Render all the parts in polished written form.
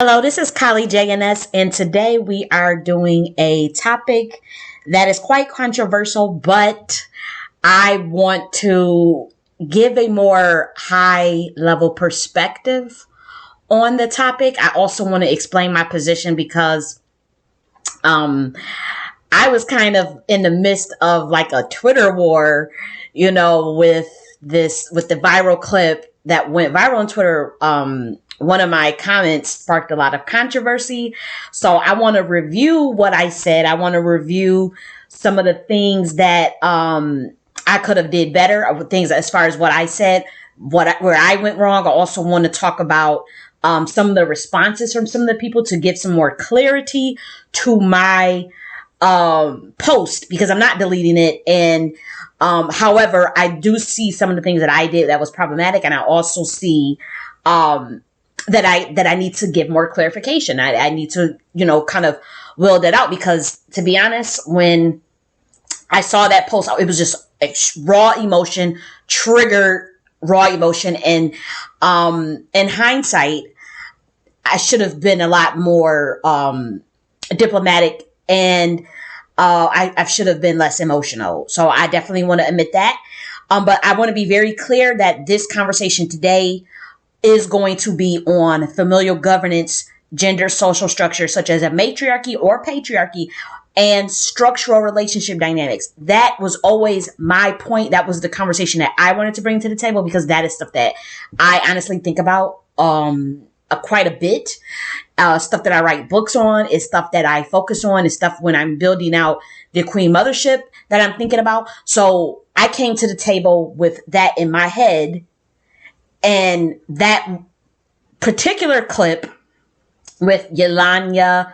Hello, this is colleague J.N.S. and today we are doing a topic that is quite controversial, but I want to give a more high level perspective on the topic. I also want to explain my position because I was kind of in the midst of like a Twitter war, with the viral clip that went viral on Twitter. One of my comments sparked a lot of controversy. So I want to review what I said. I want to review some of the things that I could have did better, things as far as what I said, where I went wrong. I also want to talk about some of the responses from some of the people to give some more clarity to my post, because I'm not deleting it. And however, I do see some of the things that I did that was problematic, and I also see that I need to give more clarification. I need to, kind of will that out, because to be honest, when I saw that post, it was just raw emotion, triggered raw emotion. And in hindsight, I should have been a lot more diplomatic, and I should have been less emotional. So I definitely want to admit that. But I want to be very clear that this conversation today is going to be on familial governance, gender social structures such as a matriarchy or patriarchy, and structural relationship dynamics. That was always my point. That was the conversation that I wanted to bring to the table, because that is stuff that I honestly think about quite a bit. Stuff that I write books on, is stuff that I focus on, is stuff when I'm building out the Queen Mothership that I'm thinking about. So I came to the table with that in my head. And that particular clip with Iyanla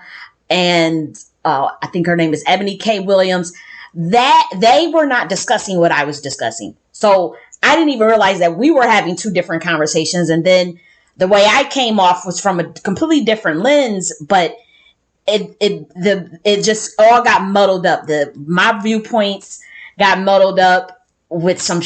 and I think her name is Ebony K. Williams, that they were not discussing what I was discussing. So I didn't even realize that we were having two different conversations. And then the way I came off was from a completely different lens, but it just all got muddled up. My viewpoints got muddled up with some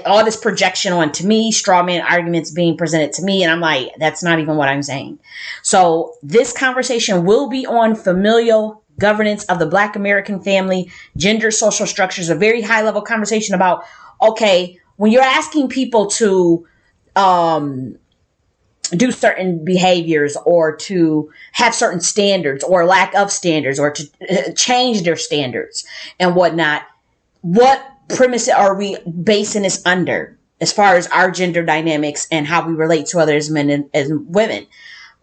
all this projection onto me, straw man arguments being presented to me, and I'm like, that's not even what I'm saying. So this conversation will be on familial governance of the Black American family, gender social structures, a very high level conversation about, okay, when you're asking people to do certain behaviors, or to have certain standards or lack of standards, or to change their standards and whatnot, what premise are we basing this under as far as our gender dynamics and how we relate to others, men and women?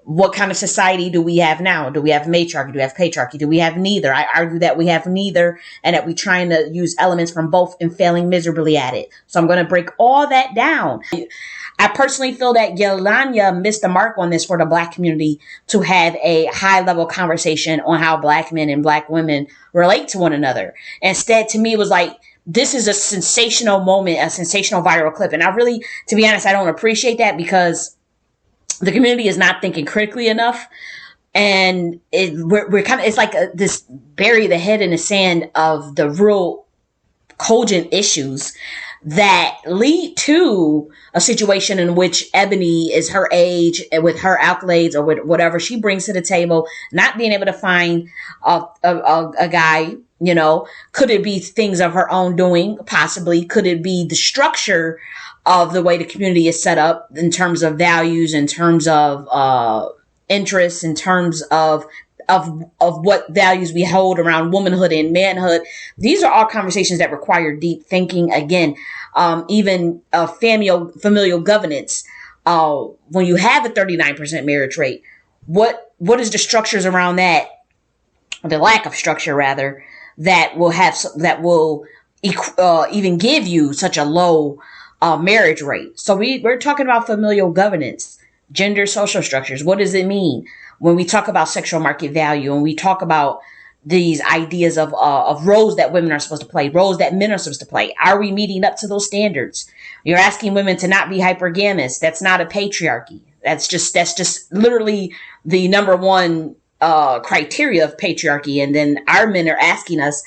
What kind of society do we have now? Do we have matriarchy? Do we have patriarchy? Do we have neither? I argue that we have neither, and that we're trying to use elements from both and failing miserably at it. So I'm going to break all that down. I personally feel that Iyanla missed the mark on this for the Black community to have a high level conversation on how Black men and Black women relate to one another. Instead, to me, it was like, this is a sensational moment, a sensational viral clip. And I really, to be honest, I don't appreciate that, because the community is not thinking critically enough. And we're kind of, it's like this bury the head in the sand of the real cogent issues that lead to a situation in which Ebony is her age, and with her accolades or with whatever she brings to the table, not being able to find a guy. Could it be things of her own doing? Possibly. Could it be the structure of the way the community is set up in terms of values, in terms of interests, in terms of what values we hold around womanhood and manhood? These are all conversations that require deep thinking. Again, even familial governance. When you have a 39% marriage rate, what is the structures around that? The lack of structure, rather, that will even give you such a low marriage rate. So we're talking about familial governance, gender social structures. What does it mean when we talk about sexual market value, and we talk about these ideas of roles that women are supposed to play, roles that men are supposed to play? Are we meeting up to those standards? You're asking women to not be hypergamous. That's not a patriarchy. That's just literally the number one criteria of patriarchy. And then our men are asking us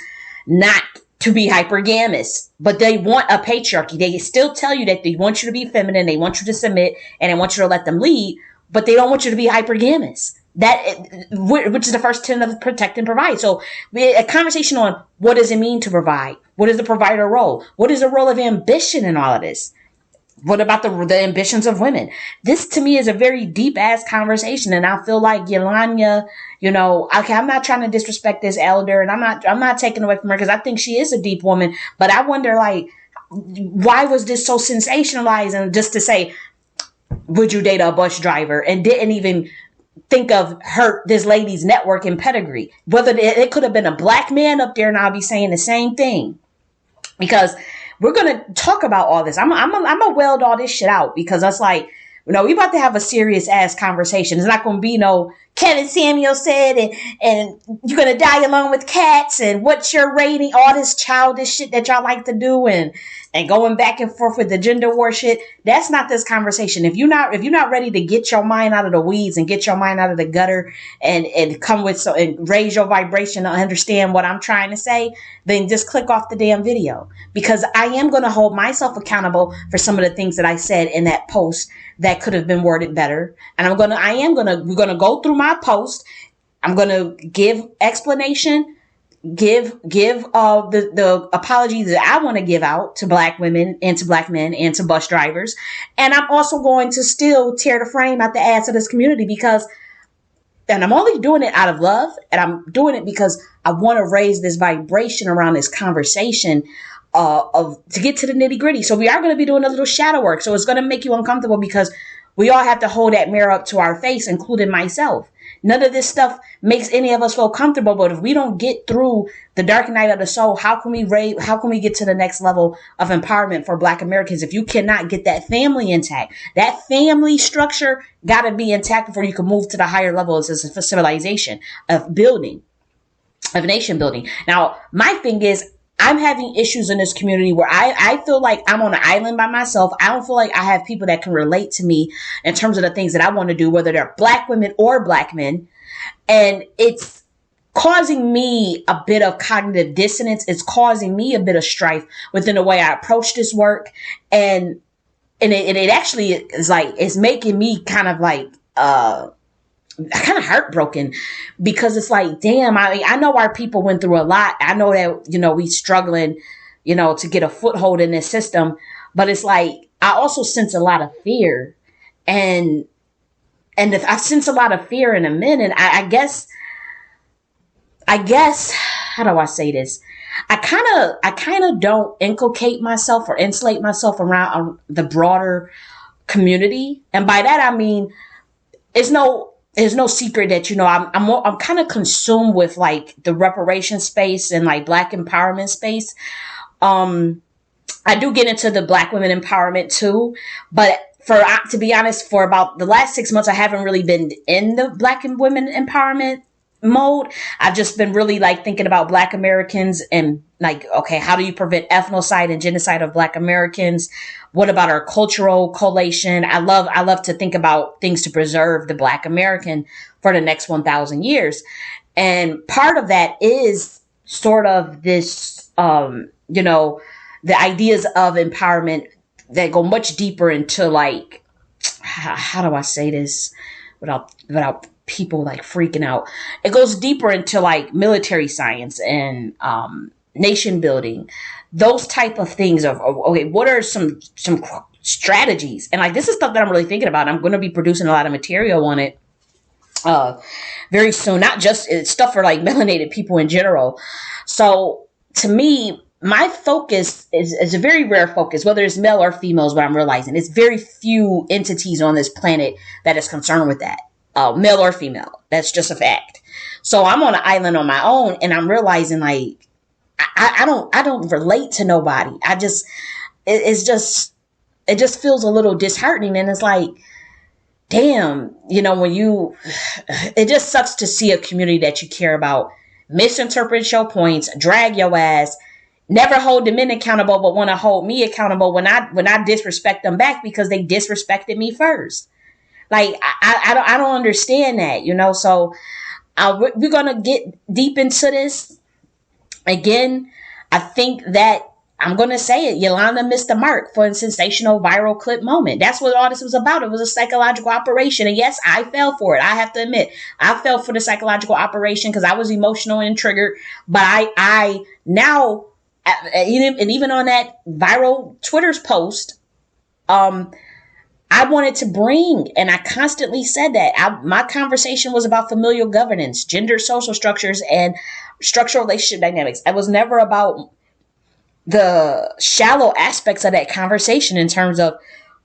not to be hypergamous, but they want a patriarchy. They still tell you that they want you to be feminine, they want you to submit, and they want you to let them lead, but they don't want you to be hypergamous. which is the first tenet of protect and provide. So a conversation on what does it mean to provide? What is the provider role? What is the role of ambition in all of this? What about the ambitions of women? This to me is a very deep ass conversation. And I feel like Iyanla, okay, I'm not trying to disrespect this elder, and I'm not taking away from her, because I think she is a deep woman. But I wonder, like, why was this so sensationalized? And just to say, would you date a bus driver, and didn't even think of this lady's network and pedigree? Whether it could have been a black man up there, and I'll be saying the same thing, because we're going to talk about all this. I'm going to weld all this shit out, because that's like, we about to have a serious ass conversation. It's not going to be no Kevin Samuel said, and you're going to die alone with cats, and what's your rating, all this childish shit that y'all like to do, and going back and forth with the gender war shit. That's not this conversation. If you're not ready to get your mind out of the weeds and get your mind out of the gutter and come with and raise your vibration to understand what I'm trying to say, then just click off the damn video, because I am going to hold myself accountable for some of the things that I said in that post that could have been worded better. And we're going to go through my post. I'm going to give explanation, give the apologies that I want to give out to black women and to black men and to bus drivers. And I'm also going to still tear the frame out the ass of this community, and I'm only doing it out of love, and I'm doing it because I want to raise this vibration around this conversation to get to the nitty gritty. So we are going to be doing a little shadow work. So it's going to make you uncomfortable, because we all have to hold that mirror up to our face, including myself. None of this stuff makes any of us feel comfortable. But if we don't get through the dark night of the soul, how can we get to the next level of empowerment for Black Americans? If you cannot get that family intact, that family structure got to be intact before you can move to the higher levels as a civilization of building, of nation building. Now, my thing is, I'm having issues in this community where I feel like I'm on an island by myself. I don't feel like I have people that can relate to me in terms of the things that I want to do, whether they're black women or black men. And it's causing me a bit of cognitive dissonance. It's causing me a bit of strife within the way I approach this work. And it actually is like, it's making me kind of like, kind of heartbroken, because it's like, damn, I know our people went through a lot. I know that, we struggling, to get a foothold in this system, but it's like, I also sense a lot of fear, and if I sense a lot of fear in a minute, I guess, how do I say this? I kind of don't inculcate myself or insulate myself around the broader community. And by that, I mean, there's no secret that, I'm kind of consumed with like the reparation space and like Black empowerment space. I do get into the Black women empowerment too, but to be honest, for about the last 6 months, I haven't really been in the Black and women empowerment mode. I've just been really like thinking about Black Americans and like, okay, how do you prevent ethnocide and genocide of Black Americans? What about our cultural collation? I love to think about things to preserve the Black American for the next 1,000 years. And part of that is sort of this, the ideas of empowerment that go much deeper into like, how do I say this without people like freaking out? It goes deeper into like military science and nation building, those type of things of, okay, what are some strategies? And like, this is stuff that I'm really thinking about. I'm going to be producing a lot of material on it very soon, not just it's stuff for like melanated people in general. So to me, my focus is a very rare focus, whether it's male or females, but I'm realizing it's very few entities on this planet that is concerned with that. Male or female. That's just a fact. So I'm on an island on my own, and I'm realizing like, I don't relate to nobody. It just feels a little disheartening. And it's like, damn, it just sucks to see a community that you care about misinterpret your points, drag your ass, never hold the men accountable, but want to hold me accountable when I disrespect them back because they disrespected me first. Like, I don't understand that, so we're going to get deep into this. Again, I think that I'm going to say it. Iyanla missed the mark for a sensational viral clip moment. That's what all this was about. It was a psychological operation. And yes, I fell for it. I have to admit, I fell for the psychological operation because I was emotional and triggered. But I now, and even on that viral Twitter's post, I wanted to bring, and I constantly said that my conversation was about familial governance, gender, social structures, and structural relationship dynamics. It was never about the shallow aspects of that conversation in terms of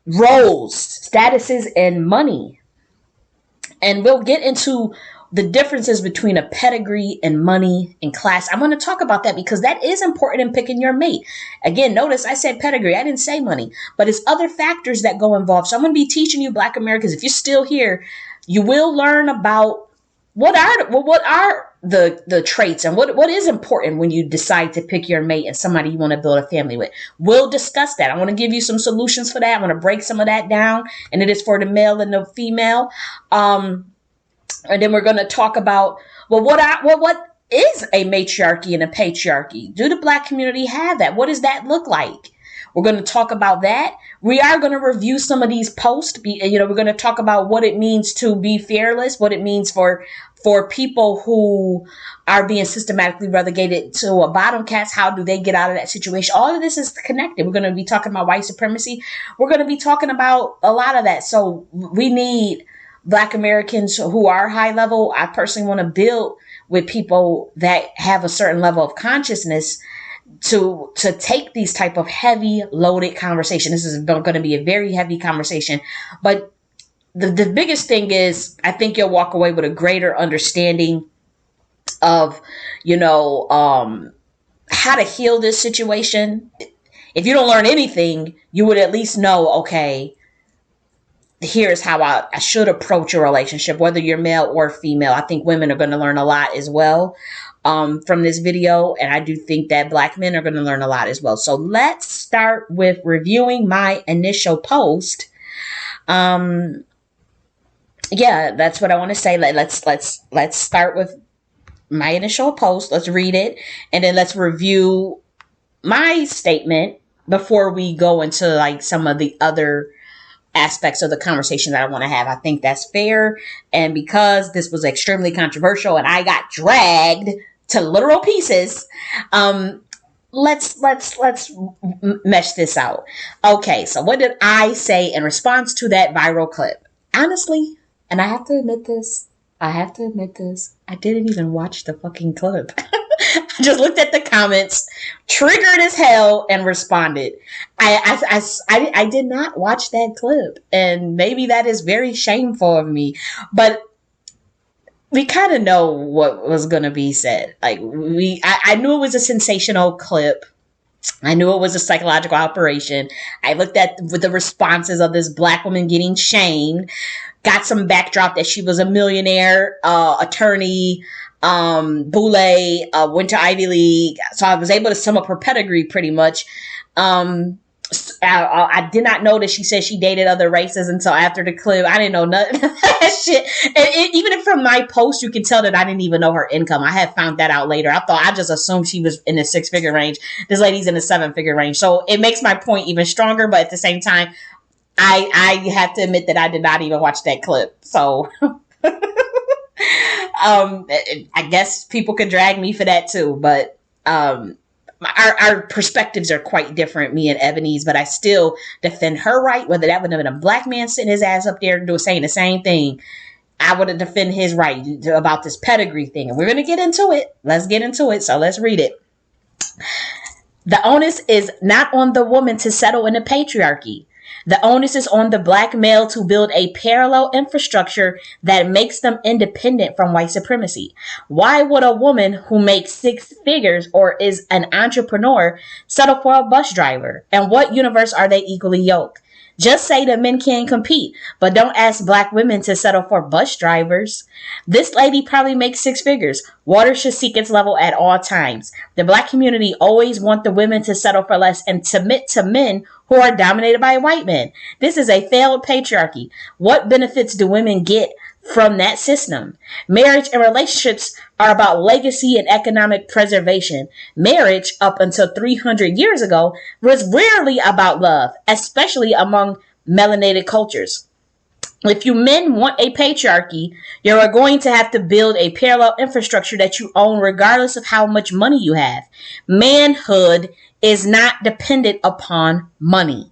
roles, statuses, and money. And we'll get into the differences between a pedigree and money and class. I'm going to talk about that because that is important in picking your mate. Again, notice I said pedigree. I didn't say money, but it's other factors that go involved. So I'm going to be teaching you Black Americans. If you're still here, you will learn about what are the traits and what is important when you decide to pick your mate and somebody you want to build a family with. We'll discuss that. I want to give you some solutions for that. I want to break some of that down, and it is for the male and the female. And then we're going to talk about, what is a matriarchy and a patriarchy? Do the Black community have that? What does that look like? We're going to talk about that. We are going to review some of these posts. We're going to talk about what it means to be fearless, what it means for people who are being systematically relegated to a bottom caste. How do they get out of that situation? All of this is connected. We're going to be talking about white supremacy. We're going to be talking about a lot of that. So we need Black Americans who are high level. I personally want to build with people that have a certain level of consciousness to take these type of heavy loaded conversation. This is going to be a very heavy conversation, but the biggest thing is I think you'll walk away with a greater understanding of, how to heal this situation. If you don't learn anything, you would at least know, okay, here's how I should approach a relationship, whether you're male or female. I think women are going to learn a lot as well from this video. And I do think that Black men are going to learn a lot as well. So let's start with reviewing my initial post. Yeah, that's what I want to say. Let's start with my initial post. Let's read it. And then let's review my statement before we go into like some of the other aspects of the conversation that I want to have. I think that's fair. And because this was extremely controversial and I got dragged to literal pieces, let's mesh this out. Okay, so what did I say in response to that viral clip? Honestly, and I have to admit this, I didn't even watch the fucking clip. I just looked at the comments, triggered as hell, and responded. I did not watch that clip, and maybe that is very shameful of me, but we kind of know what was going to be said. Like I knew it was a sensational clip. I knew it was a psychological operation. I looked at with the responses of this Black woman getting shamed, got some backdrop that she was a millionaire, attorney, Boule, went to Ivy League. So I was able to sum up her pedigree pretty much. I did not know that she said she dated other races until after the clip. I didn't know nothing of that shit. And even from my post, you can tell that I didn't even know her income. I had found that out later. I just assumed she was in the 6-figure range. This lady's in the 7-figure range. So it makes my point even stronger. But at the same time, I have to admit that I did not even watch that clip. So I guess people could drag me for that too, but our perspectives are quite different, me and Ebony's, but I still defend her right, whether that would have been a Black man sitting his ass up there saying the same thing. I would have defended his right about this pedigree thing, and we're going to get into it. Let's get into it, so let's read it. The onus is not on the woman to settle in the patriarchy. The onus is on the Black male to build a parallel infrastructure that makes them independent from white supremacy. Why would a woman who makes 6 figures or is an entrepreneur settle for a bus driver? And what universe are they equally yoked? Just say that men can compete, but don't ask Black women to settle for bus drivers. This lady probably makes 6 figures. Water should seek its level at all times. The Black community always want the women to settle for less and submit to men who are dominated by white men. This is a failed patriarchy. What benefits do women get from that system. Marriage and relationships are about legacy and economic preservation. Marriage, up until 300 years ago, was rarely about love, especially among melanated cultures. If you men want a patriarchy, you are going to have to build a parallel infrastructure that you own regardless of how much money you have. Manhood is not dependent upon money.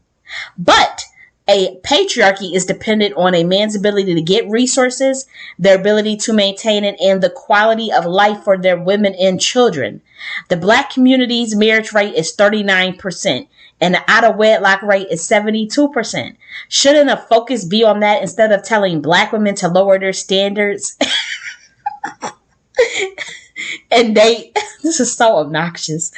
But a patriarchy is dependent on a man's ability to get resources, their ability to maintain it, and the quality of life for their women and children. The black community's marriage rate is 39%, and the out of wedlock rate is 72%. Shouldn't a focus be on that instead of telling black women to lower their standards and date, this is so obnoxious,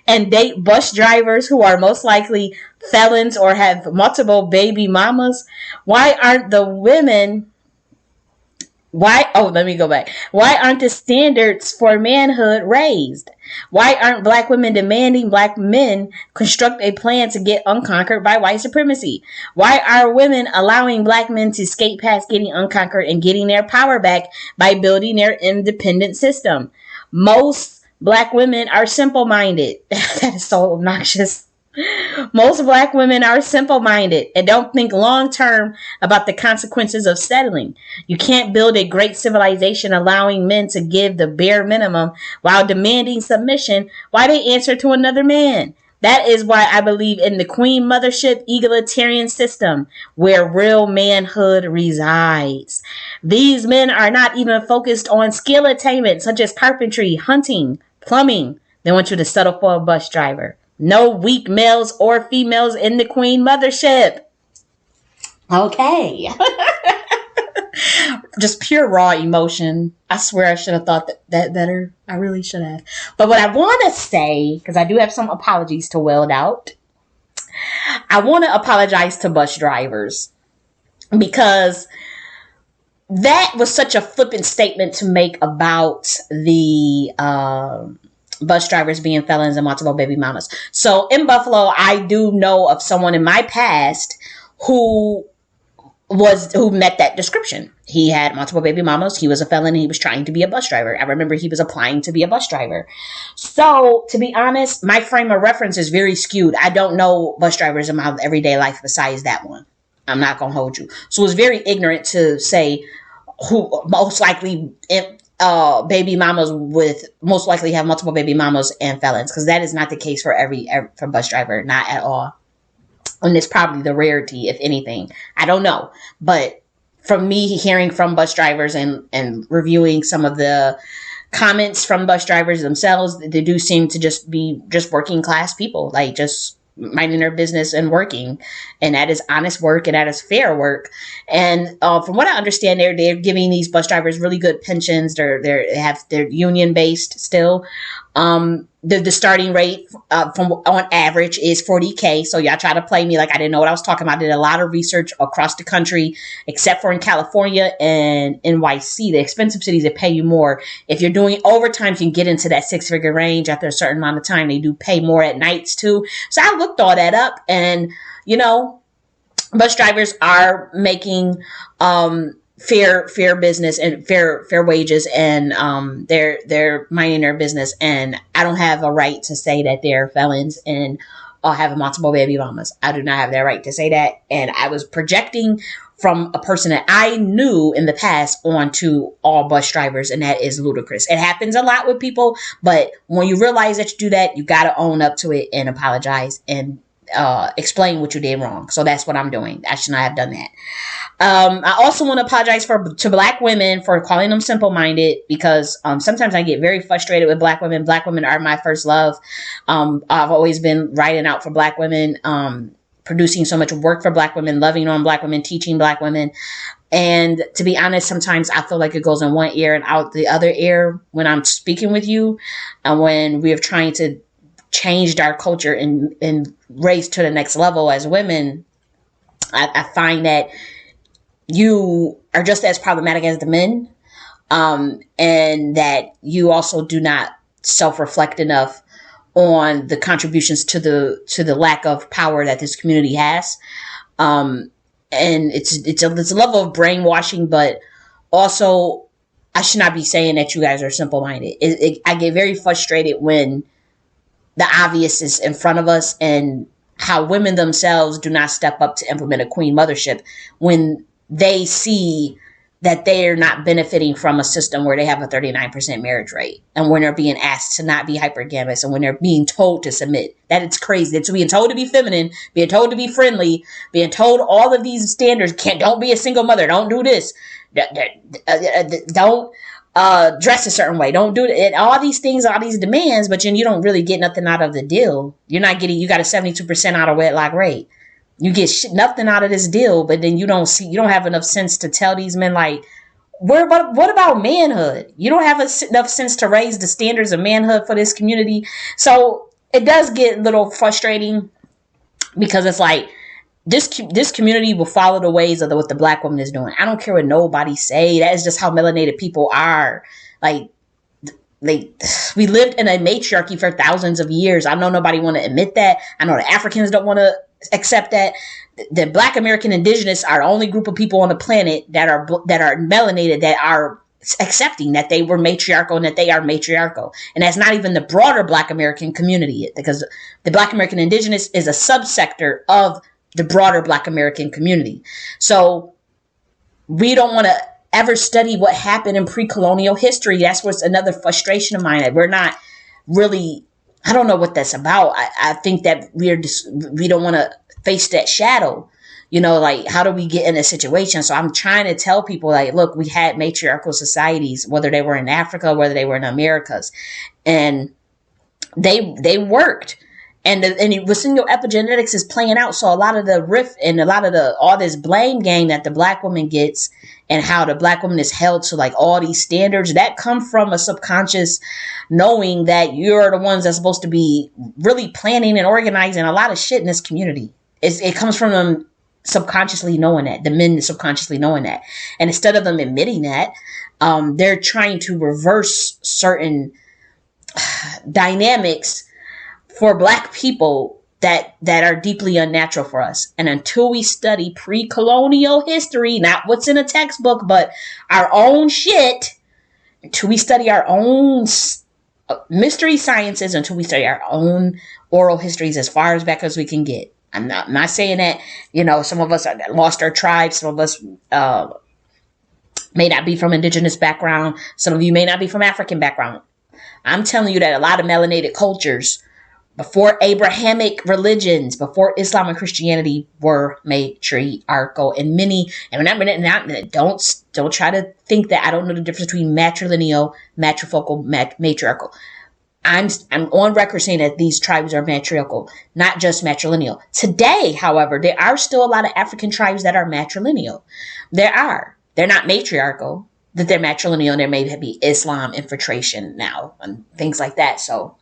and date bus drivers who are most likely felons or have multiple baby mamas? Why aren't the women, let me go back. Why aren't the standards for manhood raised? Why aren't black women demanding black men construct a plan to get unconquered by white supremacy? Why are women allowing black men to skate past getting unconquered and getting their power back by building their independent system? Most black women are simple-minded. That is so obnoxious. Most black women are simple-minded and don't think long-term about the consequences of settling. You can't build a great civilization allowing men to give the bare minimum while demanding submission while they answer to another man. That is why I believe in the queen mothership egalitarian system where real manhood resides. These men are not even focused on skill attainment such as carpentry, hunting, plumbing. They want you to settle for a bus driver. No weak males or females in the queen mothership. Okay. Just pure raw emotion. I swear I should have thought that better. I really should have. But what I want to say, because I do have some apologies to weld out, I want to apologize to bus drivers because that was such a flippant statement to make about the bus drivers being felons and multiple baby mamas. So in Buffalo, I do know of someone in my past who met that description. He had multiple baby mamas. He was a felon. And he was trying to be a bus driver. I remember he was applying to be a bus driver. So to be honest, my frame of reference is very skewed. I don't know bus drivers in my everyday life besides that one. I'm not going to hold you. So it's very ignorant to say who most likely baby mamas with most likely have multiple baby mamas and felons, because that is not the case for every for bus driver, not at all. And it's probably the rarity, if anything. I don't know. But from me hearing from bus drivers and reviewing some of the comments from bus drivers themselves, they do seem to just be working class people, like just minding their business and working. And that is honest work and that is fair work. And from what I understand, they're giving these bus drivers really good pensions. They're union based still. The starting rate from on average is $40K. So y'all try to play me like I didn't know what I was talking about. I did a lot of research across the country, except for in California and NYC, the expensive cities that pay you more. If you're doing overtime, you can get into that 6-figure range after a certain amount of time. They do pay more at nights too. So I looked all that up, and bus drivers are making fair business and fair wages, and they're minding their business, and I don't have a right to say that they're felons and have multiple baby mamas. I do not have that right to say that, and I was projecting from a person that I knew in the past onto all bus drivers, and that is ludicrous. It happens a lot with people, but when you realize that you do that, you got to own up to it and apologize and explain what you did wrong. So that's what I'm doing. I should not have done that. I also want to apologize to black women for calling them simple-minded, because sometimes I get very frustrated with black women. Black women are my first love. I've always been writing out for black women, producing so much work for black women, loving on black women, teaching black women. And to be honest, sometimes I feel like it goes in one ear and out the other ear when I'm speaking with you, and when we're trying to change our culture and raise to the next level as women. I find that you are just as problematic as the men, and that you also do not self-reflect enough on the contributions to the lack of power that this community has. And it's a level of brainwashing, but Also, I should not be saying that you guys are simple-minded. I get very frustrated when the obvious is in front of us and how women themselves do not step up to implement a queen mothership when they see that they're not benefiting from a system where they have a 39% marriage rate, and when they're being asked to not be hypergamous, and when they're being told to submit. That it's crazy. It's being told to be feminine, being told to be friendly, being told all of these standards. Don't be a single mother. Don't do this. Don't dress a certain way. Don't do it. All these things, all these demands, but you don't really get nothing out of the deal. You got a 72% out of wedlock rate. You get nothing out of this deal, but then you don't have enough sense to tell these men, like, what about manhood? You don't have enough sense to raise the standards of manhood for this community. So it does get a little frustrating, because it's like, this community will follow the ways of what the black woman is doing. I don't care what nobody say. That is just how melanated people are. Like, we lived in a matriarchy for thousands of years. I know nobody want to admit that. I know the Africans don't want to accept that. The Black American indigenous are the only group of people on the planet that are melanated, that are accepting that they were matriarchal and that they are matriarchal. And that's not even the broader Black American community, because the Black American indigenous is a subsector of the broader Black American community. So we don't want to ever study what happened in pre-colonial history. That's what's another frustration of mine, that we're not really, I don't know what that's about. I think that we don't want to face that shadow, like, how do we get in a situation? So I'm trying to tell people, like, look, we had matriarchal societies, whether they were in Africa, whether they were in Americas, and they worked. And within your epigenetics is playing out. So a lot of the rift and a lot of all this blame game that the black woman gets, and how the black woman is held to, like, all these standards, that come from a subconscious knowing that you're the ones that's supposed to be really planning and organizing a lot of shit in this community. It comes from them subconsciously knowing that, the men subconsciously knowing that. And instead of them admitting that, they're trying to reverse certain dynamics for black people that are deeply unnatural for us. And until we study pre-colonial history, not what's in a textbook, but our own shit, until we study our own mystery sciences, until we study our own oral histories as far as back as we can get. I'm not saying that, some of us lost our tribes. Some of us may not be from indigenous background. Some of you may not be from African background. I'm telling you that a lot of melanated cultures, before Abrahamic religions, before Islam and Christianity, were matriarchal, and many, and don't try to think that I don't know the difference between matrilineal, matrifocal, matriarchal. I'm on record saying that these tribes are matriarchal, not just matrilineal. Today, however, there are still a lot of African tribes that are matrilineal. They're not matriarchal, that they're matrilineal, and there may be Islam infiltration now and things like that. So,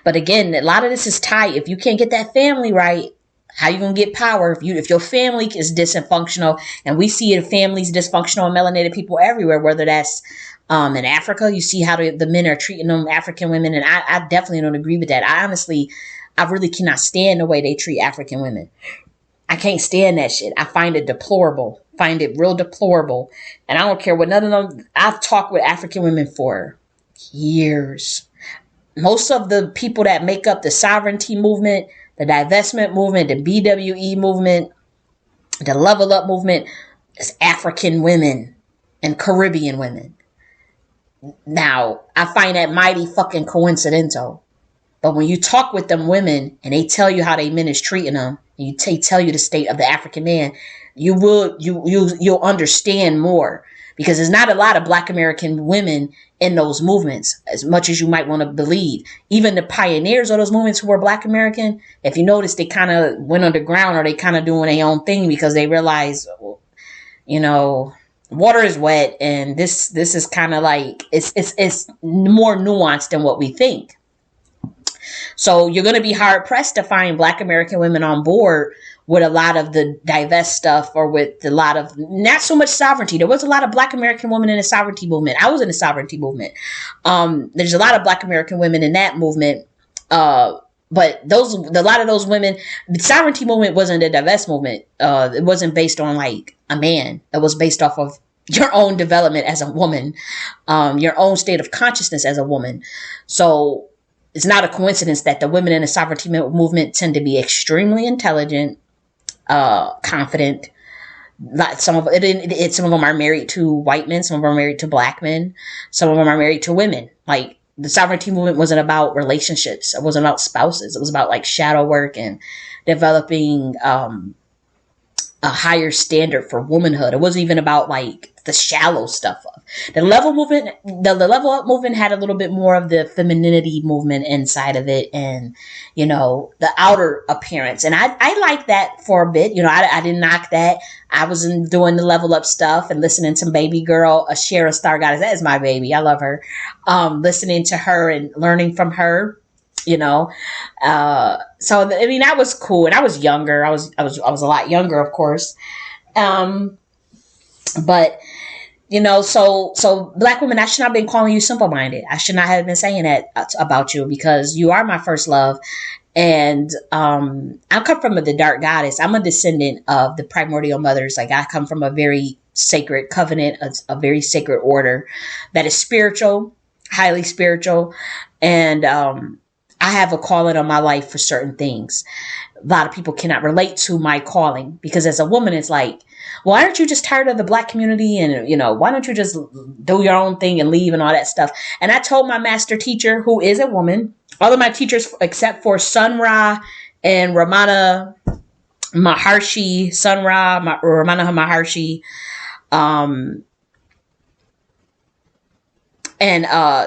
but again, a lot of this is tight. If you can't get that family right, how you gonna get power? If your family is dysfunctional, and we see families dysfunctional and melanated people everywhere, whether that's in Africa, you see how the men are treating them African women, and I definitely don't agree with that. I really cannot stand the way they treat African women. I can't stand that shit. I find it deplorable. Find it real deplorable. And I don't care what none of them. I've talked with African women for years. Most of the people that make up the sovereignty movement, the divestment movement, the BWE movement, the level up movement, is African women and Caribbean women. Now, I find that mighty fucking coincidental. But when you talk with them women and they tell you how they men is treating them, and they tell you the state of the African man, you'll understand more, because there's not a lot of Black American women in those movements as much as you might want to believe. Even the pioneers of those movements who were Black American, if you notice, they kind of went underground, or they kind of doing their own thing, because they realize, water is wet, and this is kind of like, it's more nuanced than what we think. So you're going to be hard pressed to find Black American women on board with a lot of the divest stuff, or with a lot of, not so much sovereignty. There was a lot of Black American women in the sovereignty movement. I was in the sovereignty movement. There's a lot of Black American women in that movement. But a lot of those women, the sovereignty movement wasn't a divest movement. It wasn't based on, like, a man. It was based off of your own development as a woman, your own state of consciousness as a woman. So it's not a coincidence that the women in the sovereignty movement tend to be extremely intelligent, confident. Some of them are married to white men. Some of them are married to black men. Some of them are married to women. Like, the sovereignty movement wasn't about relationships. It wasn't about spouses. It was about like shadow work and developing a higher standard for womanhood. It wasn't even about like the shallow stuff of the level movement. The level up movement had a little bit more of the femininity movement inside of it, and the outer appearance. And I liked that for a bit. I didn't knock that. I was doing the level up stuff and listening to Baby Girl, Shara Star Goddess. That is my baby. I love her. Listening to her and learning from her. So I mean, that was cool. And I was younger. I was a lot younger, of course. But so Black women, I should not have been calling you simple minded. I should not have been saying that about you, because you are my first love. And I come from the dark goddess. I'm a descendant of the primordial mothers. Like, I come from a very sacred covenant, a very sacred order that is spiritual, highly spiritual. And I have a calling on my life for certain things. A lot of people cannot relate to my calling, because as a woman, it's like, well, why aren't you just tired of the Black community? And, why don't you just do your own thing and leave and all that stuff? And I told my master teacher, who is a woman, all of my teachers, except for Sun Ra and Ramana Maharshi, Ramana Maharshi, and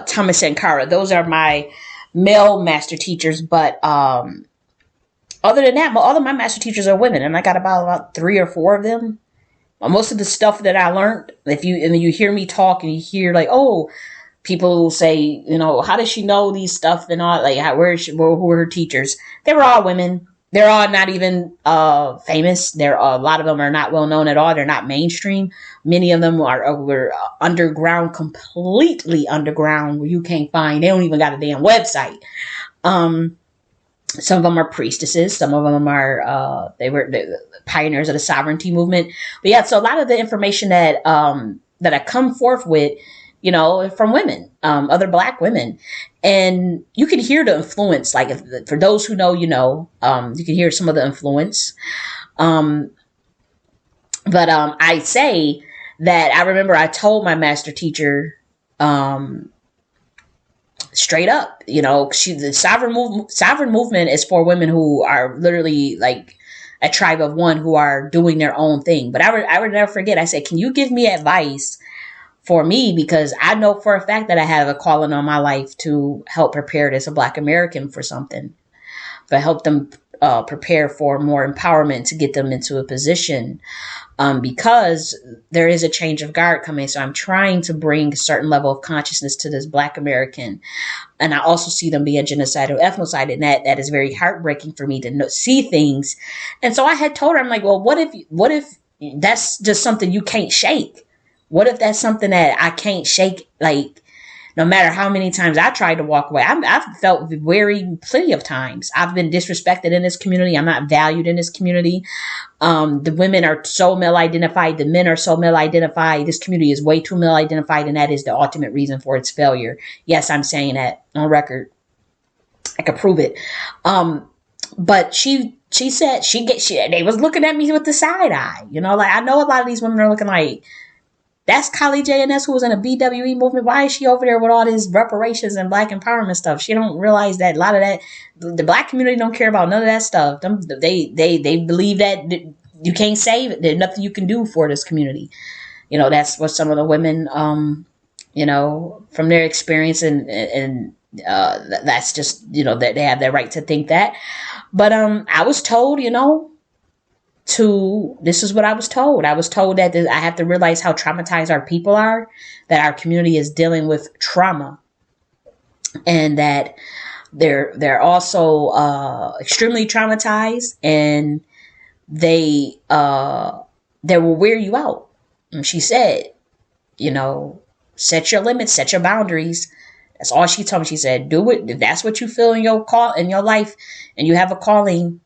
Thomas Sankara. Those are my male master teachers. But other than that, all of my master teachers are women, and I got about 3 or 4 of them. Most of the stuff that I learned, if you hear me talk and you hear like, oh, people say, how does she know these stuff and all, like, who were her teachers? They were all women. They're all not even famous. A lot of them are not well known at all. They're not mainstream. Many of them were underground, completely underground, where you can't find. They don't even got a damn website. Some of them are priestesses. Some of them are they were the pioneers of the sovereignty movement. But yeah, so a lot of the information that I come forth with, from women, other Black women. And you can hear the influence, like, for those who know, you can hear some of the influence. But I say that I remember I told my master teacher, straight up, the sovereign movement is for women who are literally like a tribe of one, who are doing their own thing. But I would never forget. I said, can you give me advice for me? Because I know for a fact that I have a calling on my life to help prepare this a Black American for something, but help them prepare for more empowerment, to get them into a position, because there is a change of guard coming. So I'm trying to bring a certain level of consciousness to this Black American. And I also see them being genocidal, ethnocide, and that is very heartbreaking for me to see things. And so I had told her, I'm like, well, what if that's just something you can't shake? What if that's something that I can't shake? Like, no matter how many times I tried to walk away, I've felt plenty of times. I've been disrespected in this community. I'm not valued in this community. The women are so male identified. The men are so male identified. This community is way too male identified. And that is the ultimate reason for its failure. Yes, I'm saying that on record. I could prove it. But she said they was looking at me with the side eye, like, I know a lot of these women are looking like, that's Kali J.N.S. who was in a BWE movement. Why is she over there with all this reparations and Black empowerment stuff? She don't realize that a lot of that, the Black community don't care about none of that stuff. They believe that you can't save it. There's nothing you can do for this community. That's what some of the women, from their experience, and that's just, that they have their right to think that. But I was told, this is what I was told. I was told that I have to realize how traumatized our people are, that our community is dealing with trauma, and that they're also extremely traumatized, and they will wear you out. And she said, set your limits, set your boundaries. That's all she told me. She said, do it. If that's what you feel in your life, and you have a calling,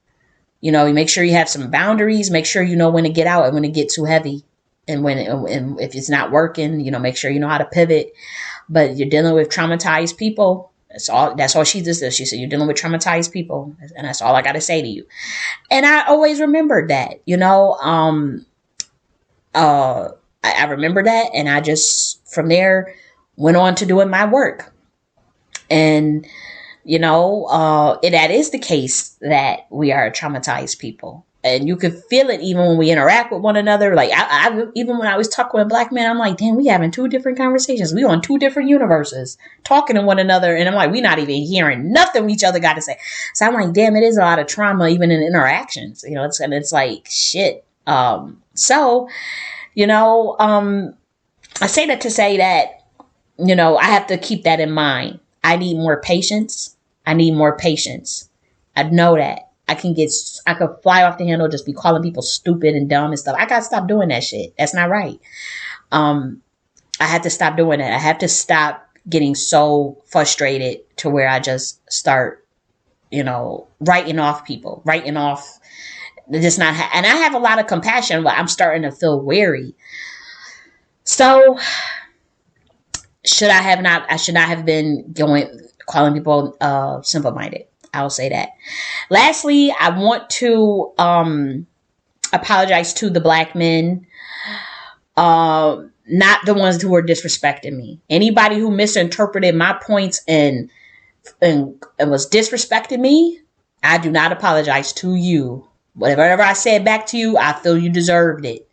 You know, you make sure you have some boundaries, make sure you know when to get out and when to get too heavy. And and if it's not working, you know, make sure you know how to pivot. But you're dealing with traumatized people. That's all she just said. She said, you're dealing with traumatized people. And that's all I got to say to you. And I always remembered that, you know, I remember that. And I just, from there, went on to doing my work. And, you know, that is the case that we are traumatized people. And you could feel it even when we interact with one another. Like, I even when I was talking with black men, I'm like, damn, we having two different conversations. We on two different universes talking to one another. And I'm like, we not even hearing nothing each other got to say. So I'm like, damn, it is a lot of trauma, even in interactions. You know, it's like, shit. So, you know, I say that to say that, you know, I have to keep that in mind. I need more patience. I need more patience. I know that. I could fly off the handle, just be calling people stupid and dumb and stuff. I got to stop doing that shit. That's not right. I had to stop doing that. I have to stop getting so frustrated to where I just start, you know, writing off people, and I have a lot of compassion, but I'm starting to feel weary. So I should not have been calling people simple-minded. I'll say that. Lastly, I want to apologize to the black men, not the ones who were disrespecting me. Anybody who misinterpreted my points and was disrespecting me, I do not apologize to you. Whatever I said back to you, I feel you deserved it.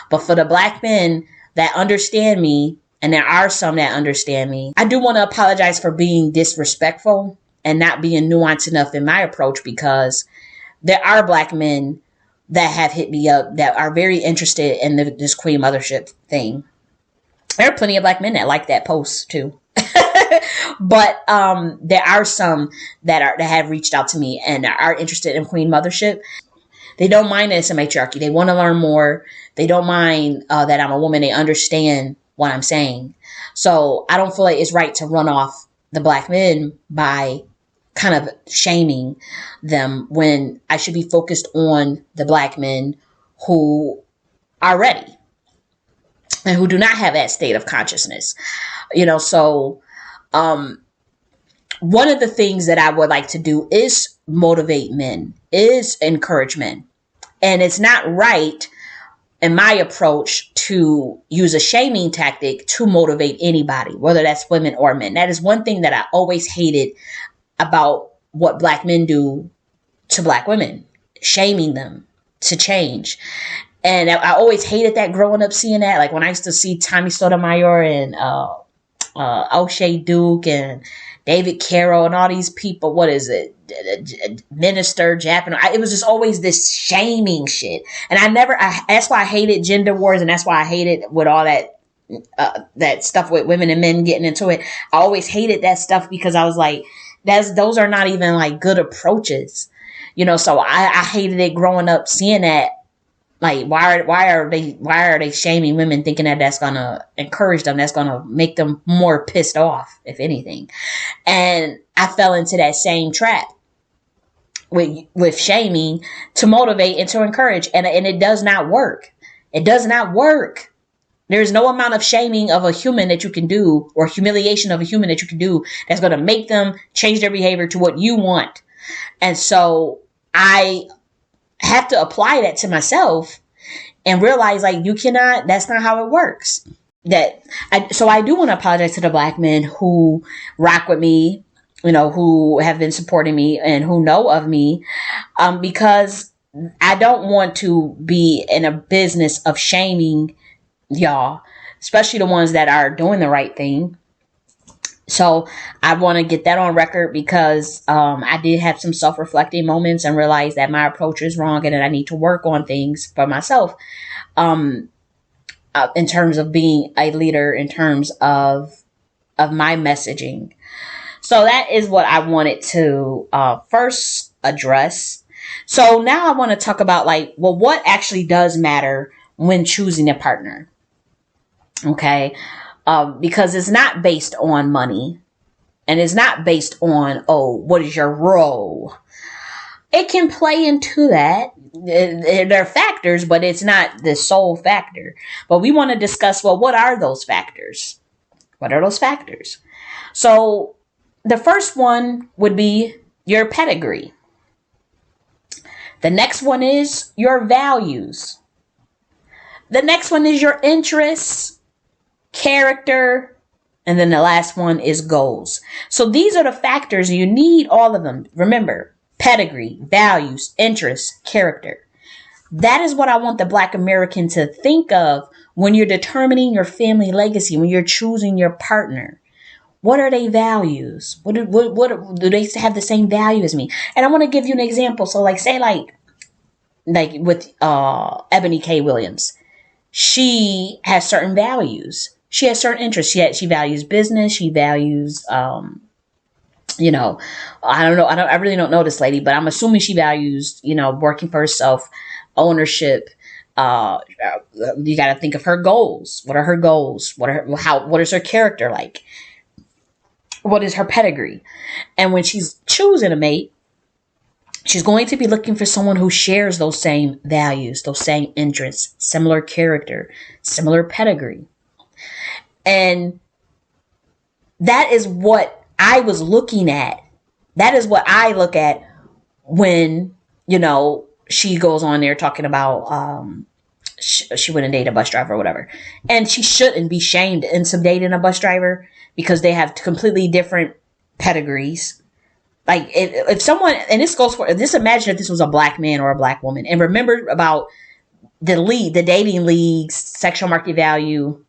But for the black men that understand me, and there are some that understand me, I do want to apologize for being disrespectful and not being nuanced enough in my approach, because there are black men that have hit me up that are very interested in this queen mothership thing. There are plenty of black men that like that post too. But there are some that have reached out to me and are interested in queen mothership. They don't mind that it's a matriarchy. They want to learn more. They don't mind that I'm a woman. They understand what I'm saying. So I don't feel like it's right to run off the black men by kind of shaming them when I should be focused on the black men who are ready and who do not have that state of consciousness. You know, so one of the things that I would like to do is motivate men, is encourage men. And it's not right in my approach to use a shaming tactic to motivate anybody, whether that's women or men. That is one thing that I always hated about what black men do to black women, shaming them to change. And I always hated that growing up, seeing that. Like when I used to see Tommy Sotomayor and O'Shea Duke and David Carroll and all these people, what is it? Minister, Japan. It was just always this shaming shit. And that's why I hated gender wars, and that's why I hated with all that stuff with women and men getting into it. I always hated that stuff because I was like, those are not even like good approaches, you know. So I hated it growing up, seeing that. Like, why are they shaming women, thinking that that's gonna encourage them, that's gonna make them more pissed off, if anything. And I fell into that same trap with shaming to motivate and to encourage, and it does not work. It does not work. There's no amount of shaming of a human that you can do, or humiliation of a human that you can do, that's going to make them change their behavior to what you want. And so I have to apply that to myself and realize, like, you cannot, that's not how it works. So I do want to apologize to the black men who rock with me, you know, who have been supporting me and who know of me, because I don't want to be in a business of shaming y'all, especially the ones that are doing the right thing. So I want to get that on record, because I did have some self-reflecting moments and realized that my approach is wrong and that I need to work on things for myself, in terms of being a leader, in terms of my messaging. So that is what I wanted to first address. So now I want to talk about, like, well, what actually does matter when choosing a partner. Okay. Because it's not based on money, and it's not based on, oh, what is your role? it can play into that. There are factors, but it's not the sole factor. But we want to discuss, well, what are those factors? What are those factors? So the first one would be your pedigree. The next one is your values. The next one is your interests, character, and then the last one is goals. So these are the factors. You need all of them. Remember, pedigree, values, interests, character. That is what I want the Black American to think of when you're determining your family legacy, when you're choosing your partner. What are their values? What do they have the same value as me? And I want to give you an example. So like, say like with Ebony K. Williams, she has certain values. She has certain interests. She values business. She values, you know, I don't know. I really don't know this lady, but I'm assuming she values, you know, working for herself, ownership. You got to think of her goals. What are her goals? What is her character like? What is her pedigree? And when she's choosing a mate, she's going to be looking for someone who shares those same values, those same interests, similar character, similar pedigree. And that is what I was looking at. That is what I look at when, you know, she goes on there talking about she wouldn't date a bus driver or whatever. And she shouldn't be shamed into dating a bus driver because they have completely different pedigrees. Like if someone, and this goes for, just imagine if this was a Black man or a Black woman. And remember about the dating leagues, sexual market value,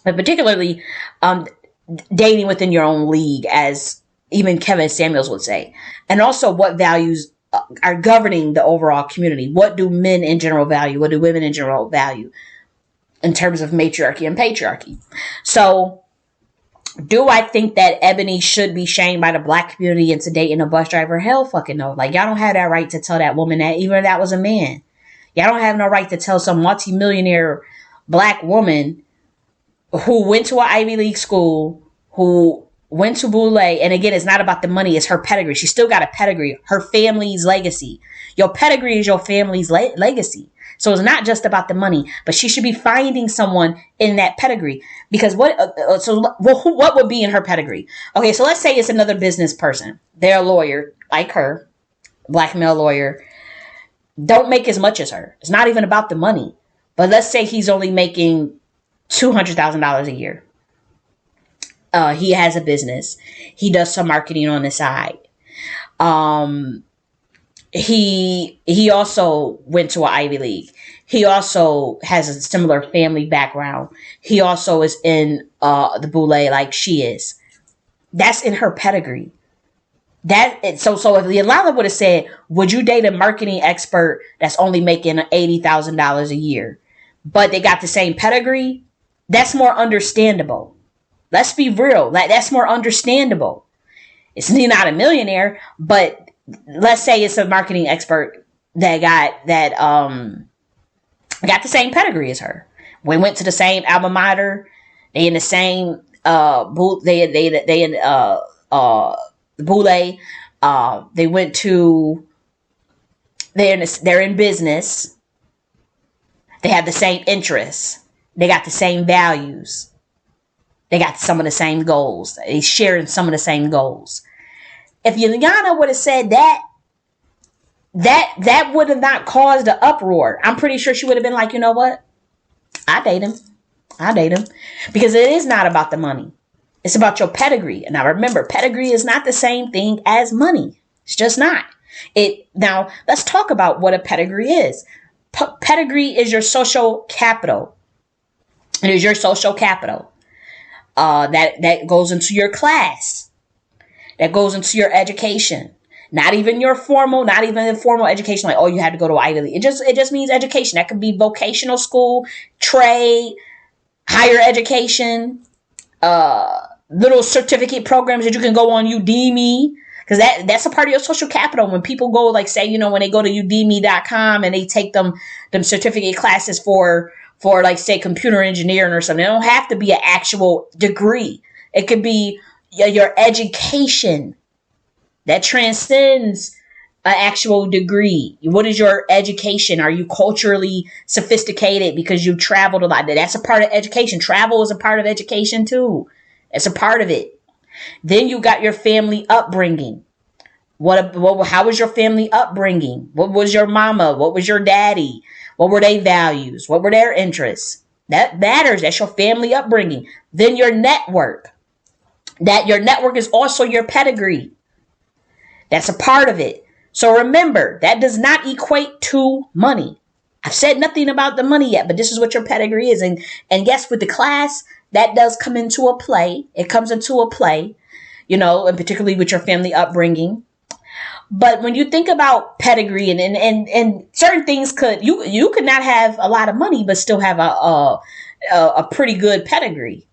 but particularly dating within your own league, as even Kevin Samuels would say. And also what values are governing the overall community. What do men in general value? What do women in general value in terms of matriarchy and patriarchy? So do I think that Ebony should be shamed by the Black community into dating a bus driver? Hell fucking no. Like, y'all don't have that right to tell that woman that, even if that was a man. Y'all don't have no right to tell some multimillionaire Black woman who went to an Ivy League school, who went to Boule, and again, it's not about the money, it's her pedigree. She still got a pedigree, her family's legacy. Your pedigree is your family's legacy. So it's not just about the money, but she should be finding someone in that pedigree. Because what would be in her pedigree? Okay, so let's say it's another business person. They're a lawyer, like her, Black male lawyer. Don't make as much as her. It's not even about the money. But let's say he's only making $200,000 a year. He has a business. He does some marketing on the side. He also went to an Ivy League. He also has a similar family background. He also is in the Boule like she is. That's in her pedigree. So if Iyanla would have said, would you date a marketing expert that's only making $80,000 a year, but they got the same pedigree? That's more understandable. Let's be real. That's more understandable. It's not a millionaire, but let's say it's a marketing expert that got the same pedigree as her. We went to the same alma mater. They in the same Boule. They went to. They're in business. They have the same interests. They got the same values. They got some of the same goals. They share some of the same goals. If Iyanla would have said that would have not caused an uproar. I'm pretty sure she would have been like, you know what? I date him. Because it is not about the money. It's about your pedigree. And now remember, pedigree is not the same thing as money. It's just not. Now, let's talk about what a pedigree is. Pedigree is your social capital. It is your social capital. That goes into your class. That goes into your education. Not even informal education. Like, oh, you had to go to Ivy League. It just means education. That could be vocational school, trade, higher education, little certificate programs that you can go on Udemy. Because that's a part of your social capital. When people go, like, say, when they go to udemy.com and they take them certificate classes for like, say, computer engineering or something. It don't have to be an actual degree. It could be your education that transcends an actual degree? What is your education? Are you culturally sophisticated because you've traveled a lot? That's a part of education. Travel is a part of education too. It's a part of it. Then you got your family upbringing. How was your family upbringing? What was your mama? What was your daddy? What were their values? What were their interests? That matters. That's your family upbringing. Then your network. That your network is also your pedigree. That's a part of it. So remember, that does not equate to money. I've said nothing about the money yet, but this is what your pedigree is. And yes, with the class, that does come into a play. It comes into a play, and particularly with your family upbringing. But when you think about pedigree and certain things you could not have a lot of money, but still have a pretty good pedigree.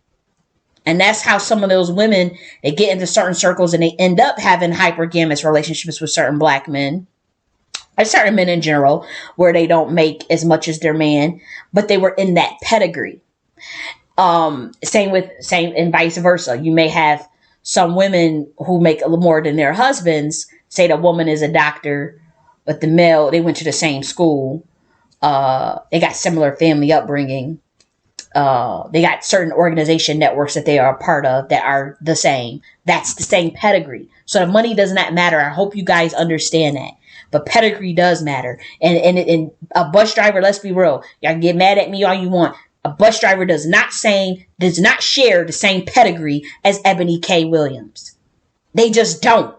And that's how some of those women, they get into certain circles and they end up having hypergamous relationships with certain black men, or certain men in general, where they don't make as much as their man, but they were in that pedigree. Same and vice versa. You may have some women who make a little more than their husbands. Say the woman is a doctor, but the male, they went to the same school. They got similar family upbringing. They got certain organization networks that they are a part of that are the same. That's the same pedigree. So the money does not matter. I hope you guys understand that. But pedigree does matter. And a bus driver, let's be real. Y'all can get mad at me all you want. A bus driver does not share the same pedigree as Ebony K. Williams. They just don't.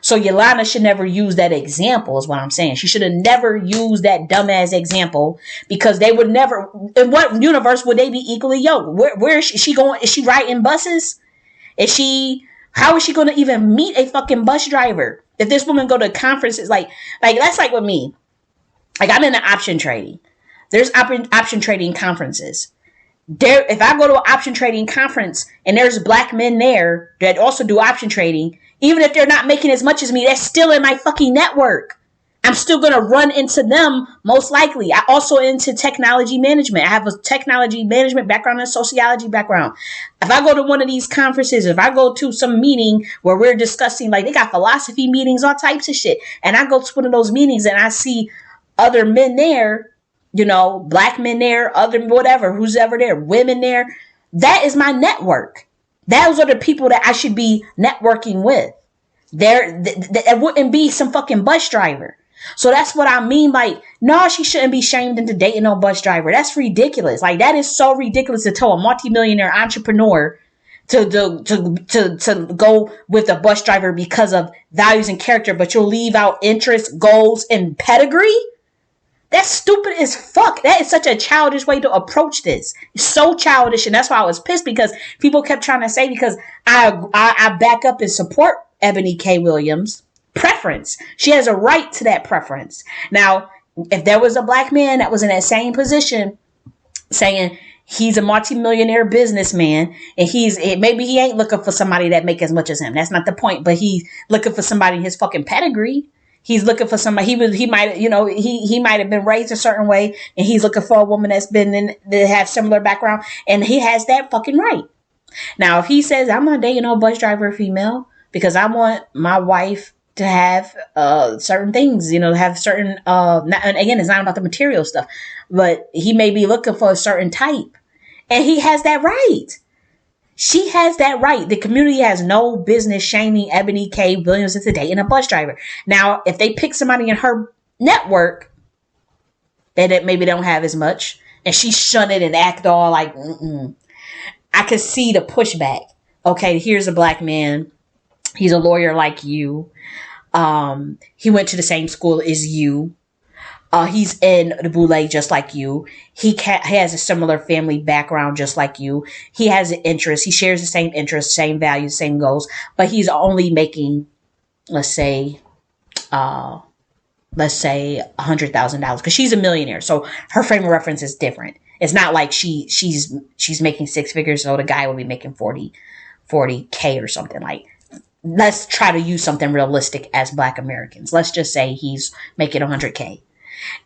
So Iyanla should never use that example is what I'm saying. She should have never used that dumbass example, because they would never, in what universe would they be equally yoked? Where is she going? Is she riding buses? How is she going to even meet a fucking bus driver? If this woman go to conferences, like that's like with me. Like I'm in the option trading. There's option trading conferences. If I go to an option trading conference and there's black men there that also do option trading, even if they're not making as much as me, they're still in my fucking network. I'm still going to run into them most likely. I also into technology management. I have a technology management background and a sociology background. If I go to one of these conferences, if I go to some meeting where we're discussing, like they got philosophy meetings, all types of shit, and I go to one of those meetings and I see other men there, black men there, other whatever, who's ever there, women there, that is my network. Those are the people that I should be networking with. It wouldn't be some fucking bus driver. So that's what I mean. Like, no, she shouldn't be shamed into dating no bus driver. That's ridiculous. Like, that is so ridiculous to tell a multimillionaire entrepreneur to go with a bus driver because of values and character, but you'll leave out interests, goals, and pedigree. That's stupid as fuck. That is such a childish way to approach this. It's so childish, and that's why I was pissed, because people kept trying to say, because I back up and support Ebony K. Williams' preference. She has a right to that preference. Now, if there was a black man that was in that same position saying he's a multimillionaire businessman and maybe he ain't looking for somebody that make as much as him. That's not the point, but he's looking for somebody in his fucking pedigree. He's looking for somebody. He might have been raised a certain way, and he's looking for a woman that have similar background, and he has that fucking right. Now, if he says, I'm not dating no bus driver female because I want my wife to have certain things, have certain, and again, it's not about the material stuff, but he may be looking for a certain type, and he has that right. She has that right. The community has no business shaming Ebony K. Williams into dating a bus driver. Now, if they pick somebody in her network that maybe don't have as much, and she shun it and act all like, I could see the pushback. Okay, here's a black man. He's a lawyer like you. He went to the same school as you. He's in the Boule just like you. He has a similar family background just like you. He has an interest. He shares the same interests, same values, same goals. But he's only making, let's say $100,000 because she's a millionaire. So her frame of reference is different. It's not like she's making six figures, so the guy will be making 40K or something. Like, let's try to use something realistic as Black Americans. Let's just say he's making 100K.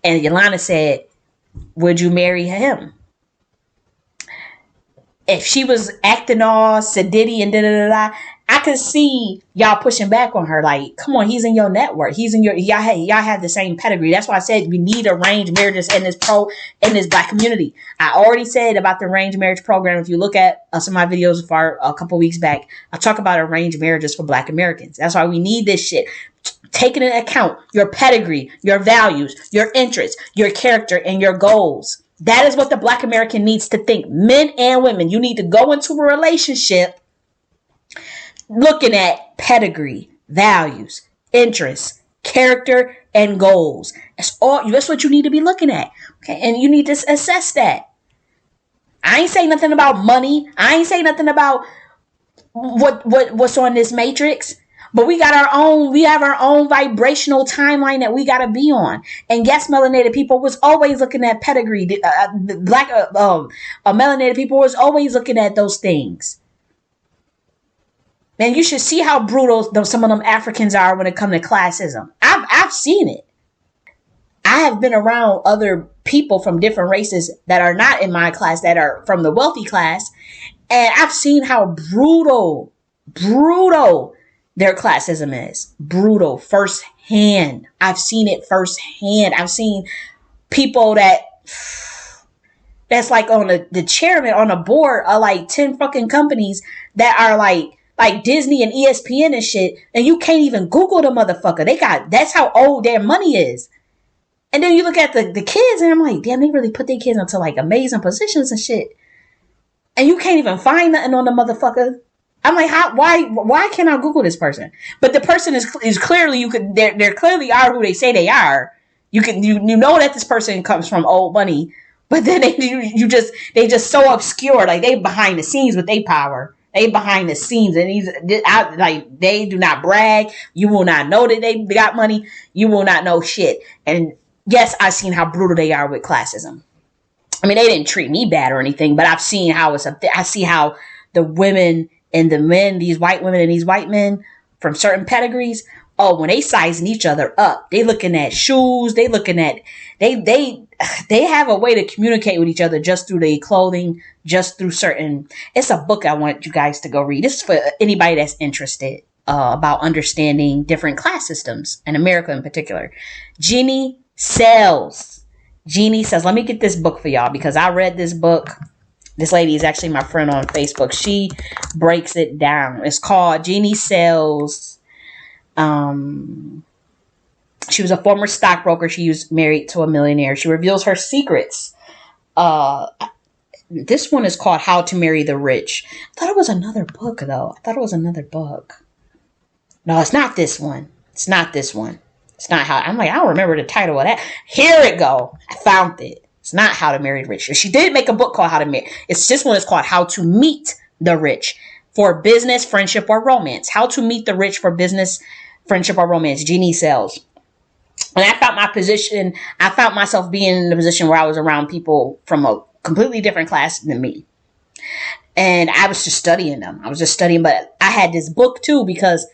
And Iyanla said, would you marry him? if she was acting all sedity and da da da da, I could see y'all pushing back on her. Like, come on, he's in your network. He's in your y'all have the same pedigree. That's why I said we need arranged marriages in this Black community. I already said about the arranged marriage program. If you look at some of my videos for a couple weeks back, I talk about arranged marriages for Black Americans. That's why we need this shit. Taking into account your pedigree, your values, your interests, your character, and your goals. That is what the Black American needs to think. Men and women, you need to go into a relationship looking at pedigree, values, interests, character, and goals. That's what you need to be looking at. Okay, and you need to assess that. I ain't saying nothing about money. I ain't saying nothing about what's on this matrix. But we have our own vibrational timeline that we got to be on. And yes, melanated people was always looking at pedigree. Melanated people was always looking at those things. Man, you should see how brutal some of them Africans are when it comes to classism. I've seen it. I have been around other people from different races that are not in my class, that are from the wealthy class. And I've seen how brutal their classism is. Brutal. Firsthand. I've seen it firsthand. I've seen people that's like on the chairman on a board of like 10 fucking companies that are like Disney and ESPN and shit. And you can't even Google the motherfucker. That's how old their money is. And then you look at the kids and I'm like, damn, they really put their kids into like amazing positions and shit. And you can't even find nothing on the motherfucker. I'm like, why can't I Google this person? But the person is clearly, they're clearly are who they say they are. You know that this person comes from old money, but then they just so obscure. Like they behind the scenes with their power. They behind the scenes and they do not brag. You will not know that they got money. You will not know shit. And yes, I've seen how brutal they are with classism. I mean, they didn't treat me bad or anything, but I've seen how I see how the women and the men, these white women and these white men from certain pedigrees, when they sizing each other up, they looking at shoes, they have a way to communicate with each other just through their clothing, just through certain. It's a book I want you guys to go read. This is for anybody that's interested about understanding different class systems in America in particular. Jeannie Sells. Let me get this book for y'all because I read this book. This lady is actually my friend on Facebook. She breaks it down. It's called Jeannie Sells. She was a former stockbroker. She was married to a millionaire. She reveals her secrets. This one is called How to Marry the Rich. I thought it was another book, though. No, it's not this one. It's not how. I'm like, I don't remember the title of that. Here it go. I found it. It's not How to Marry the Rich. She did make a book called How to Marry. This one is called How to Meet the Rich for Business, Friendship, or Romance. How to Meet the Rich for Business, Friendship, or Romance. Jeannie Sells. And I found myself being in the position where I was around people from a completely different class than me. And I was just studying them. But I had this book too, because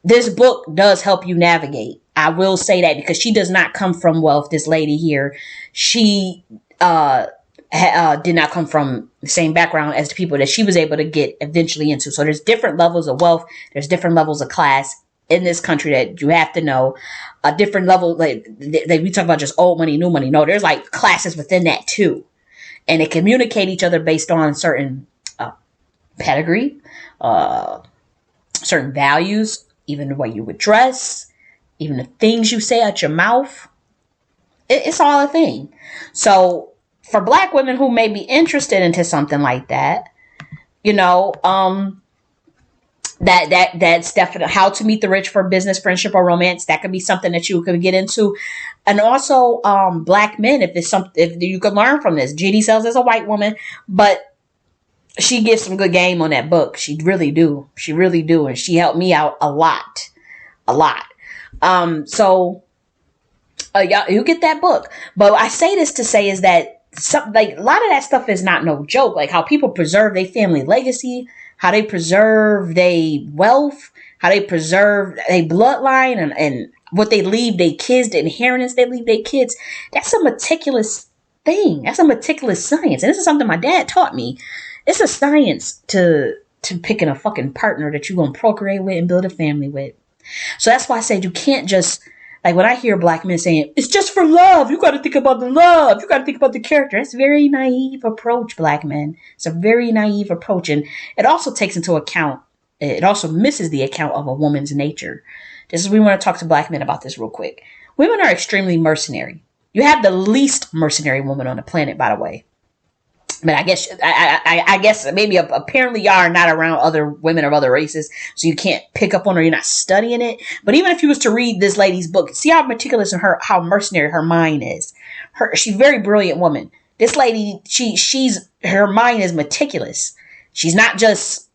this book does help you navigate. I will say that because she does not come from wealth. This lady here, she did not come from the same background as the people that she was able to get eventually into. So there's different levels of wealth. There's different levels of class in this country that you have to know. A different level, like we talk about just old money, new money. No, there's like classes within that too. And they communicate each other based on certain pedigree, certain values, even the way you would dress, even the things you say out your mouth. It's all a thing. So for Black women who may be interested into something like that, you know, that's definitely How to Meet the Rich for Business, Friendship, or Romance. That could be something that you could get into. And also Black men, if you could learn from this. Jeannie Sells is a white woman, but she gives some good game on that book. She really do. And she helped me out a lot. You get that book. But I say this to say is that a lot of that stuff is not no joke. Like how people preserve their family legacy, how they preserve their wealth, how they preserve their bloodline and what they leave their kids, the inheritance they leave their kids. That's a meticulous thing. That's a meticulous science. And this is something my dad taught me. It's a science to picking a fucking partner that you're gonna procreate with and build a family with. So that's why I said you can't just, like, when I hear black men saying it's just for love, you got to think about the love, you got to think about the character. That's a very naive approach, black men. It's a very naive approach, and it also takes into account, it also misses the account of a woman's nature. We want to talk to black men about this real quick. Women are extremely mercenary. You have the least mercenary woman on the planet, by the way. But I guess maybe apparently y'all are not around other women of other races, so you can't pick up on her. You're not studying it. But even if you was to read this lady's book, see how meticulous and how mercenary her mind is. She's a very brilliant woman. This lady, her mind is meticulous. She's not just,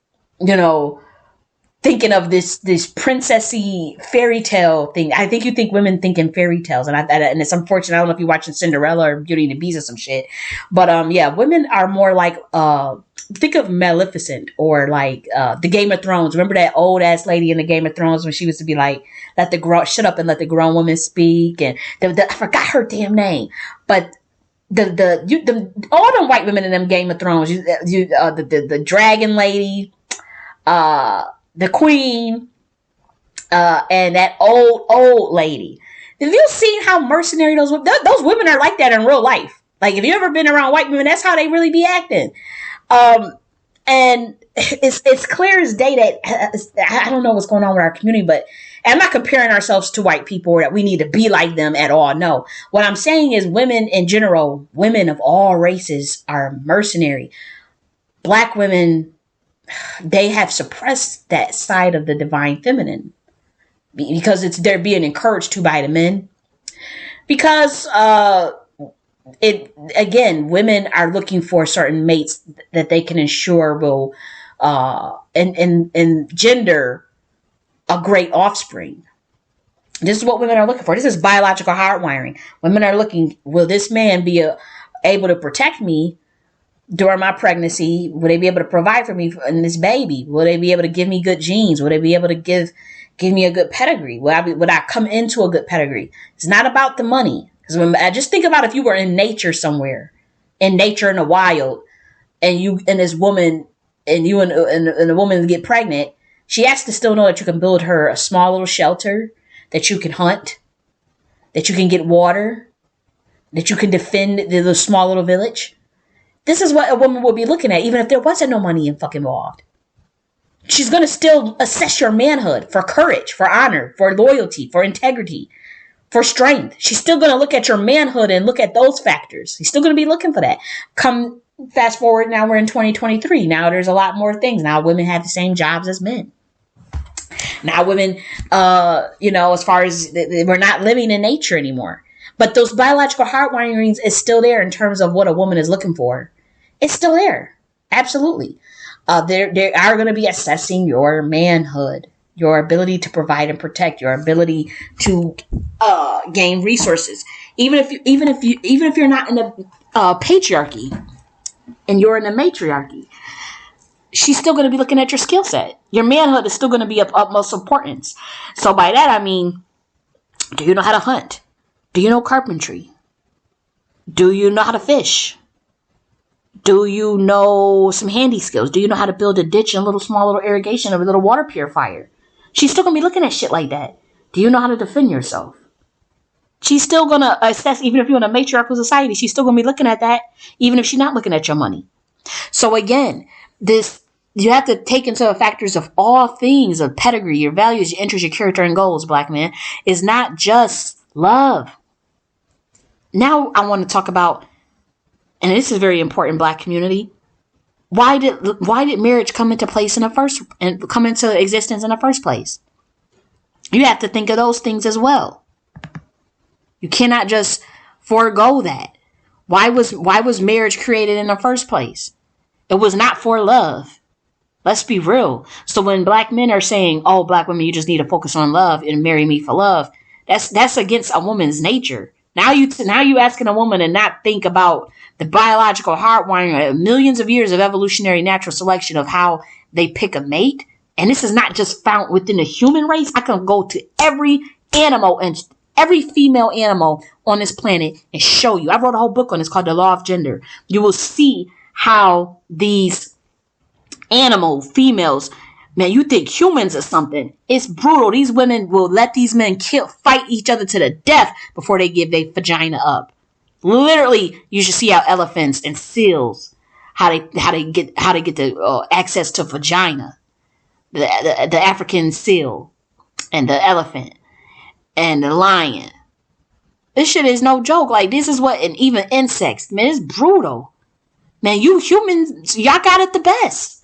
thinking of this princessy fairy tale thing. I think you think women think in fairy tales, and it's unfortunate. I don't know if you're watching Cinderella or Beauty and the Beast or some shit, but yeah, women are more like think of Maleficent or like the Game of Thrones. Remember that old ass lady in the Game of Thrones when she was to be like, shut up and let the grown woman speak, and I forgot her damn name, but all them white women in them Game of Thrones, the dragon lady, the queen, and that old lady. Have you seen how mercenary those women are like that in real life? Like, if you ever been around white women, that's how they really be acting. And it's clear as day that I don't know what's going on with our community, but I'm not comparing ourselves to white people or that we need to be like them at all. No, what I'm saying is women in general, women of all races are mercenary. Black women, they have suppressed that side of the divine feminine because they're being encouraged to by the men. Because women are looking for certain mates that they can ensure will engender a great offspring. This is what women are looking for. This is biological hardwiring. Women are looking, will this man be able to protect me during my pregnancy? Will they be able to provide for me and this baby? Will they be able to give me good genes? Will they be able to give me a good pedigree? Would I come into a good pedigree? It's not about the money. Because I just think about if you were in nature somewhere, in the wild, and this woman and the woman get pregnant, she has to still know that you can build her a small little shelter, that you can hunt, that you can get water, that you can defend the small little village. This is what a woman will be looking at, even if there wasn't no money involved. She's going to still assess your manhood for courage, for honor, for loyalty, for integrity, for strength. She's still going to look at your manhood and look at those factors. She's still going to be looking for that. Come fast forward, now we're in 2023. Now there's a lot more things. Now women have the same jobs as men. Now women, as far as we're not living in nature anymore. But those biological hardwirings is still there in terms of what a woman is looking for. It's still there. Absolutely. They are going to be assessing your manhood, your ability to provide and protect, your ability to gain resources. Even if you're not in a patriarchy and you're in a matriarchy, she's still going to be looking at your skill set. Your manhood is still going to be of utmost importance. So by that, I mean, do you know how to hunt? Do you know carpentry? Do you know how to fish? Do you know some handy skills? Do you know how to build a ditch and a small little irrigation or a little water purifier? She's still going to be looking at shit like that. Do you know how to defend yourself? She's still going to assess, even if you're in a matriarchal society, she's still going to be looking at that, even if she's not looking at your money. So again, you have to take into the factors of all things of pedigree, your values, your interests, your character, and goals, black man. It's not just love. Now I want to talk about, and this is very important, black community. Why did marriage come into existence in the first place? You have to think of those things as well. You cannot just forego that. Why was marriage created in the first place? It was not for love. Let's be real. So when black men are saying, "Oh, black women, you just need to focus on love and marry me for love," that's against a woman's nature. Now you asking a woman to not think about the biological hardwiring, millions of years of evolutionary natural selection of how they pick a mate. And this is not just found within the human race. I can go to every animal and every female animal on this planet and show you. I wrote a whole book on this called The Law of Gender. You will see how these animal females. Man, you think humans are something. It's brutal. These women will let these men fight each other to the death before they give their vagina up. Literally, you should see how elephants and seals, how they get the access to vagina. The African seal and the elephant and the lion. This shit is no joke. Like, this is what, and even insects, man, it's brutal. Man, you humans, y'all got it the best.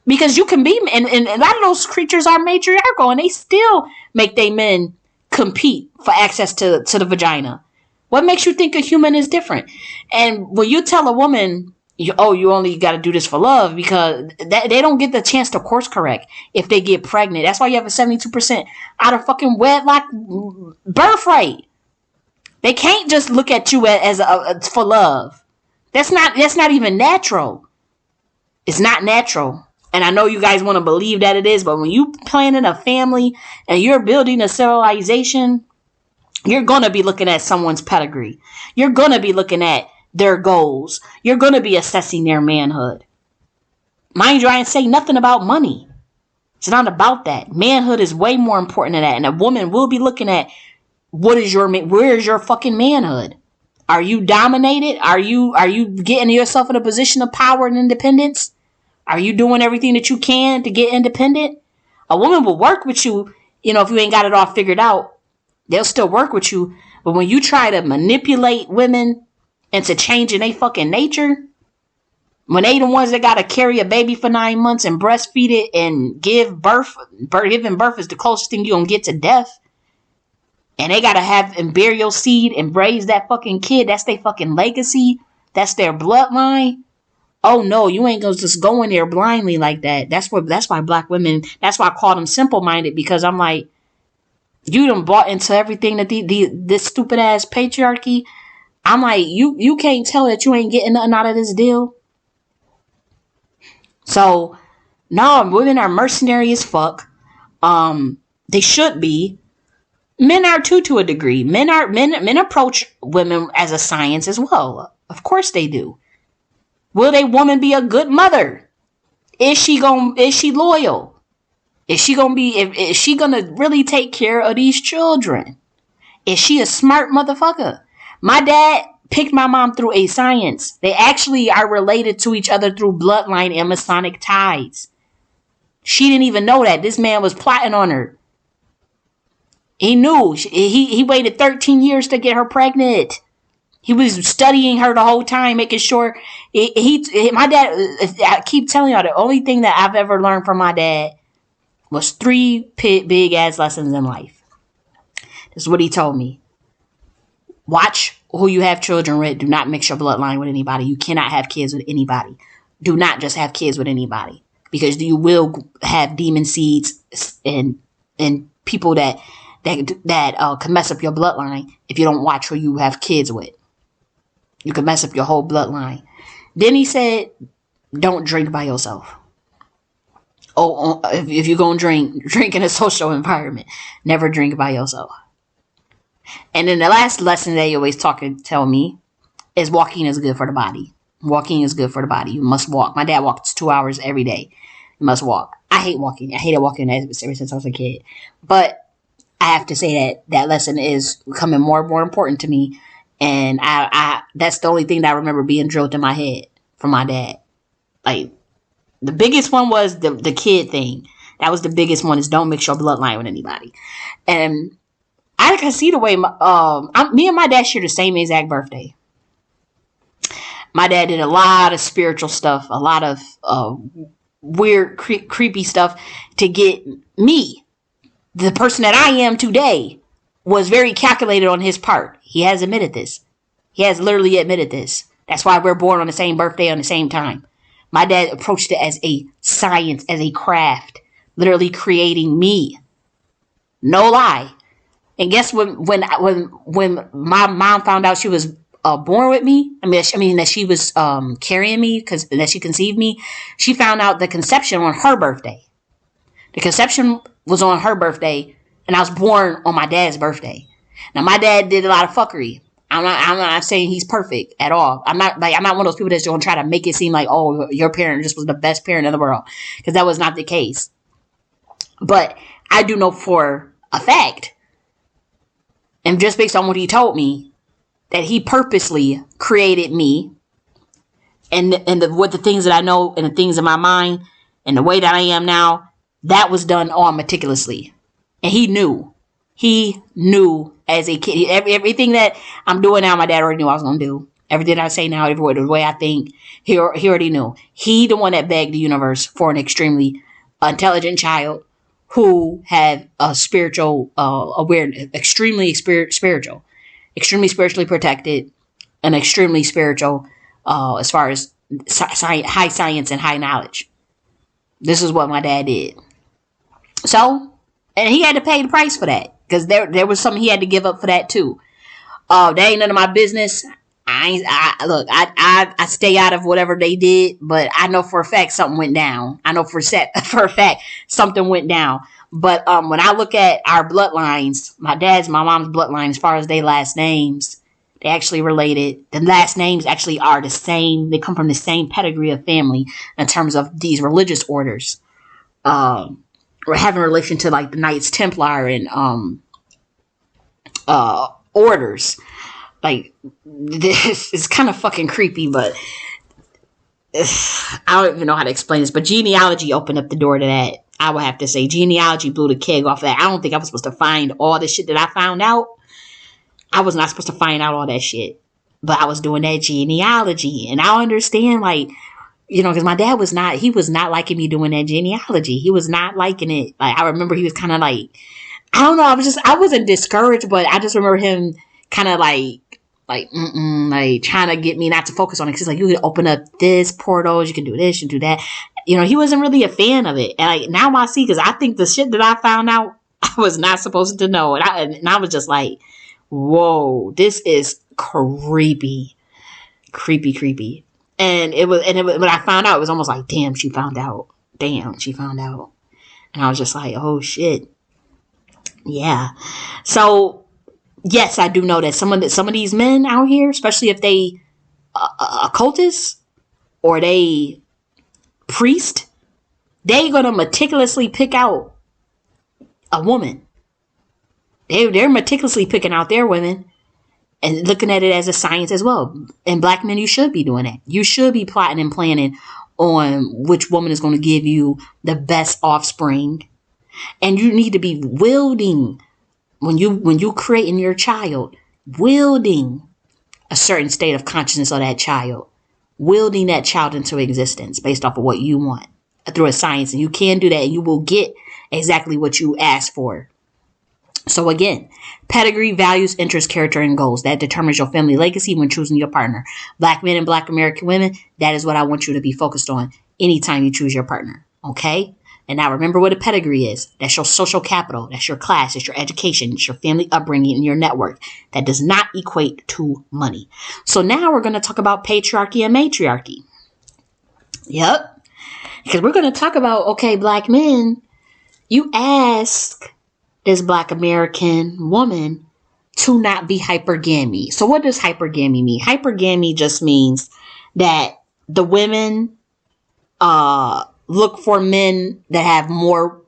Because you can be, and a lot of those creatures are matriarchal, and they still make their men compete for access to the vagina. What makes you think a human is different? And when you tell a woman, you only got to do this for love, because they don't get the chance to course correct if they get pregnant. That's why you have a 72% out of fucking wedlock birth rate. They can't just look at you as for love. That's not even natural. It's not natural. And I know you guys want to believe that it is, but when you planning a family and you're building a civilization, you're going to be looking at someone's pedigree. You're going to be looking at their goals. You're going to be assessing their manhood. Mind you, I ain't say nothing about money. It's not about that. Manhood is way more important than that. And a woman will be looking at where is your fucking manhood? Are you dominated? Are you getting yourself in a position of power and independence? Are you doing everything that you can to get independent? A woman will work with you, if you ain't got it all figured out. They'll still work with you. But when you try to manipulate women into changing their fucking nature, when they the ones that got to carry a baby for 9 months and breastfeed it and give birth, giving birth is the closest thing you're going to get to death. And they got to have and bear your seed and raise that fucking kid. That's their fucking legacy. That's their bloodline. Oh no, you ain't gonna just go in there blindly like that. That's why black women, that's why I call them simple-minded, because I'm like, you done bought into everything that this stupid ass patriarchy. I'm like, you can't tell that you ain't getting nothing out of this deal. So no, women are mercenary as fuck. They should be. Men are too, to a degree. Men approach women as a science as well. Of course they do. Will a woman be a good mother? Is she loyal? Is she gonna really take care of these children? Is she a smart motherfucker? My dad picked my mom through a science. They actually are related to each other through bloodline and Masonic ties. She didn't even know that. This man was plotting on her. He knew. He waited 13 years to get her pregnant. He was studying her the whole time, making sure. My dad, I keep telling y'all, the only thing that I've ever learned from my dad was 3 big ass lessons in life. This is what he told me. Watch who you have children with. Do not mix your bloodline with anybody. You cannot have kids with anybody. Do not just have kids with anybody, because you will have demon seeds and people that can mess up your bloodline if you don't watch who you have kids with. You can mess up your whole bloodline. Then he said, don't drink by yourself. If you're going to drink in a social environment. Never drink by yourself. And then the last lesson they always tell me is walking is good for the body. Walking is good for the body. You must walk. My dad walks 2 hours every day. You must walk. I hate walking. I hated walking ever since I was a kid. But I have to say that lesson is becoming more and more important to me. And I that's the only thing that I remember being drilled in my head from my dad. Like, the biggest one was the kid thing. That was the biggest one, is don't mix your bloodline with anybody. And I can see the way me and my dad share the same exact birthday. My dad did a lot of spiritual stuff, a lot of weird, creepy stuff to get me, the person that I am today, was very calculated on his part. He has admitted this. He has literally admitted this. That's why we're born on the same birthday on the same time. My dad approached it as a science, as a craft, literally creating me. No lie. And guess when my mom found out she was born with me, I mean that she was carrying me, because that she conceived me, she found out the conception on her birthday. The conception was on her birthday, and I was born on my dad's birthday. Now, my dad did a lot of fuckery. I'm not saying he's perfect at all. I'm not one of those people that's going to try to make it seem like, oh, your parent just was the best parent in the world, because that was not the case. But I do know for a fact, and just based on what he told me, that he purposely created me and with the things that I know and the things in my mind and the way that I am now, that was done all meticulously. And he knew as a kid, everything that I'm doing now, my dad already knew I was going to do. Everything I say now, the way I think, he already knew. He the one that begged the universe for an extremely intelligent child who had a spiritual awareness, extremely spiritual, extremely spiritually protected, and extremely spiritual as far as high science and high knowledge. This is what my dad did. So, and he had to pay the price for that, because there was something he had to give up for that too. That ain't none of my business. I stay out of whatever they did, but I know for a fact something went down. I know for a fact something went down. But when I look at our bloodlines, my mom's bloodline, as far as their last names, they actually related. The last names actually are the same. They come from the same pedigree of family in terms of these religious orders. Or having relation to like the Knights Templar and orders. Like, this is kind of fucking creepy, but I don't even know how to explain this. But genealogy opened up the door to that. I would have to say genealogy blew the keg off that. I don't think I was supposed to find all the shit that I found out. I was not supposed to find out all that shit. But I was doing that genealogy. And I understand, like, you know, because my dad was not liking me doing that genealogy. He was not liking it. Like, I remember he was kind of like, I don't know, I wasn't discouraged, but I just remember him kind of like trying to get me not to focus on it. Cause he's like, you can open up this portals, you can do this, you can do that. You know, he wasn't really a fan of it. And like, now I see, cause I think the shit that I found out, I was not supposed to know. And I was just like, whoa, this is creepy. And when I found out, it was almost like, damn, she found out. And I was just like, oh shit. Yeah. So, yes, I do know that some of these men out here, especially if they occultists or they priest, they gonna meticulously pick out a woman. They're meticulously picking out their women and looking at it as a science as well. And black men, you should be doing that. You should be plotting and planning on which woman is going to give you the best offspring. And you need to be wielding, when you creating your child, wielding a certain state of consciousness of that child, wielding that child into existence based off of what you want through a science. And you can do that, and you will get exactly what you ask for. So again, pedigree, values, interests, character, and goals. That determines your family legacy when choosing your partner. Black men and black American women, that is what I want you to be focused on anytime you choose your partner. Okay? And now remember what a pedigree is. That's your social capital. That's your class. It's your education. It's your family upbringing and your network. That does not equate to money. So now we're going to talk about patriarchy and matriarchy. Yep. Because we're going to talk about, okay, black men, you ask this black American woman to not be hypergamy. So what does hypergamy mean? Hypergamy just means that the women look for men that have more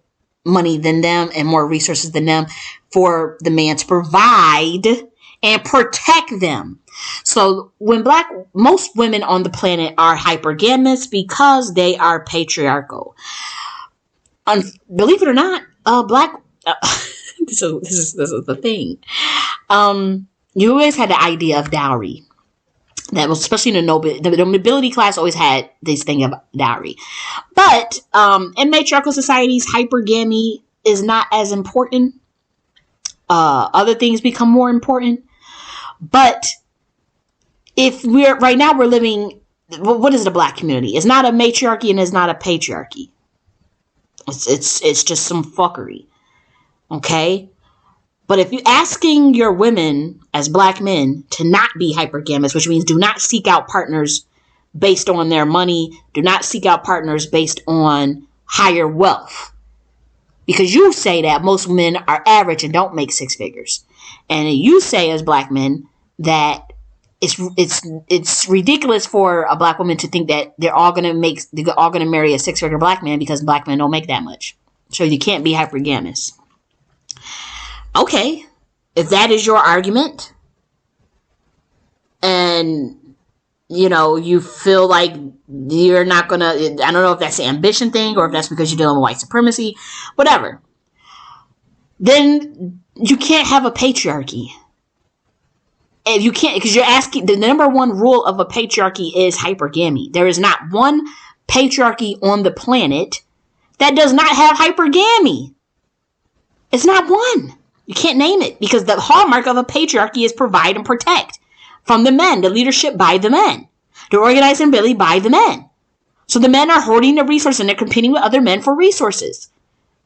money than them and more resources than them for the man to provide and protect them. So most women on the planet are hypergamous because they are patriarchal. Believe it or not, this is the thing. You always had the idea of dowry. That was especially in the nobility class always had this thing of dowry. But in matriarchal societies, hypergamy is not as important. Other things become more important. But if we're living, what is the black community? It's not a matriarchy and it's not a patriarchy. It's just some fuckery. Okay? But if you're asking your women as black men to not be hypergamous, which means do not seek out partners based on their money, do not seek out partners based on higher wealth. Because you say that most men are average and don't make six figures. And you say as black men that it's ridiculous for a black woman to think that they're all gonna marry a 6-figure black man because black men don't make that much. So you can't be hypergamous. Okay, if that is your argument, and you feel like you're not gonna, I don't know if that's the ambition thing or if that's because you're dealing with white supremacy, whatever, then you can't have a patriarchy. And you can't, because you're asking, the number one rule of a patriarchy is hypergamy. There is not one patriarchy on the planet that does not have hypergamy. It's not one. You can't name it, because the hallmark of a patriarchy is provide and protect from the men, the leadership by the men, the organizing ability by the men. So the men are hoarding the resources and they're competing with other men for resources,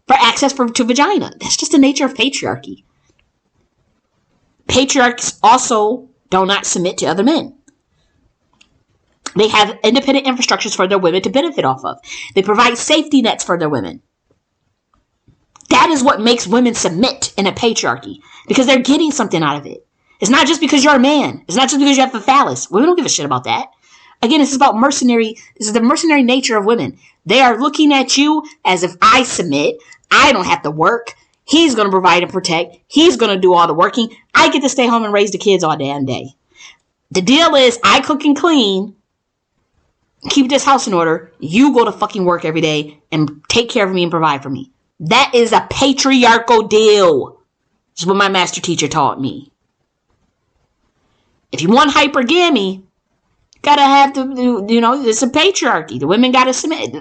for access to vagina. That's just the nature of patriarchy. Patriarchs also do not submit to other men. They have independent infrastructures for their women to benefit off of. They provide safety nets for their women. That is what makes women submit in a patriarchy, because they're getting something out of it. It's not just because you're a man. It's not just because you have a phallus. Women don't give a shit about that. Again, this is about mercenary. This is the mercenary nature of women. They are looking at you as if I submit, I don't have to work. He's going to provide and protect. He's going to do all the working. I get to stay home and raise the kids all damn day. The deal is I cook and clean, keep this house in order. You go to fucking work every day and take care of me and provide for me. That is a patriarchal deal. This is what my master teacher taught me. If you want hypergamy, gotta have to, it's a patriarchy. The women gotta submit,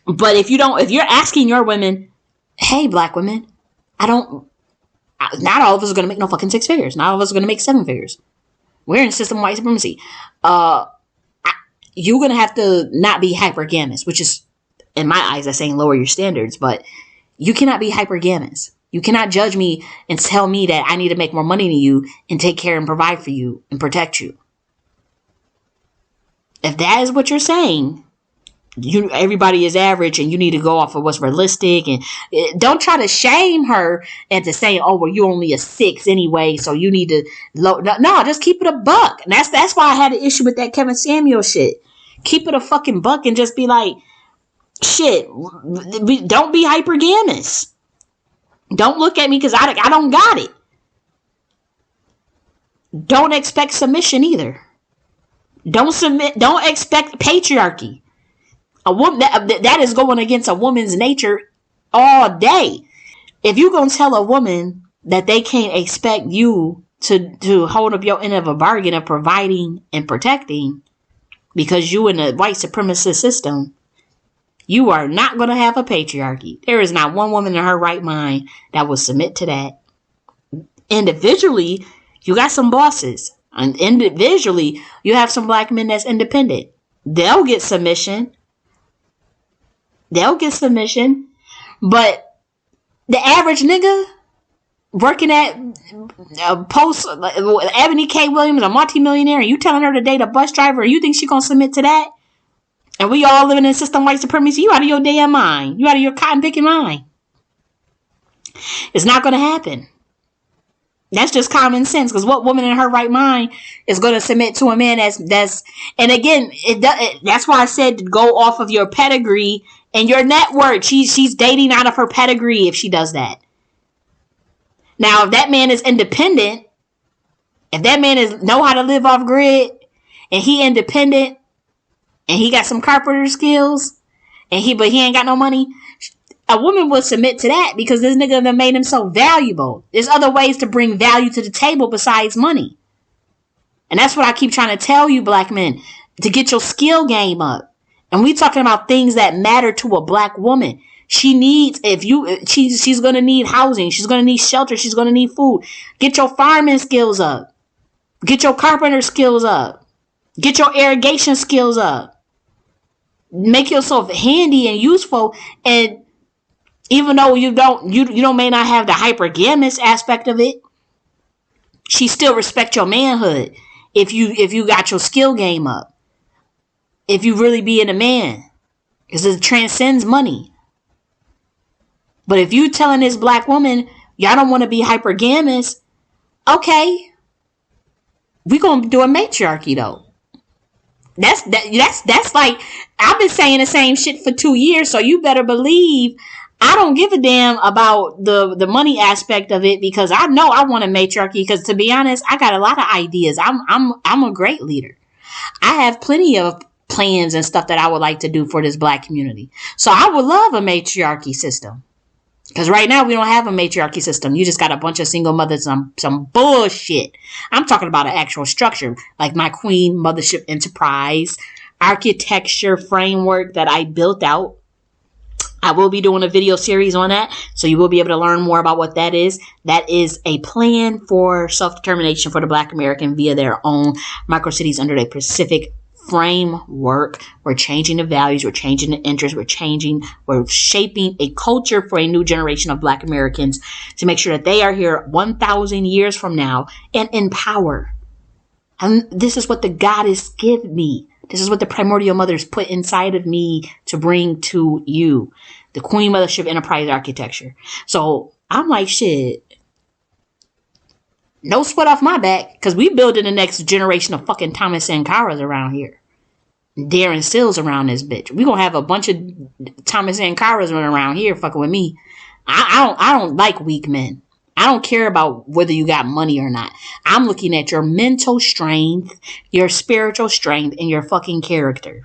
But if you're asking your women, hey, black women, not all of us are gonna make no fucking 6 figures. Not all of us are gonna make 7 figures. We're in a system of white supremacy. You're gonna have to not be hypergamous, which is, in my eyes, that's saying lower your standards, but you cannot be hypergamous. You cannot judge me and tell me that I need to make more money than you and take care and provide for you and protect you. If that is what you're saying, everybody is average and you need to go off of what's realistic, and don't try to shame her into saying, oh, well, you're only a 6 anyway, so you need to no, just keep it a buck. And that's why I had an issue with that Kevin Samuel shit. Keep it a fucking buck and just be like, shit, don't be hypergamous. Don't look at me because I don't got it. Don't expect submission either. Don't expect patriarchy. A woman that is going against a woman's nature all day. If you gonna tell a woman that they can't expect you to hold up your end of a bargain of providing and protecting because you in a white supremacist system, you are not going to have a patriarchy. There is not one woman in her right mind that will submit to that. Individually, you got some bosses. And individually, you have some black men that's independent. They'll get submission. But the average nigga working at Ebony K. Williams, a multimillionaire, and you telling her to date a bus driver, and you think she going to submit to that? And we all living in a system of white supremacy. You out of your damn mind. You out of your cotton picking mind. It's not going to happen. That's just common sense. Because what woman in her right mind is going to submit to a man that's and again, that's why I said to go off of your pedigree and your network. She's dating out of her pedigree if she does that. Now, if that man is independent, if that man know how to live off grid, and he independent, and he got some carpenter skills, but he ain't got no money, a woman will submit to that because this nigga done made him so valuable. There's other ways to bring value to the table besides money. And that's what I keep trying to tell you, black men, to get your skill game up. And we talking about things that matter to a black woman. She needs, she's going to need housing. She's going to need shelter. She's going to need food. Get your farming skills up. Get your carpenter skills up. Get your irrigation skills up. Make yourself handy and useful. And even though you may not have the hypergamous aspect of it, she still respect your manhood. If you got your skill game up. If you really being a man. Because it transcends money. But if you telling this black woman, y'all don't want to be hypergamous, Okay, we gonna do a matriarchy though. That's like, I've been saying the same shit for 2 years, so you better believe I don't give a damn about the money aspect of it, because I know I want a matriarchy. Because to be honest, I got a lot of ideas. I'm a great leader. I have plenty of plans and stuff that I would like to do for this black community. So I would love a matriarchy system. Because right now we don't have a matriarchy system. You just got a bunch of single mothers, some bullshit. I'm talking about an actual structure, like my Queen Mothership Enterprise architecture framework that I built out. I will be doing a video series on that, so you will be able to learn more about what that is. That is a plan for self-determination for the Black American via their own micro-cities under the Pacific framework. We're changing the values, we're changing the interests, we're shaping a culture for a new generation of Black Americans to make sure that they are here 1,000 years from now and in power. And this is what the goddess give me. This is what the primordial mothers put inside of me to bring to you. The Queen Mothership Enterprise architecture. So I'm like, shit. No sweat off my back, because we building the next generation of fucking Thomas Sankaras around here. Darren Stills around this bitch. We gonna have a bunch of Thomas Sankaras running around here fucking with me. I don't like weak men. I don't care about whether you got money or not. I'm looking at your mental strength, your spiritual strength, and your fucking character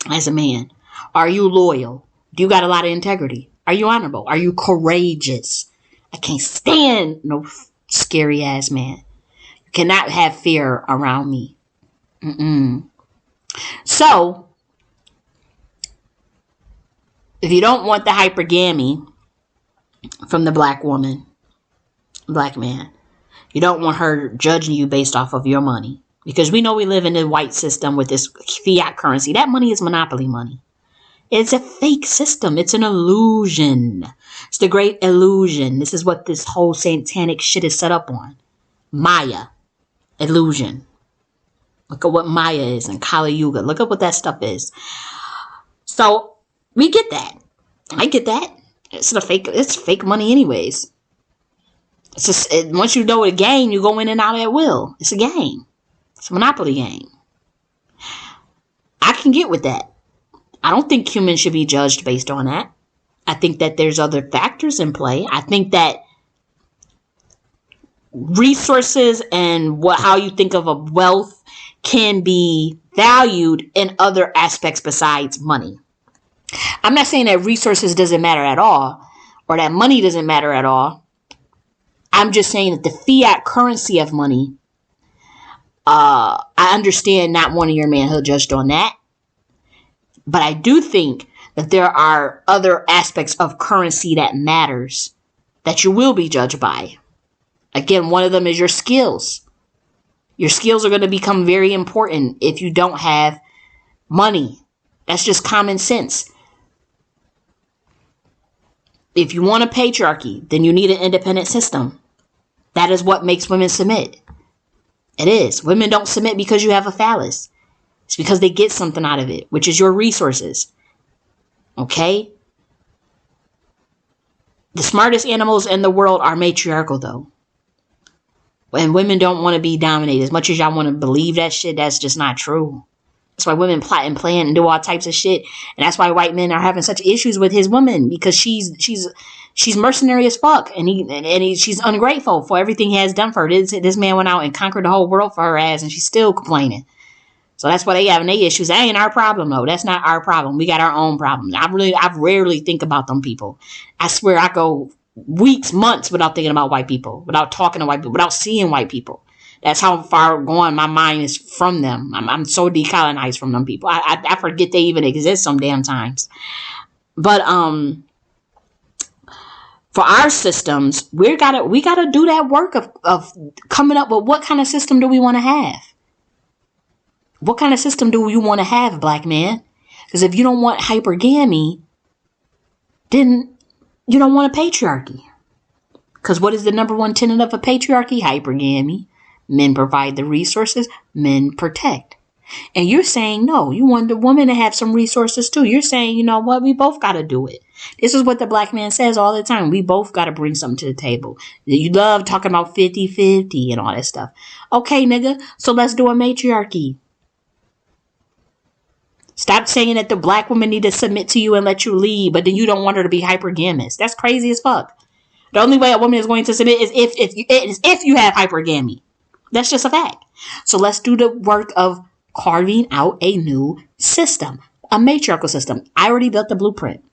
as a man. Are you loyal? Do you got a lot of integrity? Are you honorable? Are you courageous? I can't stand no scary ass man. You cannot have fear around me. So, if you don't want the hypergamy from the black woman, black man, you don't want her judging you based off of your money, because we know we live in a white system with this fiat currency. That money is monopoly money. It's a fake system. It's an illusion. It's the great illusion. This is what this whole satanic shit is set up on. Maya. Illusion. Look at what Maya is and Kali Yuga. Look at what that stuff is. So we get that. I get that. It's fake money anyways. It's just, once you know the game, you go in and out at will. It's a game. It's a monopoly game. I can get with that. I don't think humans should be judged based on that. I think that there's other factors in play. I think that resources and how you think of a wealth can be valued in other aspects besides money. I'm not saying that resources doesn't matter at all, or that money doesn't matter at all. I'm just saying that the fiat currency of money, I understand not wanting your manhood judged on that. But I do think that there are other aspects of currency that matters that you will be judged by. Again, one of them is your skills. Your skills are going to become very important if you don't have money. That's just common sense. If you want a patriarchy, then you need an independent system. That is what makes women submit. It is. Women don't submit because you have a phallus. It's because they get something out of it, which is your resources. Okay? The smartest animals in the world are matriarchal, though. And women don't want to be dominated. As much as y'all want to believe that shit, that's just not true. That's why women plot and plan and do all types of shit. And that's why white men are having such issues with his woman, because she's mercenary as fuck, and she's ungrateful for everything he has done for her. This man went out and conquered the whole world for her ass, and she's still complaining. So that's why they having their issues. That ain't our problem, though. That's not our problem. We got our own problems. I rarely think about them people. I swear I go weeks, months without thinking about white people, without talking to white people, without seeing white people. That's how far gone my mind is from them. I'm so decolonized from them people. I forget they even exist some damn times. But for our systems, we gotta do that work of coming up with what kind of system do we want to have. What kind of system do you want to have, black man? Because if you don't want hypergamy, then you don't want a patriarchy. Because what is the number one tenet of a patriarchy? Hypergamy. Men provide the resources, men protect. And you're saying, no, you want the woman to have some resources too. You're saying, you know what? We both got to do it. This is what the black man says all the time. We both got to bring something to the table. You love talking about 50-50 and all that stuff. Okay, nigga. So let's do a matriarchy. Stop saying that the black woman need to submit to you and let you lead, but then you don't want her to be hypergamous. That's crazy as fuck. The only way a woman is going to submit is if you have hypergamy. That's just a fact. So let's do the work of carving out a new system, a matriarchal system. I already built the blueprint.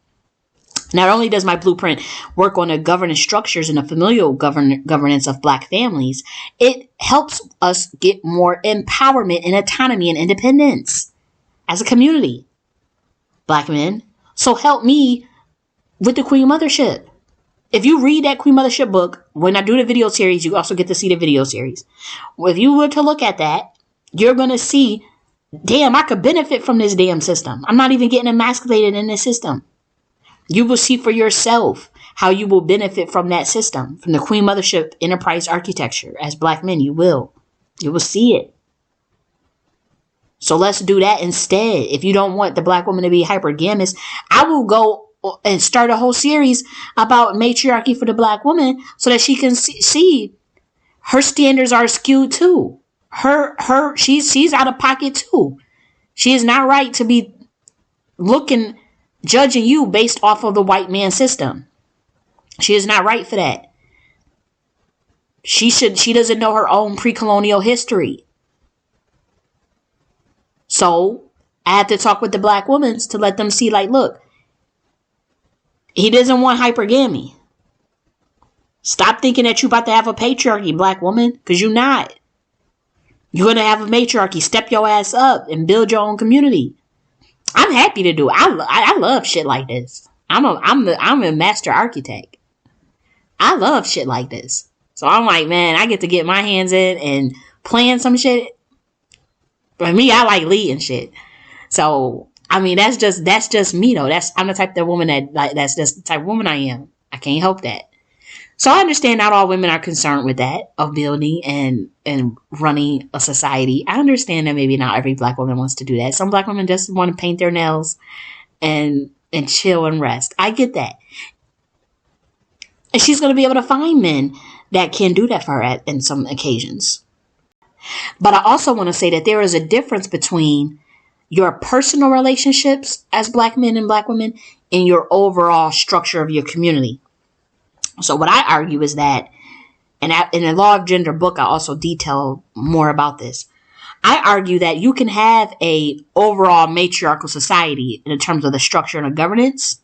Not only does my blueprint work on the governance structures and the familial governance of black families, it helps us get more empowerment and autonomy and independence as a community. Black men. So help me with the Queen Mothership. If you read that Queen Mothership book, when I do the video series, you also get to see the video series. Well, if you were to look at that, you're going to see, damn, I could benefit from this damn system. I'm not even getting emasculated in this system. You will see for yourself how you will benefit from that system, from the Queen Mothership enterprise architecture. As black men, you will. You will see it. So let's do that instead. If you don't want the black woman to be hypergamous, I will go and start a whole series about matriarchy for the black woman so that she can see her standards are skewed too. She's out of pocket too. She is not right to be judging you based off of the white man system. She is not right for that. She doesn't know her own pre-colonial history. So I have to talk with the black women to let them see, like, look, he doesn't want hypergamy. Stop thinking that you about to have a patriarchy, black woman, because you're not. You're going to have a matriarchy. Step your ass up and build your own community. I'm happy to do it. I love shit like this. I'm a master architect. I love shit like this. So I'm like, man, I get to get my hands in and plan some shit. For me, I like leading shit. So I mean, that's just me though. I'm the type of woman that's just the type of woman I am. I can't help that. So I understand not all women are concerned with that, of building and running a society. I understand that maybe not every black woman wants to do that. Some black women just want to paint their nails and chill and rest. I get that. And she's going to be able to find men that can do that for her in some occasions. But I also want to say that there is a difference between your personal relationships as black men and black women and your overall structure of your community. So what I argue is that, and in the Law of Gender book, I also detail more about this. I argue that you can have a overall matriarchal society in terms of the structure and the governance.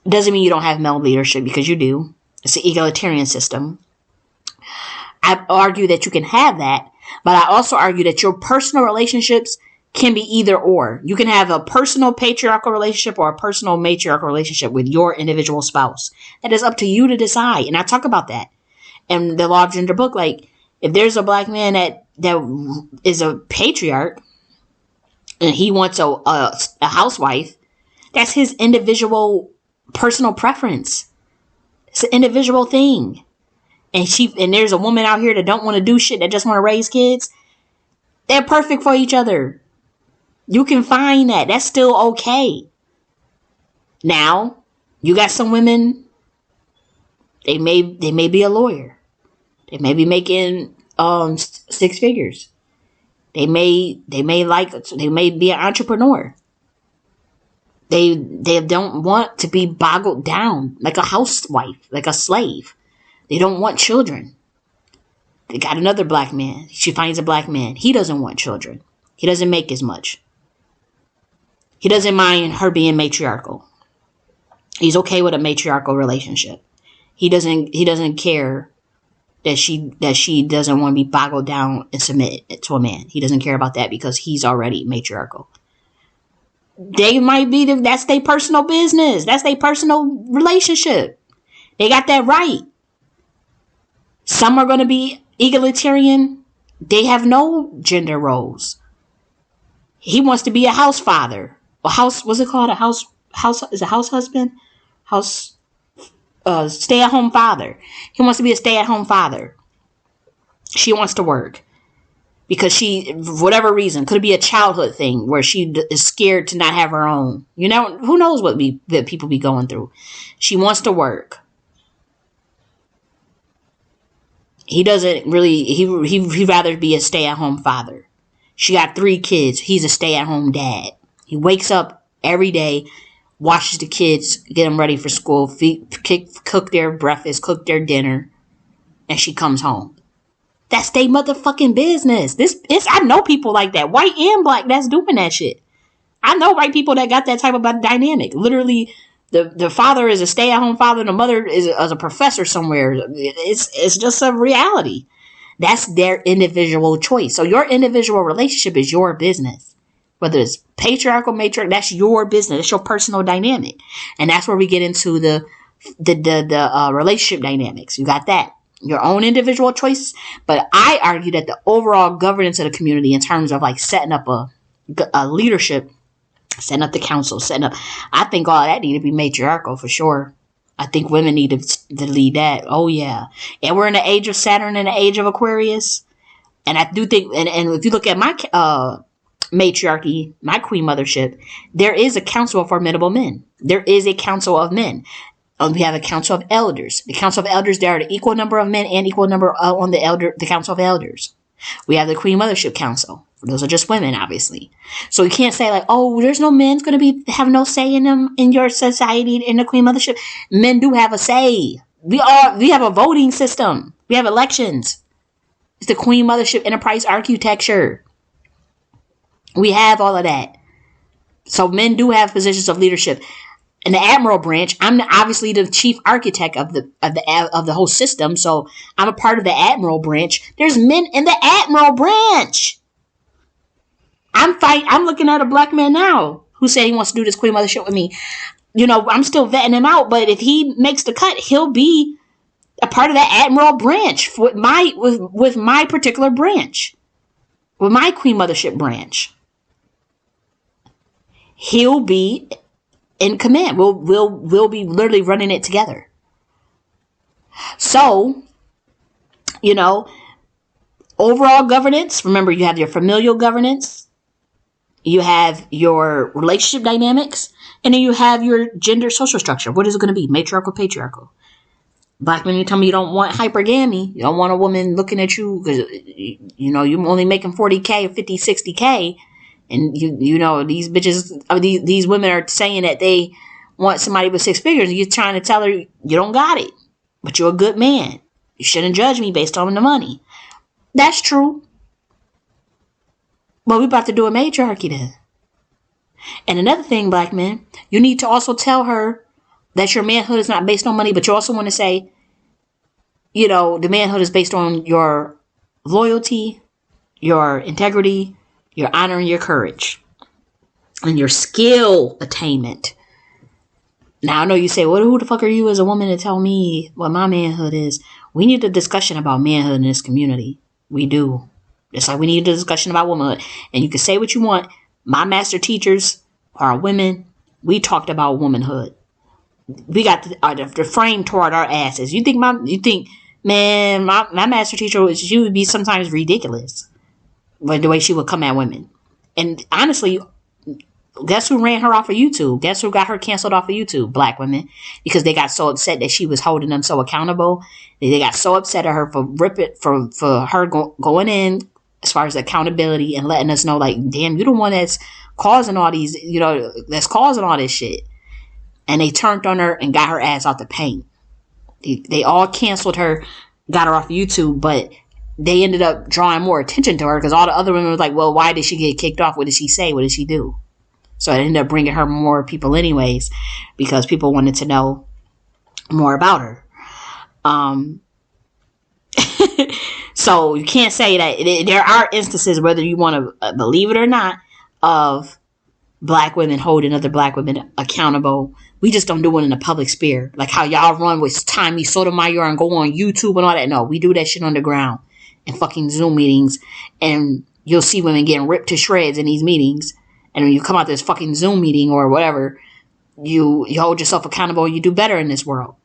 Doesn't mean you don't have male leadership, because you do. It's an egalitarian system. I argue that you can have that, but I also argue that your personal relationships can be either or. You can have a personal patriarchal relationship or a personal matriarchal relationship with your individual spouse. That is up to you to decide. And I talk about that in the Law of Gender book. Like, if there's a black man that is a patriarch and he wants a housewife, that's his individual personal preference. It's an individual thing. And there's a woman out here that don't want to do shit, that just want to raise kids. They're perfect for each other. You can find that. That's still okay. Now, you got some women, they may be a lawyer. They may be making 6 figures. They may be an entrepreneur. They don't want to be boggled down like a housewife, like a slave. They don't want children. They got another black man. She finds a black man. He doesn't want children. He doesn't make as much. He doesn't mind her being matriarchal. He's okay with a matriarchal relationship. He doesn't care that she doesn't want to be boggled down and submit to a man. He doesn't care about that because he's already matriarchal. They might be that's their personal business. That's their personal relationship. They got that right. Some are going to be egalitarian. They have no gender roles. He wants to be a house father. What's it called? Is a house husband? Stay-at-home father. He wants to be a stay-at-home father. She wants to work. because she, for whatever reason, could be a childhood thing where she is scared to not have her own. You know, who knows what people be going through. She wants to work. He doesn't really, he'd rather be a stay-at-home father. She got 3 kids. He's a stay-at-home dad. He wakes up every day, washes the kids, get them ready for school, cook their breakfast, cook their dinner, and she comes home. That's their motherfucking business. I know people like that, white and black, that's doing that shit. I know white people that got that type of dynamic. Literally, the father is a stay-at-home father, and the mother is a professor somewhere. It's just a reality. That's their individual choice. So your individual relationship is your business. Whether it's patriarchal, matriarchal, that's your business. That's your personal dynamic. And that's where we get into the relationship dynamics. You got that. Your own individual choice. But I argue that the overall governance of the community in terms of like setting up a leadership, setting up the council, I think all that need to be matriarchal for sure. I think women need to lead that. Oh yeah. And we're in the age of Saturn and the age of Aquarius. And I do think, and if you look at my matriarchy, my queen mothership, there is a council of formidable men. There is a council of men. We have a council of elders. The council of elders, there are the equal number of men and equal number on the council of elders. We have the queen mothership council. Those are just women, obviously. So you can't say like, oh, there's no men's going to have no say in them in your society in the queen mothership. Men do have a say. We have a voting system. We have elections. It's the queen mothership enterprise architecture. We have all of that. So men do have positions of leadership. In the admiral branch, I'm obviously the chief architect of the whole system. So I'm a part of the admiral branch. There's men in the admiral branch. I'm looking at a black man now who said he wants to do this queen mothership with me. You know, I'm still vetting him out, but if he makes the cut, he'll be a part of that admiral branch with my particular branch, with my queen mothership branch. He'll be in command. We'll be literally running it together. So, you know, overall governance. Remember, you have your familial governance. You have your relationship dynamics, and then you have your gender social structure. What is it going to be? Matriarchal, patriarchal. Black men, you tell me you don't want hypergamy. You don't want a woman looking at you because, you know, you're only making 40K or 50, 60K. And you know, these bitches, these women are saying that they want somebody with 6 figures. And you're trying to tell her you don't got it, but you're a good man. You shouldn't judge me based on the money. That's true. But we're about to do a matriarchy then. And another thing, black men, you need to also tell her that your manhood is not based on money, but you also want to say, you know, the manhood is based on your loyalty, your integrity, your honor, and your courage, and your skill attainment. Now, I know you say, well, who the fuck are you as a woman to tell me what my manhood is? We need a discussion about manhood in this community. We do. Just like we need a discussion about womanhood. And you can say what you want. My master teachers are women. We talked about womanhood. We got the frame toward our asses. You think, man, my master teacher, she would be sometimes ridiculous. But the way she would come at women. And honestly, guess who ran her off of YouTube? Guess who got her canceled off of YouTube? Black women. Because they got so upset that she was holding them so accountable. They got so upset at her for her going in as far as accountability and letting us know, like, damn, you're the one that's causing all these, you know, that's causing all this shit. And they turned on her and got her ass out the paint. They all canceled her, got her off YouTube, but they ended up drawing more attention to her because all the other women were like, well, why did she get kicked off? What did she say? What did she do? So it ended up bringing her more people anyways because people wanted to know more about her. So you can't say that there are instances, whether you want to believe it or not, of black women holding other black women accountable. We just don't do it in the public sphere. Like how y'all run with Tommy Sotomayor and go on YouTube and all that. No, we do that shit on the ground in fucking Zoom meetings. And you'll see women getting ripped to shreds in these meetings. And when you come out this fucking Zoom meeting or whatever, you hold yourself accountable. You do better in this world.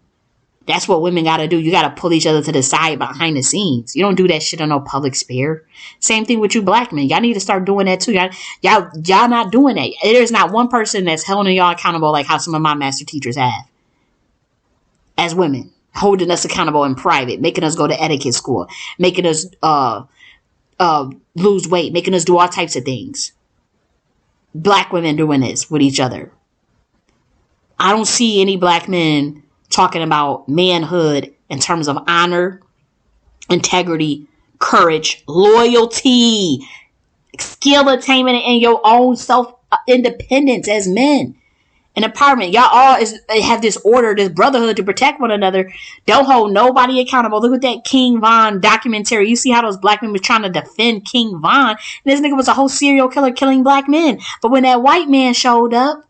That's what women got to do. You got to pull each other to the side behind the scenes. You don't do that shit on no public sphere. Same thing with you black men. Y'all need to start doing that too. Y'all not doing that. There's not one person that's holding y'all accountable like how some of my master teachers have. As women, holding us accountable in private, making us go to etiquette school, making us lose weight, making us do all types of things. Black women doing this with each other. I don't see any black men talking about manhood in terms of honor, integrity, courage, loyalty, skill attainment, and your own self-independence as men. And empowerment. Y'all all have this order, this brotherhood to protect one another. Don't hold nobody accountable. Look at that King Von documentary. You see how those black men were trying to defend King Von. And this nigga was a whole serial killer killing black men. But when that white man showed up,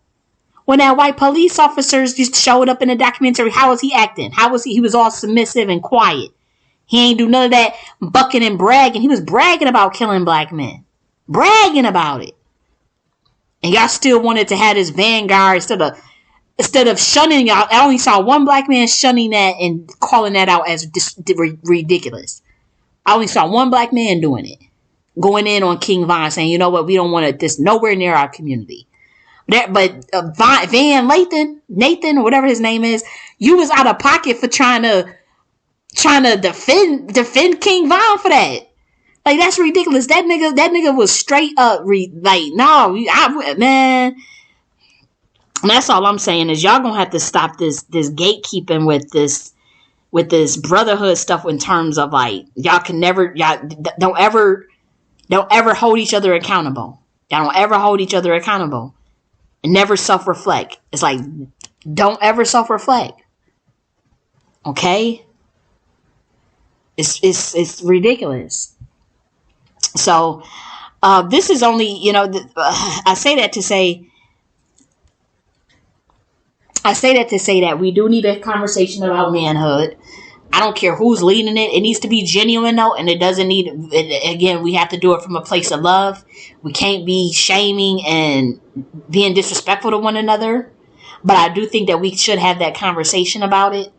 when that white police officers just showed up in the documentary, how was he acting? How was he? He was all submissive and quiet. He ain't do none of that bucking and bragging. He was bragging about killing black men. Bragging about it. And y'all still wanted to have this vanguard instead of shunning y'all. I only saw one black man shunning that and calling that out as ridiculous. I only saw one black man doing it. Going in on King Von saying, you know what, we don't want this nowhere near our community. But Van Nathan, or whatever his name is, you was out of pocket for trying to defend King Von for that. Like, that's ridiculous. That nigga was straight up man. And that's all I'm saying is y'all gonna have to stop this gatekeeping with this brotherhood stuff in terms of like y'all don't ever hold each other accountable. Y'all don't ever hold each other accountable. And never self-reflect. It's like, don't ever self-reflect. Okay? It's ridiculous. So, this is only, I say that to say that we do need a conversation about manhood. I don't care who's leading it. It needs to be genuine though, and it doesn't need, again, we have to do it from a place of love. We can't be shaming and being disrespectful to one another. But I do think that we should have that conversation about it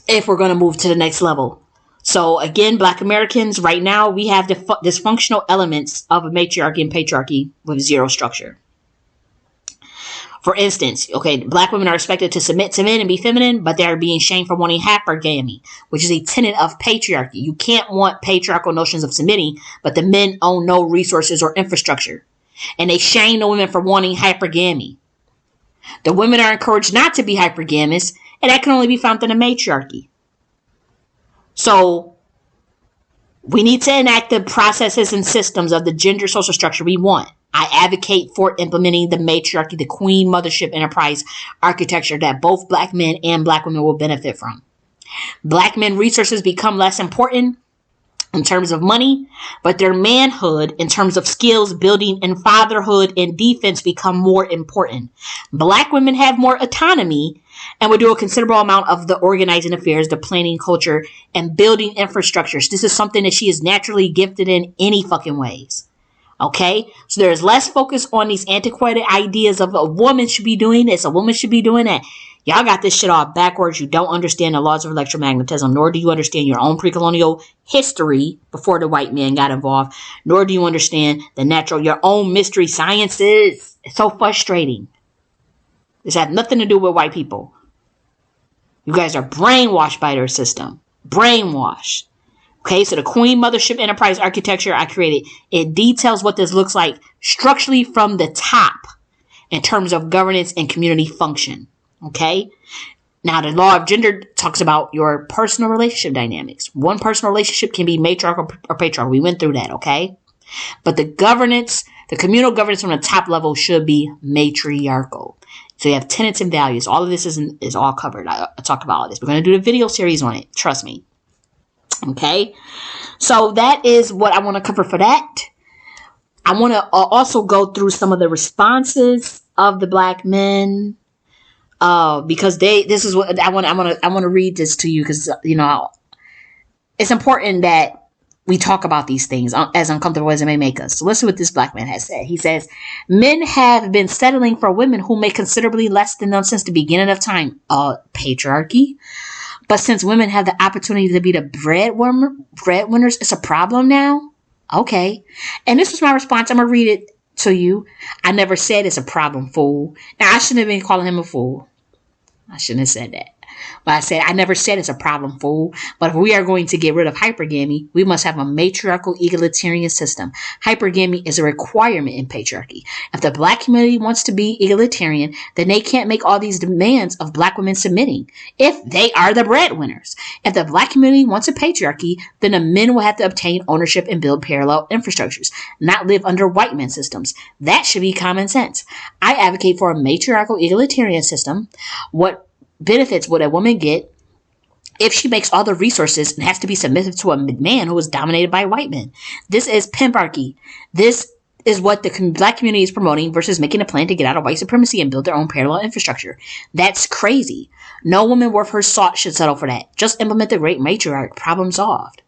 if we're going to move to the next level. So again, Black Americans, right now, we have the dysfunctional elements of a matriarchy and patriarchy with zero structure. For instance, okay, black women are expected to submit to men and be feminine, but they are being shamed for wanting hypergamy, which is a tenet of patriarchy. You can't want patriarchal notions of submitting, but the men own no resources or infrastructure. And they shame the women for wanting hypergamy. The women are encouraged not to be hypergamous, and that can only be found in a matriarchy. So, we need to enact the processes and systems of the gender social structure we want. I advocate for implementing the matriarchy, the queen mothership enterprise architecture that both black men and black women will benefit from. Black men resources become less important in terms of money, but their manhood in terms of skills, building, and fatherhood and defense become more important. Black women have more autonomy and will do a considerable amount of the organizing affairs, the planning, culture, and building infrastructures. This is something that she is naturally gifted in any fucking ways. Okay, so there's less focus on these antiquated ideas of a woman should be doing this, a woman should be doing that. Y'all got this shit all backwards. You don't understand the laws of electromagnetism, nor do you understand your own pre-colonial history before the white man got involved, nor do you understand your own mystery sciences. It's so frustrating. This has nothing to do with white people. You guys are brainwashed by their system. Brainwashed. Okay, so the Queen Mothership Enterprise architecture I created, it details what this looks like structurally from the top in terms of governance and community function. Okay, now the law of gender talks about your personal relationship dynamics. One personal relationship can be matriarchal or patriarchal. We went through that, okay? But the governance, the communal governance from the top level should be matriarchal. So you have tenets and values. All of this is all covered. I talk about all this. We're going to do a video series on it. Trust me. Okay, so that is what I want to cover for that. I want to also go through some of the responses of the black men, because this is what I want to read this to you, because it's important that we talk about these things as uncomfortable as it may make us. So listen to what this black man has said. He says, men have been settling for women who make considerably less than them since the beginning of time. Patriarchy. But since women have the opportunity to be the breadwinners, it's a problem now? Okay. And this was my response. I'm going to read it to you. I never said it's a problem, fool. Now, I shouldn't have been calling him a fool. I shouldn't have said that. But I never said it's a problem, fool. But if we are going to get rid of hypergamy, we must have a matriarchal egalitarian system. Hypergamy is a requirement in patriarchy. If the black community wants to be egalitarian, then they can't make all these demands of black women submitting if they are the breadwinners. If the black community wants a patriarchy, then the men will have to obtain ownership and build parallel infrastructures, not live under white men systems. That should be common sense. I advocate for a matriarchal egalitarian system. What benefits would a woman get if she makes all the resources and has to be submissive to a man who is dominated by white men? This is pimparchy. This is what the black community is promoting versus making a plan to get out of white supremacy and build their own parallel infrastructure. That's crazy. No woman worth her salt should settle for that. Just implement the great matriarch. Problem solved.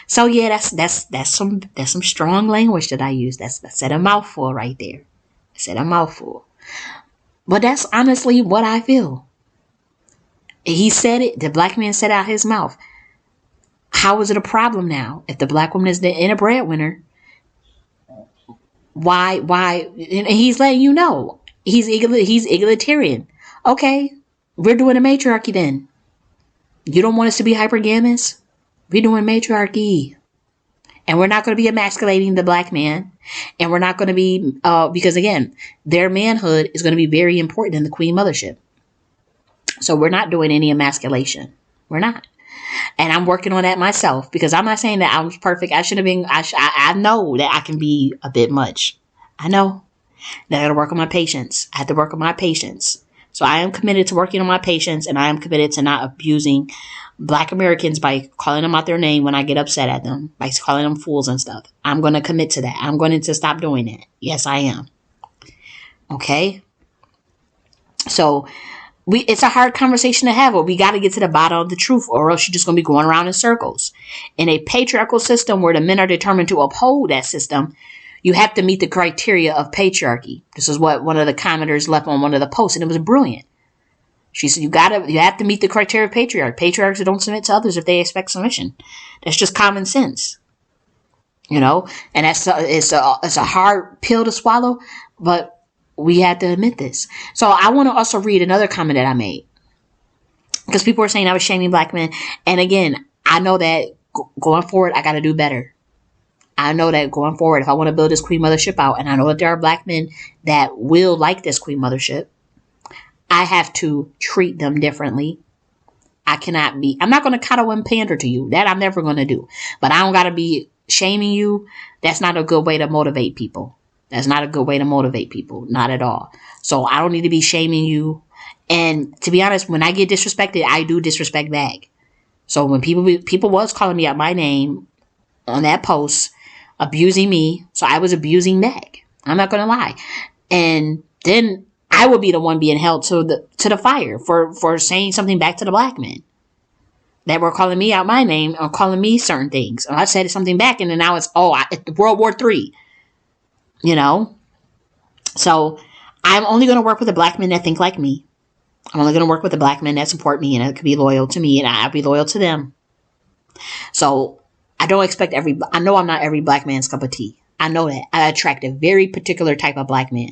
So yeah, that's some strong language that I use. I said a mouthful right there. I said a mouthful. But that's honestly what I feel. He said it. The black man said out his mouth. How is it a problem now? If the black woman is in a breadwinner, why? And he's letting you know. He's egalitarian. Okay, we're doing a matriarchy then. You don't want us to be hypergamous? We're doing matriarchy. And we're not going to be emasculating the black man. And we're not going to be, because again, their manhood is going to be very important in the queen mothership. So we're not doing any emasculation. We're not. And I'm working on that myself because I'm not saying that I was perfect. I should have been, I know that I can be a bit much. I know that I got to work on my patience. I have to work on my patience. So I am committed to working on my patience, and I am committed to not abusing black Americans by calling them out their name when I get upset at them, by calling them fools and stuff. I'm going to commit to that. I'm going to stop doing that. Yes, I am. Okay. So it's a hard conversation to have, but we got to get to the bottom of the truth, or else you're just going to be going around in circles. In a patriarchal system where the men are determined to uphold that system, you have to meet the criteria of patriarchy. This is what one of the commenters left on one of the posts, and it was brilliant. She said, you have to meet the criteria of patriarch. Patriarchs don't submit to others if they expect submission. That's just common sense. You know, and it's a hard pill to swallow, but we had to admit this. So I want to also read another comment that I made, because people were saying I was shaming black men. And again, I know that going forward, I got to do better. I know that going forward, if I want to build this queen mothership out, and I know that there are black men that will like this queen mothership, I have to treat them differently. I'm not going to coddle and pander to you. That I'm never going to do. But I don't got to be shaming you. That's not a good way to motivate people. That's not a good way to motivate people. Not at all. So I don't need to be shaming you. And to be honest, when I get disrespected, I do disrespect back. So when people was calling me out my name on that post, abusing me, so I was abusing back. I'm not going to lie. And then I would be the one being held to the fire for saying something back to the black men that were calling me out my name or calling me certain things. And I said something back, and then now it's World War III. You know, so I'm only going to work with the black men that think like me. I'm only going to work with the black men that support me and that could be loyal to me, and I'll be loyal to them. So I don't expect I know I'm not every black man's cup of tea. I know that. I attract a very particular type of black man.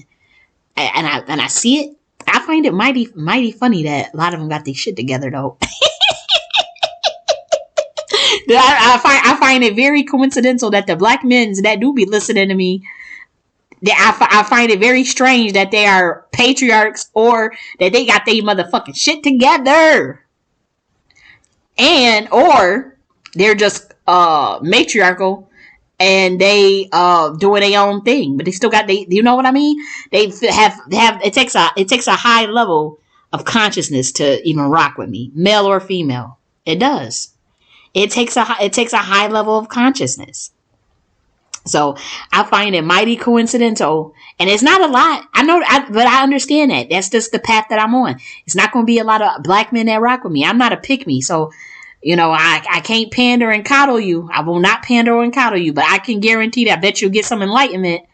And I see it. I find it mighty funny that a lot of them got their shit together though. I find it very coincidental that the black men that do be listening to me, I find it very strange that they are patriarchs or that they got their motherfucking shit together. Or they're just matriarchal and they doing their own thing, but they still got you know what I mean? They have it takes a high level of consciousness to even rock with me, male or female. It does. It takes a high level of consciousness. So I find it mighty coincidental, and it's not a lot. I know, but I understand that. That's just the path that I'm on. It's not going to be a lot of black men that rock with me. I'm not a pick me. So You know, I can't pander and coddle you. I will not pander and coddle you, but I can guarantee that I bet you'll get some enlightenment.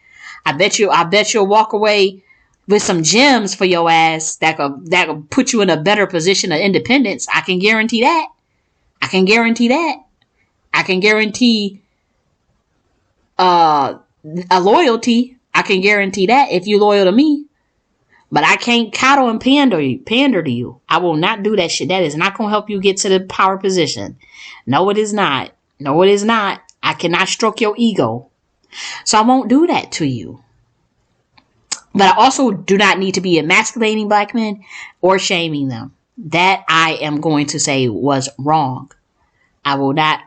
I bet you'll walk away with some gems for your ass that could put you in a better position of independence. I can guarantee that. I can guarantee that. I can guarantee a loyalty. I can guarantee that if you're loyal to me. But I can't coddle and pander to you. I will not do that shit. That is not going to help you get to the power position. No, it is not. No, it is not. I cannot stroke your ego. So I won't do that to you. But I also do not need to be emasculating black men or shaming them. That I am going to say was wrong. I will not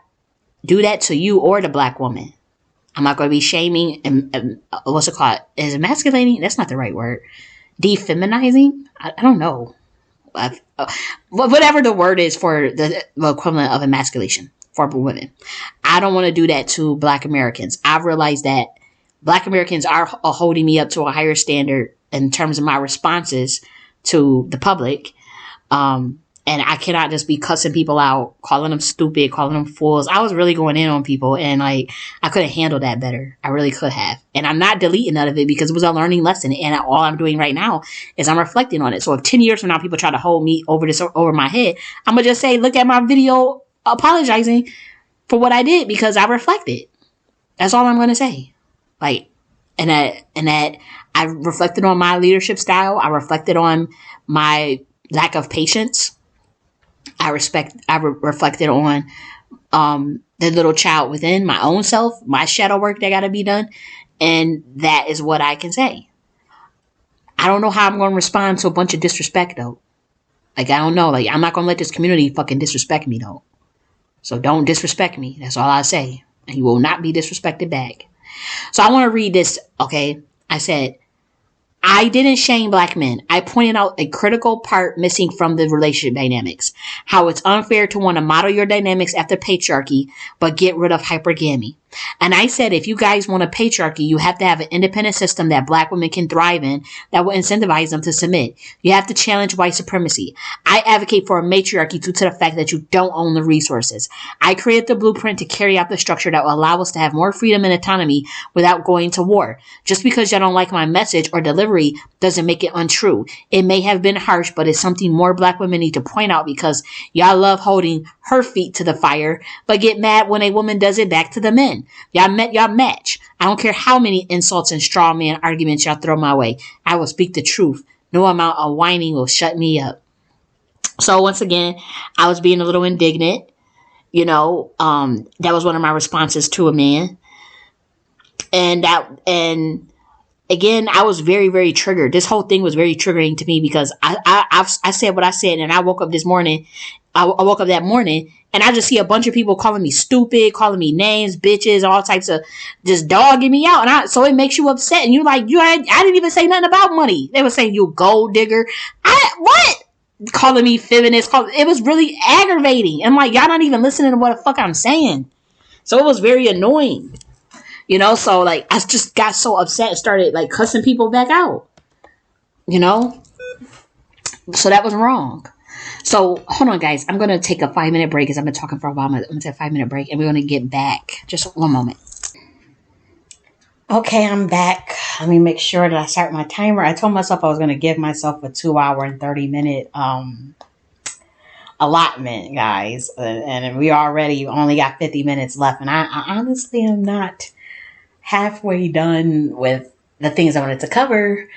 do that to you or the black woman. I'm not going to be shaming and what's it called? Is emasculating? That's not the right word. Defeminizing? I don't know. Whatever the word is for the equivalent of emasculation for women. I don't want to do that to black Americans. I've realized that black Americans are holding me up to a higher standard in terms of my responses to the public. And I cannot just be cussing people out, calling them stupid, calling them fools. I was really going in on people, and like, I could have handled that better. I really could have. And I'm not deleting none of it because it was a learning lesson. And all I'm doing right now is I'm reflecting on it. So if 10 years from now people try to hold me over my head, I'm going to just say, look at my video apologizing for what I did because I reflected. That's all I'm going to say. Like, and that I reflected on my leadership style. I reflected on my lack of patience. I reflected on the little child within my own self, my shadow work that got to be done. And that is what I can say. I don't know how I'm going to respond to a bunch of disrespect, though. Like, I don't know. Like, I'm not going to let this community fucking disrespect me, though. So don't disrespect me. That's all I say. And you will not be disrespected back. So I want to read this, okay? I said, I didn't shame black men. I pointed out a critical part missing from the relationship dynamics. How it's unfair to want to model your dynamics after patriarchy, but get rid of hypergamy. And I said, if you guys want a patriarchy, you have to have an independent system that black women can thrive in that will incentivize them to submit. You have to challenge white supremacy. I advocate for a matriarchy due to the fact that you don't own the resources. I created the blueprint to carry out the structure that will allow us to have more freedom and autonomy without going to war. Just because y'all don't like my message or delivery doesn't make it untrue. It may have been harsh, but it's something more black women need to point out because y'all love holding her feet to the fire, but get mad when a woman does it back to the men. Y'all match. I don't care how many insults and straw man arguments y'all throw my way. I will speak the truth. No amount of whining will shut me up. So once again, I was being a little indignant. You know, that was one of my responses to a man. And again, I was very, very triggered. This whole thing was very triggering to me because I said what I said, and I woke up this morning. I woke up that morning and I just see a bunch of people calling me stupid, calling me names, bitches, all types of just dogging me out. And so it makes you upset. And you're like, I didn't even say nothing about money. They were saying you a gold digger. What? Calling me feminist. It was really aggravating. I'm like, y'all not even listening to what the fuck I'm saying. So it was very annoying. You know, so like I just got so upset and started like cussing people back out. You know? So that was wrong. So hold on, guys. I'm going to take a 5-minute break because I've been talking for a while. I'm going to take a 5-minute break and we're going to get back. Just one moment. Okay, I'm back. Let me make sure that I start my timer. I told myself I was going to give myself a 2-hour and 30-minute allotment, guys. And we already only got 50 minutes left. And I honestly am not halfway done with the things I wanted to cover,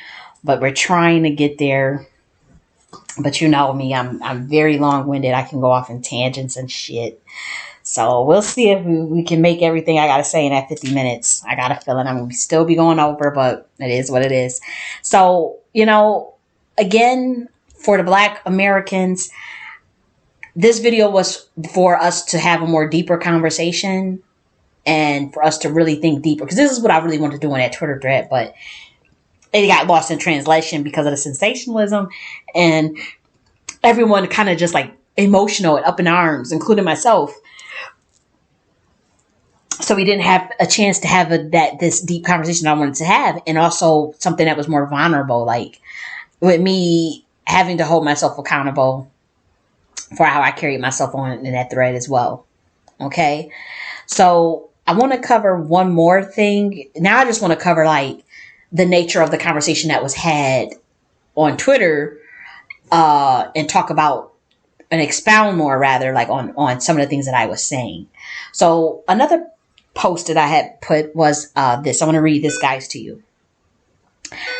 but we're trying to get there. But you know me, I'm very long-winded. I can go off in tangents and shit. So we'll see if we can make everything I got to say in that 50 minutes. I got a feeling I'm going to still be going over, but it is what it is. So, you know, again, for the Black Americans, this video was for us to have a more deeper conversation and for us to really think deeper. Because this is what I really wanted to do in that Twitter thread, but it got lost in translation because of the sensationalism and everyone kind of just like emotional and up in arms, including myself. So we didn't have a chance to have this deep conversation I wanted to have, and also something that was more vulnerable, like with me having to hold myself accountable for how I carried myself on in that thread as well. Okay. So I want to cover one more thing. Now I just want to cover like the nature of the conversation that was had on Twitter, and talk about and expound more rather like on some of the things that I was saying. So another post that I had put was this. I want to read this, guys, to you.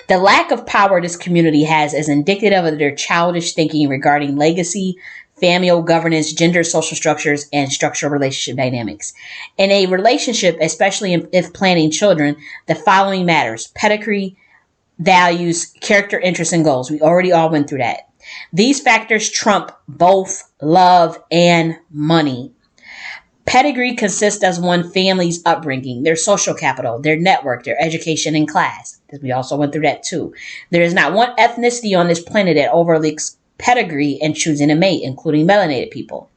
The lack of power this community has is indicative of their childish thinking regarding legacy, familial governance, gender social structures, and structural relationship dynamics. In a relationship, especially if planning children, the following matters: pedigree, values, character, interests, and goals. We already all went through that. These factors trump both love and money. Pedigree consists of one family's upbringing, their social capital, their network, their education, and class. We also went through that too. There is not one ethnicity on this planet that overlooks pedigree in choosing a mate, including melanated people.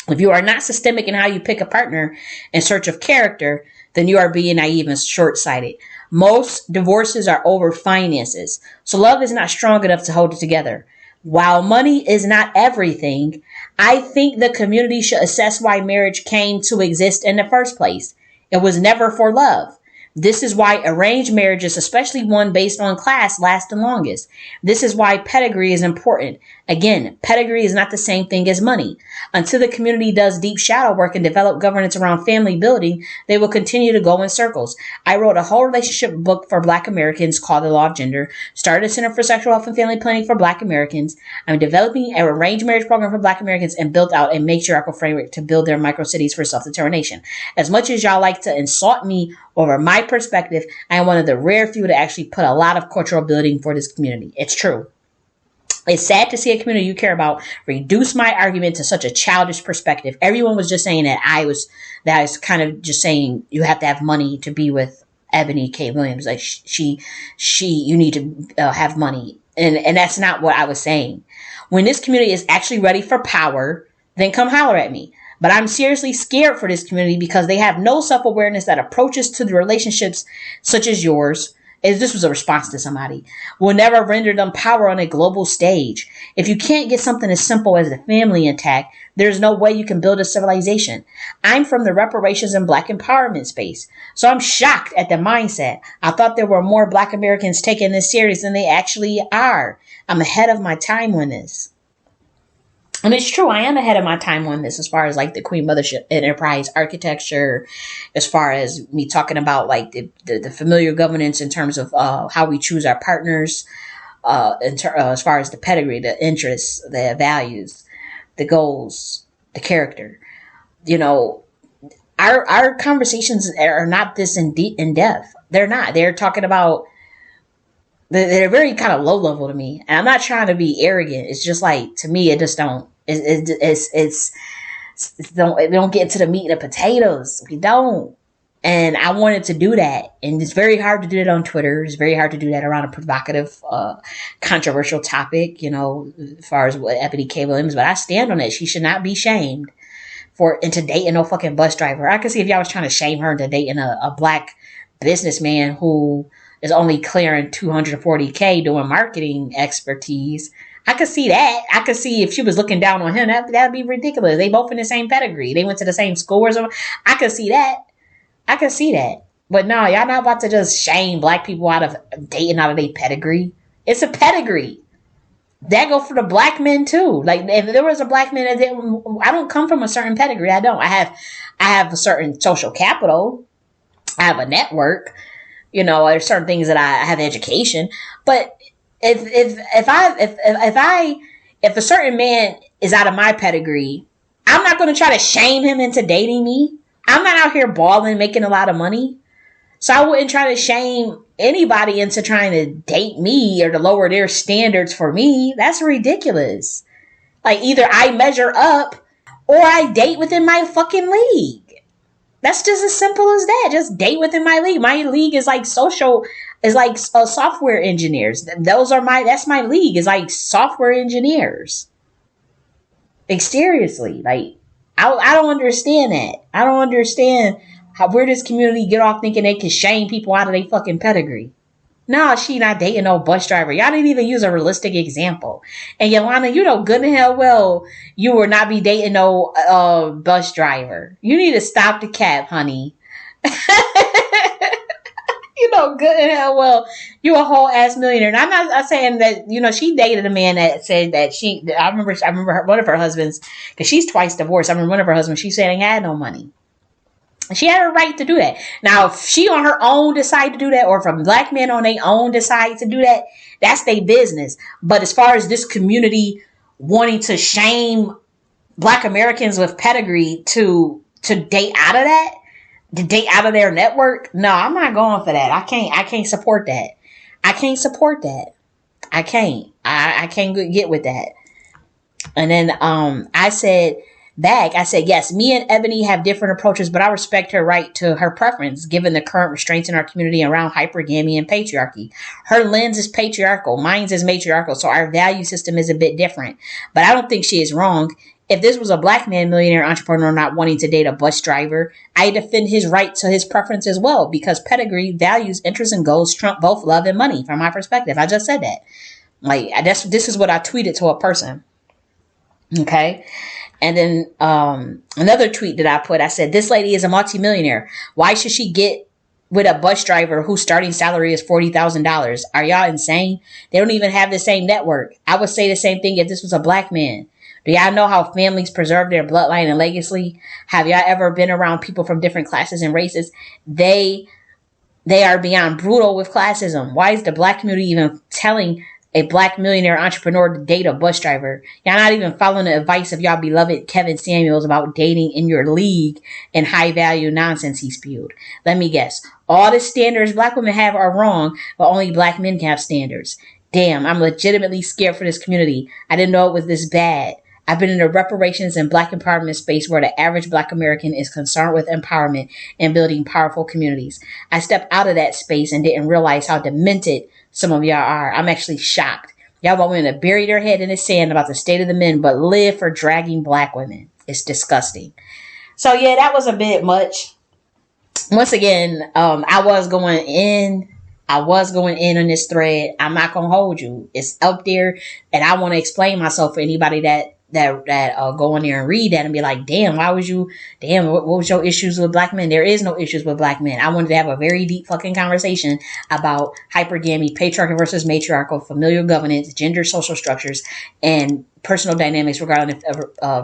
If you are not systemic in how you pick a partner in search of character, then you are being naive and short-sighted. Most divorces are over finances, so love is not strong enough to hold it together. While money is not everything, I think the community should assess why marriage came to exist in the first place. It was never for love. This is why arranged marriages, especially one based on class, last the longest. This is why pedigree is important. Again, pedigree is not the same thing as money. Until the community does deep shadow work and develop governance around family building, they will continue to go in circles. I wrote a whole relationship book for Black Americans called The Law of Gender, started a Center for Sexual Health and Family Planning for Black Americans. I'm developing an arranged marriage program for Black Americans and built out a matriarchal framework to build their micro-cities for self-determination. As much as y'all like to insult me over my perspective, I am one of the rare few to actually put a lot of cultural building for this community. It's true. It's sad to see a community you care about reduce my argument to such a childish perspective. Everyone was just saying that I was kind of just saying you have to have money to be with Ebony K. Williams. Like you need to have money. And that's not what I was saying. When this community is actually ready for power, then come holler at me. But I'm seriously scared for this community because they have no self-awareness that approaches to the relationships such as yours, as this was a response to somebody, will never render them power on a global stage. If you can't get something as simple as the family intact, there's no way you can build a civilization. I'm from the reparations and Black empowerment space, so I'm shocked at the mindset. I thought there were more Black Americans taking this serious than they actually are. I'm ahead of my time on this. And it's true, I am ahead of my time on this as far as like the Queen Mothership Enterprise architecture, as far as me talking about like the familiar governance in terms of how we choose our partners, as far as the pedigree, the interests, the values, the goals, the character. You know, our conversations are not this in depth. They're not. They're talking about, they're very kind of low level to me. And I'm not trying to be arrogant. It's just like, to me, it just don't, it don't get to the meat and the potatoes. We don't. And I wanted to do that. And it's very hard to do it on Twitter. It's very hard to do that around a provocative, controversial topic, you know, as far as what Ebony K. Williams, but I stand on it. She should not be shamed into dating no fucking bus driver. I could see if y'all was trying to shame her into dating a Black businessman who is only clearing $240K doing marketing expertise. I could see that. I could see if she was looking down on him, that'd be ridiculous. They both in the same pedigree. They went to the same school or something. I could see that. But no, y'all not about to just shame Black people out of dating out of their pedigree. It's a pedigree. That go for the Black men too. Like if there was a Black man, I don't come from a certain pedigree. I don't. I have a certain social capital. I have a network. You know, there's certain things that I have education, but if a certain man is out of my pedigree, I'm not going to try to shame him into dating me. I'm not out here balling, making a lot of money. So I wouldn't try to shame anybody into trying to date me or to lower their standards for me. That's ridiculous. Like either I measure up or I date within my fucking league. That's just as simple as that. Just date within my league. My league is like software engineers. That's my league, is like software engineers. Like seriously, like I don't understand that. I don't understand where this community get off thinking they can shame people out of their fucking pedigree. No, she not dating no bus driver. Y'all didn't even use a realistic example. And Iyanla, you know good and hell well you will not be dating no bus driver. You need to stop the cap, honey. You know good and hell well you a whole ass millionaire. And I'm saying that, you know, she dated a man that said that I remember one of her husbands, because she's twice divorced. I remember one of her husbands, she said he had no money. She had a right to do that. Now, if she on her own decide to do that, or if black men on their own decide to do that, that's their business. But as far as this community wanting to shame black Americans with pedigree to date out of that, to date out of their network, no, I'm not going for that. I can't support that. I can't support that. I can't. I can't get with that. And then I said, yes, me and Ebony have different approaches, but I respect her right to her preference, given the current restraints in our community around hypergamy and patriarchy. Her lens is patriarchal, mine's is matriarchal, so our value system is a bit different. But I don't think she is wrong. If this was a black man, millionaire entrepreneur not wanting to date a bus driver, I defend his right to his preference as well, because pedigree, values, interests, and goals trump both love and money from my perspective. I just said that. Like, this is what I tweeted to a person. Okay. And then another tweet that I put, I said, this lady is a multimillionaire. Why should she get with a bus driver whose starting salary is $40,000? Are y'all insane? They don't even have the same network. I would say the same thing if this was a black man. Do y'all know how families preserve their bloodline and legacy? Have y'all ever been around people from different classes and races? They are beyond brutal with classism. Why is the black community even telling a black millionaire entrepreneur to date a bus driver? Y'all not even following the advice of y'all beloved Kevin Samuels about dating in your league and high value nonsense he spewed. Let me guess. All the standards black women have are wrong, but only black men can have standards. Damn, I'm legitimately scared for this community. I didn't know it was this bad. I've been in the reparations and black empowerment space where the average black American is concerned with empowerment and building powerful communities. I stepped out of that space and didn't realize how demented some of y'all are. I'm actually shocked. Y'all want women to bury their head in the sand about the state of the men, but live for dragging black women. It's disgusting. So yeah, that was a bit much. Once again, I was going in on this thread. I'm not going to hold you. It's up there, and I want to explain myself for anybody that go in there and read that and be like, damn, what was your issues with black men? There is no issues with black men. I wanted to have a very deep fucking conversation about hypergamy, patriarchal versus matriarchal, familial governance, gender social structures, and personal dynamics regarding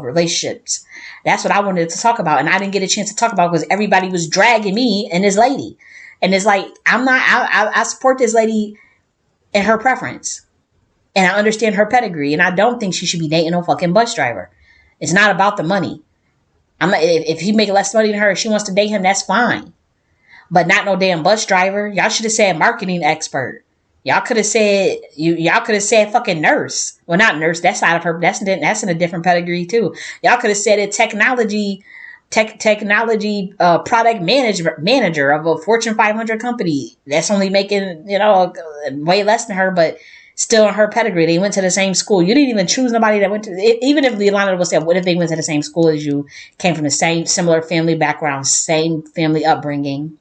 relationships. That's what I wanted to talk about, and I didn't get a chance to talk about because everybody was dragging me and this lady. And it's like, I support this lady and her preference. And I understand her pedigree, and I don't think she should be dating no fucking bus driver. It's not about the money. If he make less money than her, if she wants to date him, that's fine. But not no damn bus driver. Y'all should have said marketing expert. Y'all could have said fucking nurse. Well, not nurse. That's out of her. That's in a different pedigree too. Y'all could have said it technology product manager of a Fortune 500 company that's only making way less than her, but still in her pedigree. They went to the same school. You didn't even choose nobody that went to, even if Iyanla was said, what if they went to the same school as you, came from the same similar family background, same family upbringing,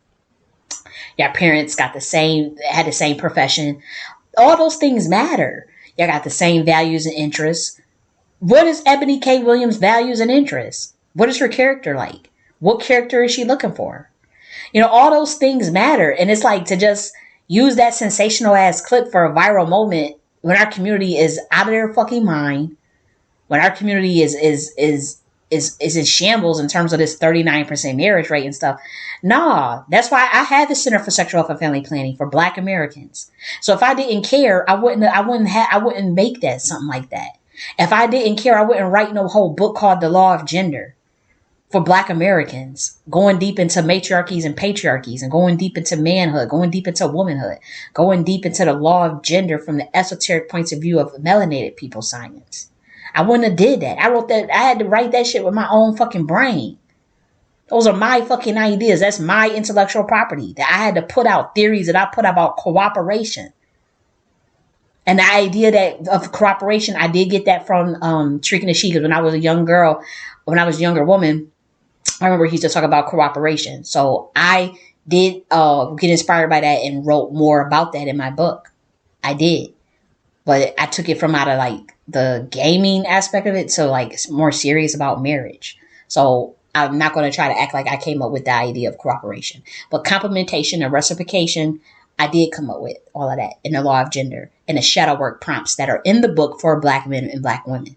your parents had the same profession. All those things matter. Y'all got the same values and interests. What is Ebony K. Williams' values and interests? What is her character like? What character is she looking for? All those things matter. And it's like, to just use that sensational ass clip for a viral moment when our community is out of their fucking mind, when our community is in shambles in terms of this 39% marriage rate and stuff. Nah, that's why I had the Center for Sexual Health and Family Planning for Black Americans. So if I didn't care, I wouldn't make that something like that. If I didn't care, I wouldn't write no whole book called The Law of Gender for Black Americans, going deep into matriarchies and patriarchies, and going deep into manhood, going deep into womanhood, going deep into the law of gender from the esoteric points of view of melanated people science. I wouldn't have did that. I had to write that shit with my own fucking brain. Those are my fucking ideas. That's my intellectual property that I had to put out, theories that I put out about cooperation. And the idea of cooperation, I did get that from Shrieking the She, because when I was a younger woman, I remember he used to talk about cooperation. So I did get inspired by that and wrote more about that in my book. I did. But I took it from out of like the gaming aspect of it. So like it's more serious about marriage. So I'm not going to try to act like I came up with the idea of cooperation. But complementation and reciprocation, I did come up with all of that in the law of gender and the shadow work prompts that are in the book for Black men and Black women.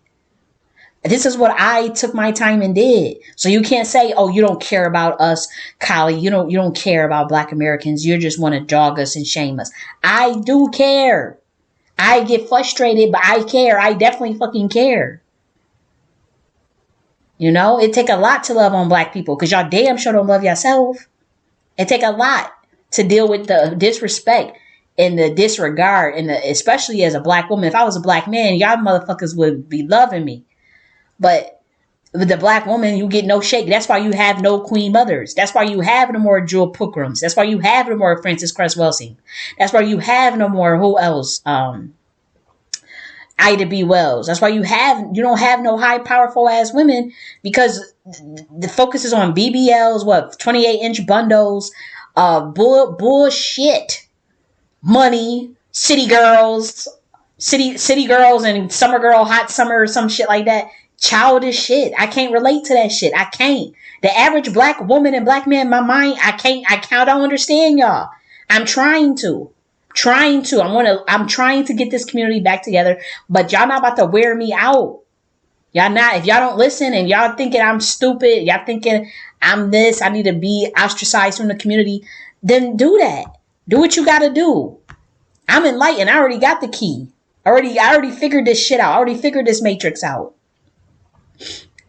This is what I took my time and did. So you can't say, oh, you don't care about us, Kylie. You don't care about Black Americans. You just want to dog us and shame us. I do care. I get frustrated, but I care. I definitely fucking care. You know, it take a lot to love on Black people because y'all damn sure don't love yourself. It take a lot to deal with the disrespect and the disregard, and especially as a Black woman. If I was a Black man, y'all motherfuckers would be loving me. But with the Black woman, you get no shake. That's why you have no queen mothers. That's why you have no more Jewel Pookrams. That's why you have no more Frances Cress Welsing. That's why you have no more, who else? Ida B. Wells. That's why you don't have no high, powerful ass women, because the focus is on BBLs, 28-inch bundles, bullshit, money, city girls and summer girl, hot summer, or some shit like that. Childish shit. I can't relate to that shit. I can't. The average Black woman and Black man in my mind, I don't understand y'all. I'm trying to. I'm trying to get this community back together, but y'all not about to wear me out. Y'all not. If y'all don't listen and y'all thinking I'm stupid, y'all thinking I'm this, I need to be ostracized from the community, then do that. Do what you gotta do. I'm enlightened. I already got the key. I already figured this shit out. I already figured this matrix out.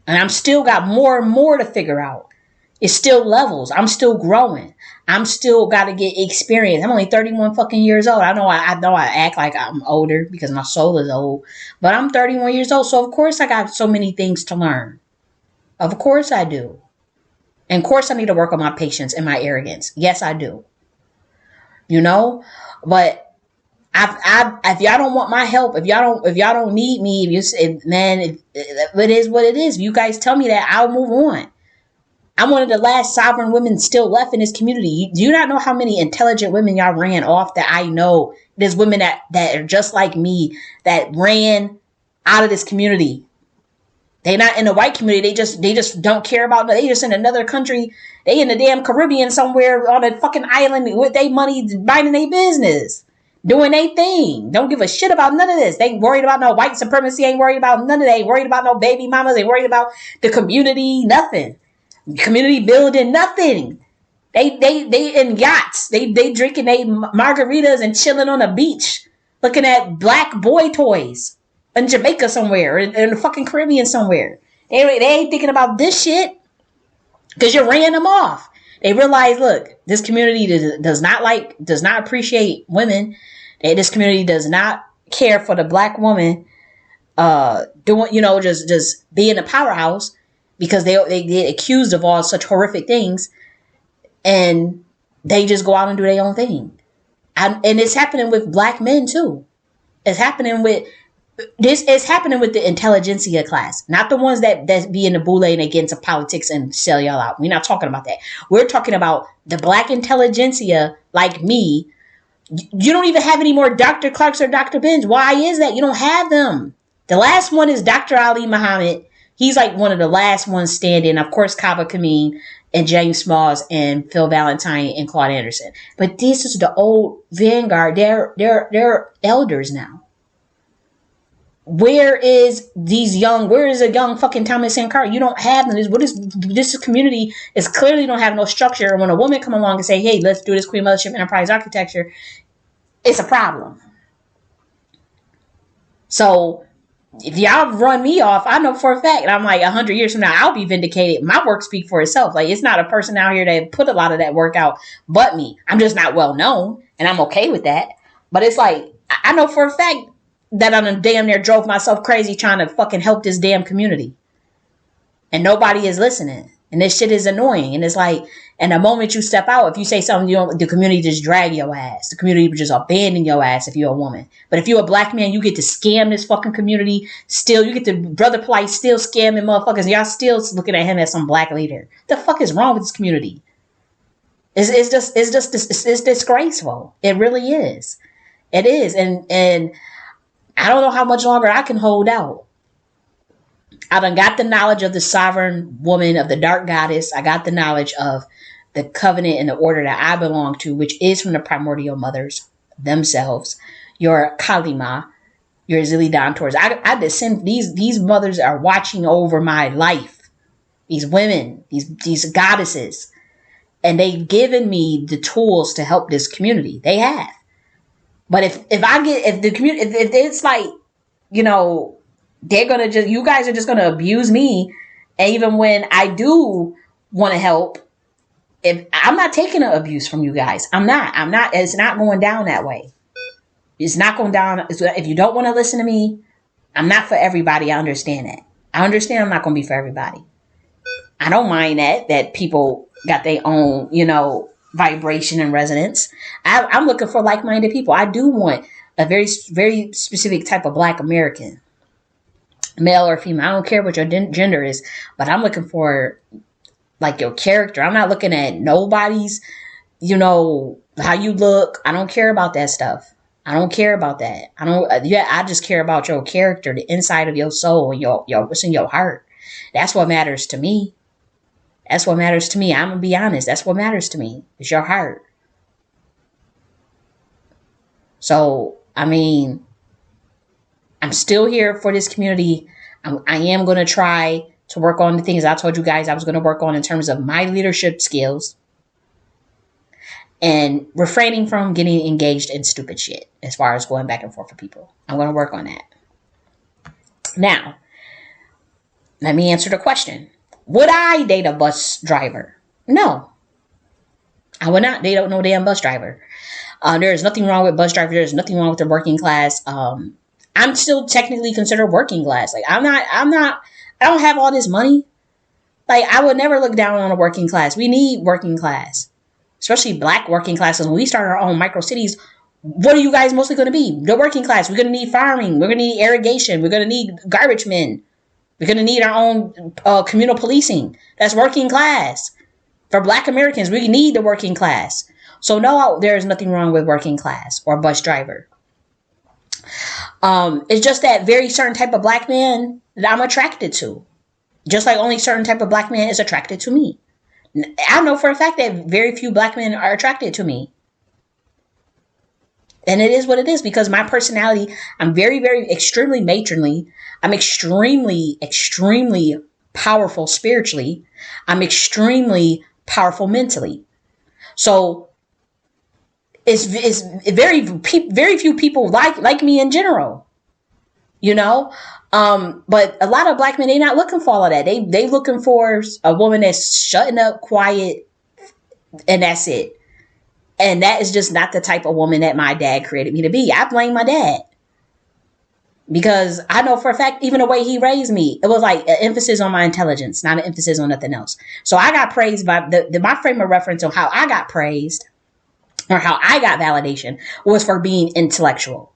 And I'm still got more and more to figure out. It's still levels. I'm still growing. I'm still got to get experience. I'm only 31 fucking years old. I know I act like I'm older because my soul is old, but I'm 31 years old. So of course I got so many things to learn. Of course I do. And of course I need to work on my patience and my arrogance. Yes, I do. You know, but if y'all don't want my help, if y'all don't need me, it is what it is. If you guys tell me that, I'll move on. I'm one of the last sovereign women still left in this community. Do you not know how many intelligent women y'all ran off that I know? There's women that are just like me that ran out of this community. They're not in the white community. They just don't care about. They just in another country. They in the damn Caribbean somewhere on a fucking island with their money, minding their business, doing their thing. Don't give a shit about none of this. They ain't worried about no white supremacy. Ain't worried about none of that. Ain't worried about no baby mamas. Ain't worried about the community. Nothing. Community building, nothing. They in yachts. They drinking they margaritas and chilling on the beach, looking at Black boy toys in Jamaica somewhere, in the fucking Caribbean somewhere. They ain't thinking about this shit because you ran them off. They realize, look, this community does not appreciate women. This community does not care for the Black woman doing, just being a powerhouse, because they get accused of all such horrific things, and they just go out and do their own thing. And it's happening with Black men too. It's happening with the intelligentsia class, not the ones that be in the boule and they get into politics and sell y'all out. We're not talking about that. We're talking about the Black intelligentsia like me. You don't even have any more Dr. Clarks or Dr. Benz. Why is that? You don't have them. The last one is Dr. Ali Muhammad. He's like one of the last ones standing. Of course, Kaba Kameen and James Smalls and Phil Valentine and Claude Anderson. But this is the old vanguard. They're elders now. Where is a young fucking Thomas Sankara? You don't have them. This community is clearly don't have no structure. And when a woman come along and say, hey, let's do this Queen Mothership Enterprise Architecture, it's a problem. So if y'all run me off, I know for a fact, and I'm like 100 years from now, I'll be vindicated. My work speaks for itself. Like, it's not a person out here that put a lot of that work out but me. I'm just not well known, and I'm okay with that. But it's like, I know for a fact that I damn near drove myself crazy trying to fucking help this damn community. And nobody is listening. And this shit is annoying. And it's like, and the moment you step out, if you say something, the community just drag your ass. The community would just abandon your ass if you're a woman. But if you're a Black man, you get to scam this fucking community. Still, you get to Brother Polite still scamming motherfuckers. Y'all still looking at him as some Black leader. What the fuck is wrong with this community? It's disgraceful. It really is. It is. And I don't know how much longer I can hold out. I done got the knowledge of the sovereign woman, of the dark goddess. I got the knowledge of the covenant and the order that I belong to, which is from the primordial mothers themselves. Your Kalima, your Zillidan Taurs. I descend. These mothers are watching over my life. These women, these goddesses, and they've given me the tools to help this community. They have. But if the community, if it's like, you know, they're gonna just, you guys are just gonna abuse me, and even when I do want to help, if I'm not taking an abuse from you guys, I'm not. It's not going down that way. It's not going down. If you don't want to listen to me, I'm not for everybody. I understand that. I understand I'm not going to be for everybody. I don't mind that people got their own, you know, vibration and resonance. I'm looking for like-minded people. I do want a very, very specific type of Black American, male or female. I don't care what your gender is, but I'm looking for like your character. I'm not looking at nobody's, you know, how you look. I don't care about that stuff. I don't care about that. I just care about your character, the inside of your soul, and your what's in your heart. That's what matters to me. That's what matters to me. I'm going to be honest. That's what matters to me. It's your heart. So, I mean, I'm still here for this community. I am going to try to work on the things I told you guys I was going to work on in terms of my leadership skills and refraining from getting engaged in stupid shit as far as going back and forth with people. I'm going to work on that. Now, let me answer the question. Would I date a bus driver? No. I would not date no damn bus driver. There is nothing wrong with bus drivers. There's nothing wrong with the working class. I'm still technically considered working class. Like I don't have all this money. Like I would never look down on a working class. We need working class, especially Black working classes. When we start our own micro cities, what are you guys mostly going to be? The working class. We're going to need farming. We're going to need irrigation. We're going to need garbage men. We're going to need our own communal policing. That's working class. For Black Americans, we need the working class. So no, there is nothing wrong with working class or bus driver. It's just that very certain type of Black man that I'm attracted to. Just like only certain type of Black man is attracted to me. I know for a fact that very few Black men are attracted to me. And it is what it is because my personality, I'm very, very, extremely matronly. I'm extremely, extremely powerful spiritually. I'm extremely powerful mentally. So it's very few people like me in general, you know. But a lot of Black men, they're not looking for all of that. They looking for a woman that's shutting up, quiet, and that's it. And that is just not the type of woman that my dad created me to be. I blame my dad. Because I know for a fact, even the way he raised me, it was like an emphasis on my intelligence, not an emphasis on nothing else. So I got praised by my frame of reference on how I got praised or how I got validation was for being intellectual.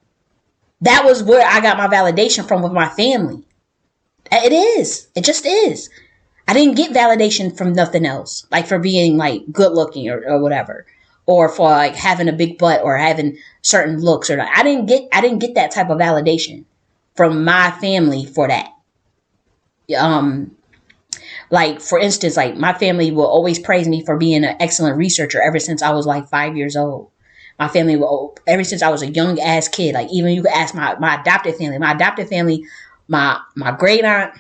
That was where I got my validation from with my family. It is. It just is. I didn't get validation from nothing else, like for being like good looking or whatever. Or for like having a big butt or having certain looks or not. I didn't get that type of validation from my family for that. Like for instance, like my family will always praise me for being an excellent researcher ever since I was like 5 years old. My family will, ever since I was a young ass kid, like even you could ask my adopted family, my great aunt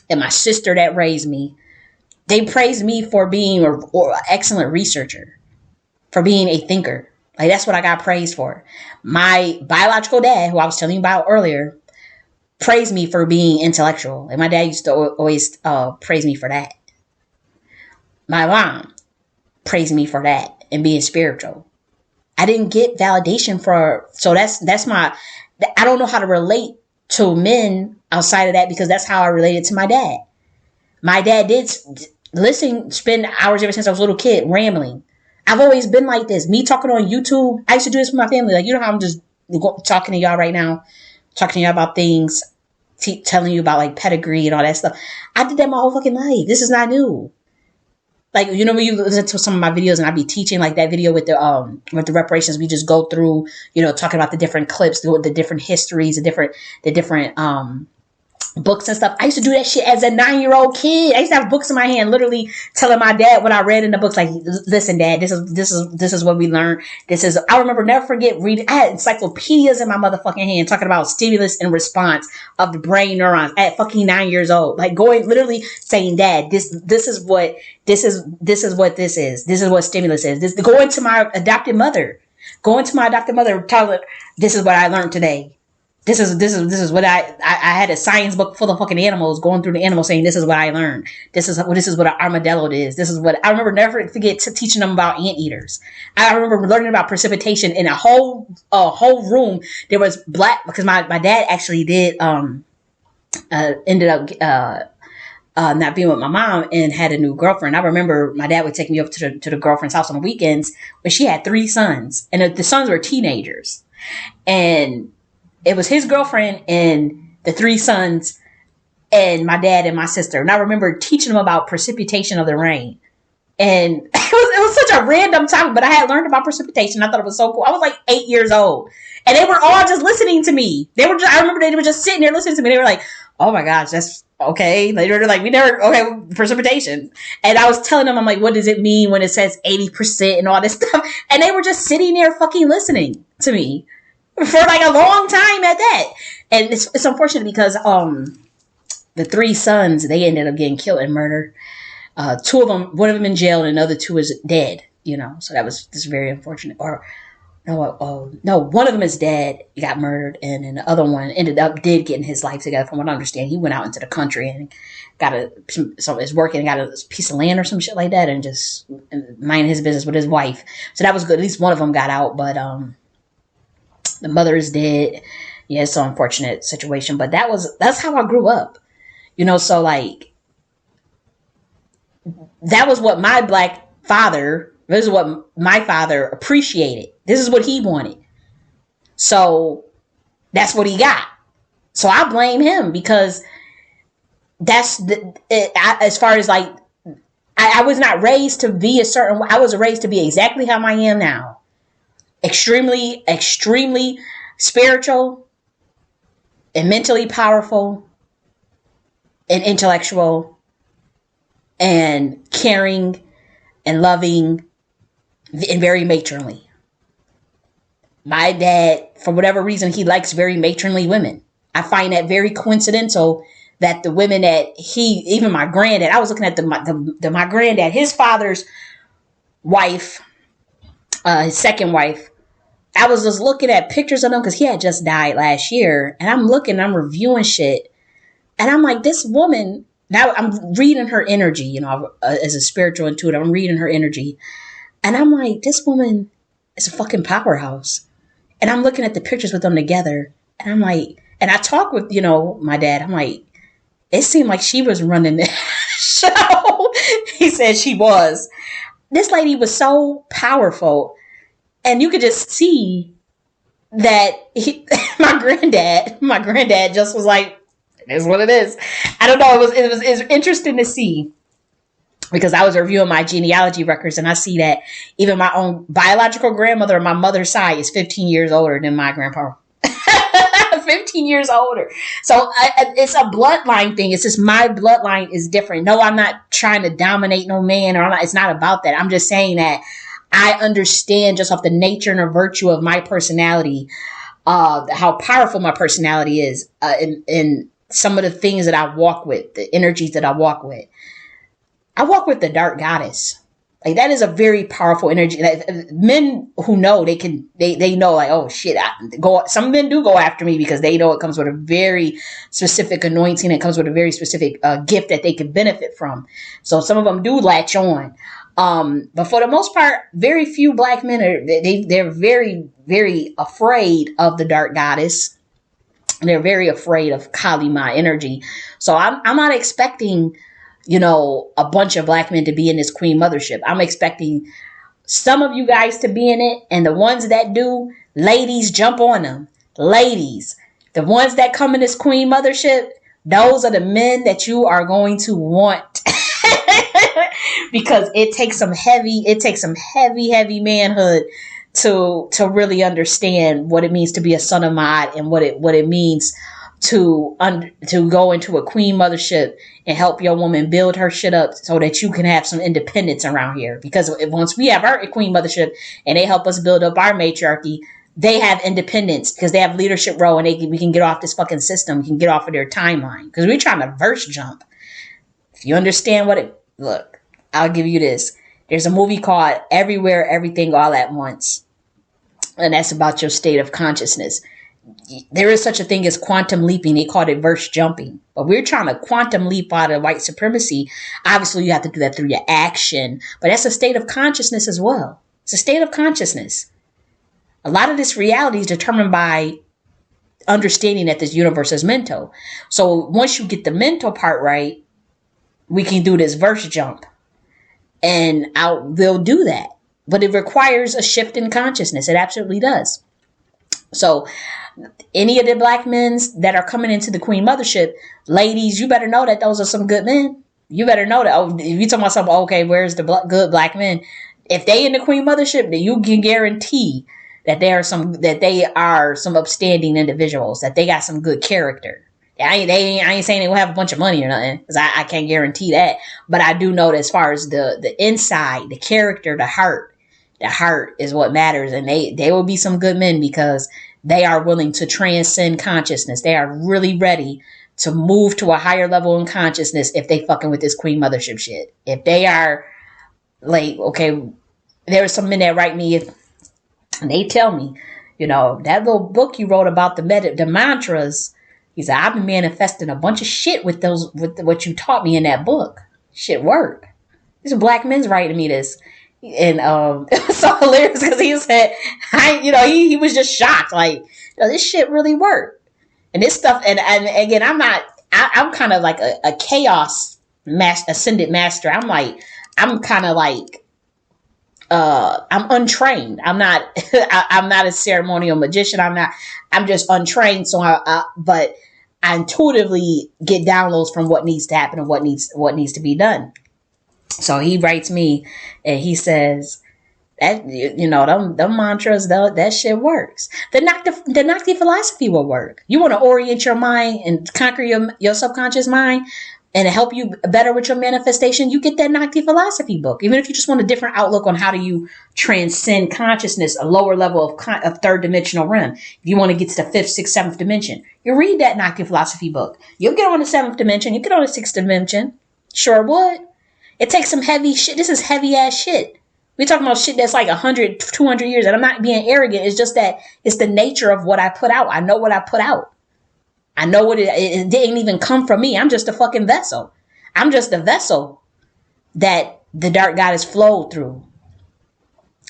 and my sister that raised me, they praised me for being an excellent researcher. For being a thinker. Like that's what I got praised for. My biological dad, who I was telling you about earlier, praised me for being intellectual. And my dad used to always praise me for that. My mom praised me for that and being spiritual. I didn't get validation so that's my, I don't know how to relate to men outside of that because that's how I related to my dad. My dad did spend hours ever since I was a little kid rambling. I've always been like this. Me talking on YouTube. I used to do this with my family. Like, you know how I'm just talking to y'all right now? Talking to y'all about things. Telling you about like Pedigree and all that stuff. I did that my whole fucking life. This is not new. like, you know, when you listen to some of my videos and I be teaching, like that video with the reparations, we just go through, you know, talking about the different clips, the different histories, the different books and stuff. I used to do that shit as a 9-year-old kid. I used to have books in my hand, literally telling my dad what I read in the books. Like, listen, Dad, this is what we learned. I remember, never forget reading. I had encyclopedias in my motherfucking hand talking about stimulus and response of the brain neurons at fucking 9 years old. Like, going, literally saying, Dad, this is what this is. This is what this is. This is what stimulus is. Going to my adopted mother, telling her, this is what I learned today. This is what I had a science book full of fucking animals, going through the animals saying, this is what I learned. This is what an armadillo is. This is what I remember, never forget teaching them about anteaters. I remember learning about precipitation in a whole room. There was black, because my dad actually did, ended up, not being with my mom and had a new girlfriend. I remember my dad would take me up to the girlfriend's house on the weekends, where she had 3 sons, and the sons were teenagers. And it was his girlfriend and the 3 sons and my dad and my sister. And I remember teaching them about precipitation of the rain. And it was such a random topic, but I had learned about precipitation. I thought it was so cool. I was like 8 years old. And they were all just listening to me. I remember they were just sitting there listening to me. They were like, oh my gosh, that's okay. They were like, precipitation. And I was telling them, I'm like, what does it mean when it says 80% and all this stuff? And they were just sitting there fucking listening to me for like a long time at that. And it's unfortunate because the 3 sons, they ended up getting killed and murdered. 2 of them, one of them in jail, and the other 2 is dead. You know, so that was just very unfortunate. Or no, one of them is dead. He got murdered, and then the other one did getting his life together. From what I understand, he went out into the country and is working and got a piece of land or some shit like that, and just minding his business with his wife. So that was good. At least one of them got out, but the mother is dead. Yeah, it's an unfortunate situation, but that's how I grew up. You know, so like, that was what my black father, this is what my father appreciated. This is what he wanted. So that's what he got. So I blame him, because as far as like, I was not raised to be a certain way. I was raised to be exactly how I am now. Extremely, extremely spiritual and mentally powerful and intellectual and caring and loving and very matronly. My dad, for whatever reason, he likes very matronly women. I find that very coincidental that the women that even my granddad, I was looking at my granddad, his father's wife, his second wife. I was just looking at pictures of them because he had just died last year. And I'm reviewing shit. And I'm like, this woman, now I'm reading her energy, you know, as a spiritual intuitive, I'm reading her energy. And I'm like, this woman is a fucking powerhouse. And I'm looking at the pictures with them together. And I'm like, and I talk with, you know, my dad. I'm like, it seemed like she was running the show. He said she was. This lady was so powerful. And you could just see that my granddad just was like, it is what it is. I don't know. It was interesting to see, because I was reviewing my genealogy records, and I see that even my own biological grandmother on my mother's side is 15 years older than my grandpa. 15 years older. So it's a bloodline thing. It's just my bloodline is different. No, I'm not trying to dominate no man, it's not about that. I'm just saying that I understand just off the nature and the virtue of my personality, how powerful my personality is, in some of the things that I walk with, the energies that I walk with. I walk with the dark goddess. Like, that is a very powerful energy. Like, men who know, they know, like, oh shit, some men do go after me because they know it comes with a very specific anointing. It comes with a very specific gift that they can benefit from. So some of them do latch on. But for the most part, very few black men they're very, very afraid of the dark goddess. And they're very afraid of Kali Ma energy. So I'm not expecting, you know, a bunch of black men to be in this queen mothership. I'm expecting some of you guys to be in it. And the ones that do, ladies, jump on them. Ladies, the ones that come in this queen mothership, those are the men that you are going to want. because it takes some heavy manhood to really understand what it means to be a son of Mod, and what it means to go into a queen mothership and help your woman build her shit up so that you can have some independence around here. Because once we have our queen mothership and they help us build up our matriarchy, they have independence because they have leadership role, and we can get off this fucking system. We can get off of their timeline because we're trying to verse jump. If you understand look, I'll give you this. There's a movie called Everywhere, Everything, All at Once. And that's about your state of consciousness. There is such a thing as quantum leaping. They called it verse jumping. But we're trying to quantum leap out of white supremacy. Obviously, you have to do that through your action. But that's a state of consciousness as well. It's a state of consciousness. A lot of this reality is determined by understanding that this universe is mental. So once you get the mental part right, we can do this verse jump. And they'll do that. But it requires a shift in consciousness. It absolutely does. So any of the black men that are coming into the queen mothership, ladies, you better know that those are some good men. You better know that. Oh, if you talking about something, okay, where's the good black men? If they in the queen mothership, then you can guarantee that they are some upstanding individuals, that they got some good character. I ain't saying they will have a bunch of money or nothing, because I can't guarantee that. But I do know that as far as the inside, the character, the heart is what matters. And they will be some good men because they are willing to transcend consciousness. They are really ready to move to a higher level in consciousness if they fucking with this queen mothership shit. If they are like, okay, there are some men that write me and they tell me, that little book you wrote about the mantras, he said, I've been manifesting a bunch of shit with what you taught me in that book. Shit work. These are black men's writing me this. And it was so hilarious because he said, he was just shocked. Like, this shit really worked. And this stuff, and again, I'm kind of like a chaos ascended master. I'm kind of like, I'm untrained. I'm not a ceremonial magician. I'm just untrained. So but I intuitively get downloads from what needs to happen and what needs to be done. So he writes me and he says that, them mantras, that shit works. The Nakhti philosophy will work. You want to orient your mind and conquer your subconscious mind and help you better with your manifestation, you get that Nakhti philosophy book. Even if you just want a different outlook on how do you transcend consciousness, a lower level of third dimensional realm. If you want to get to the fifth, sixth, seventh dimension, you read that Nakhti philosophy book. You'll get on the seventh dimension. You get on the sixth dimension. Sure would. It takes some heavy shit. This is heavy ass shit. We're talking about shit that's like 100, 200 years. And I'm not being arrogant. It's just that it's the nature of what I put out. I know what I put out. I know what it didn't even come from me. I'm just a fucking vessel. I'm just a vessel that the dark goddess flowed through.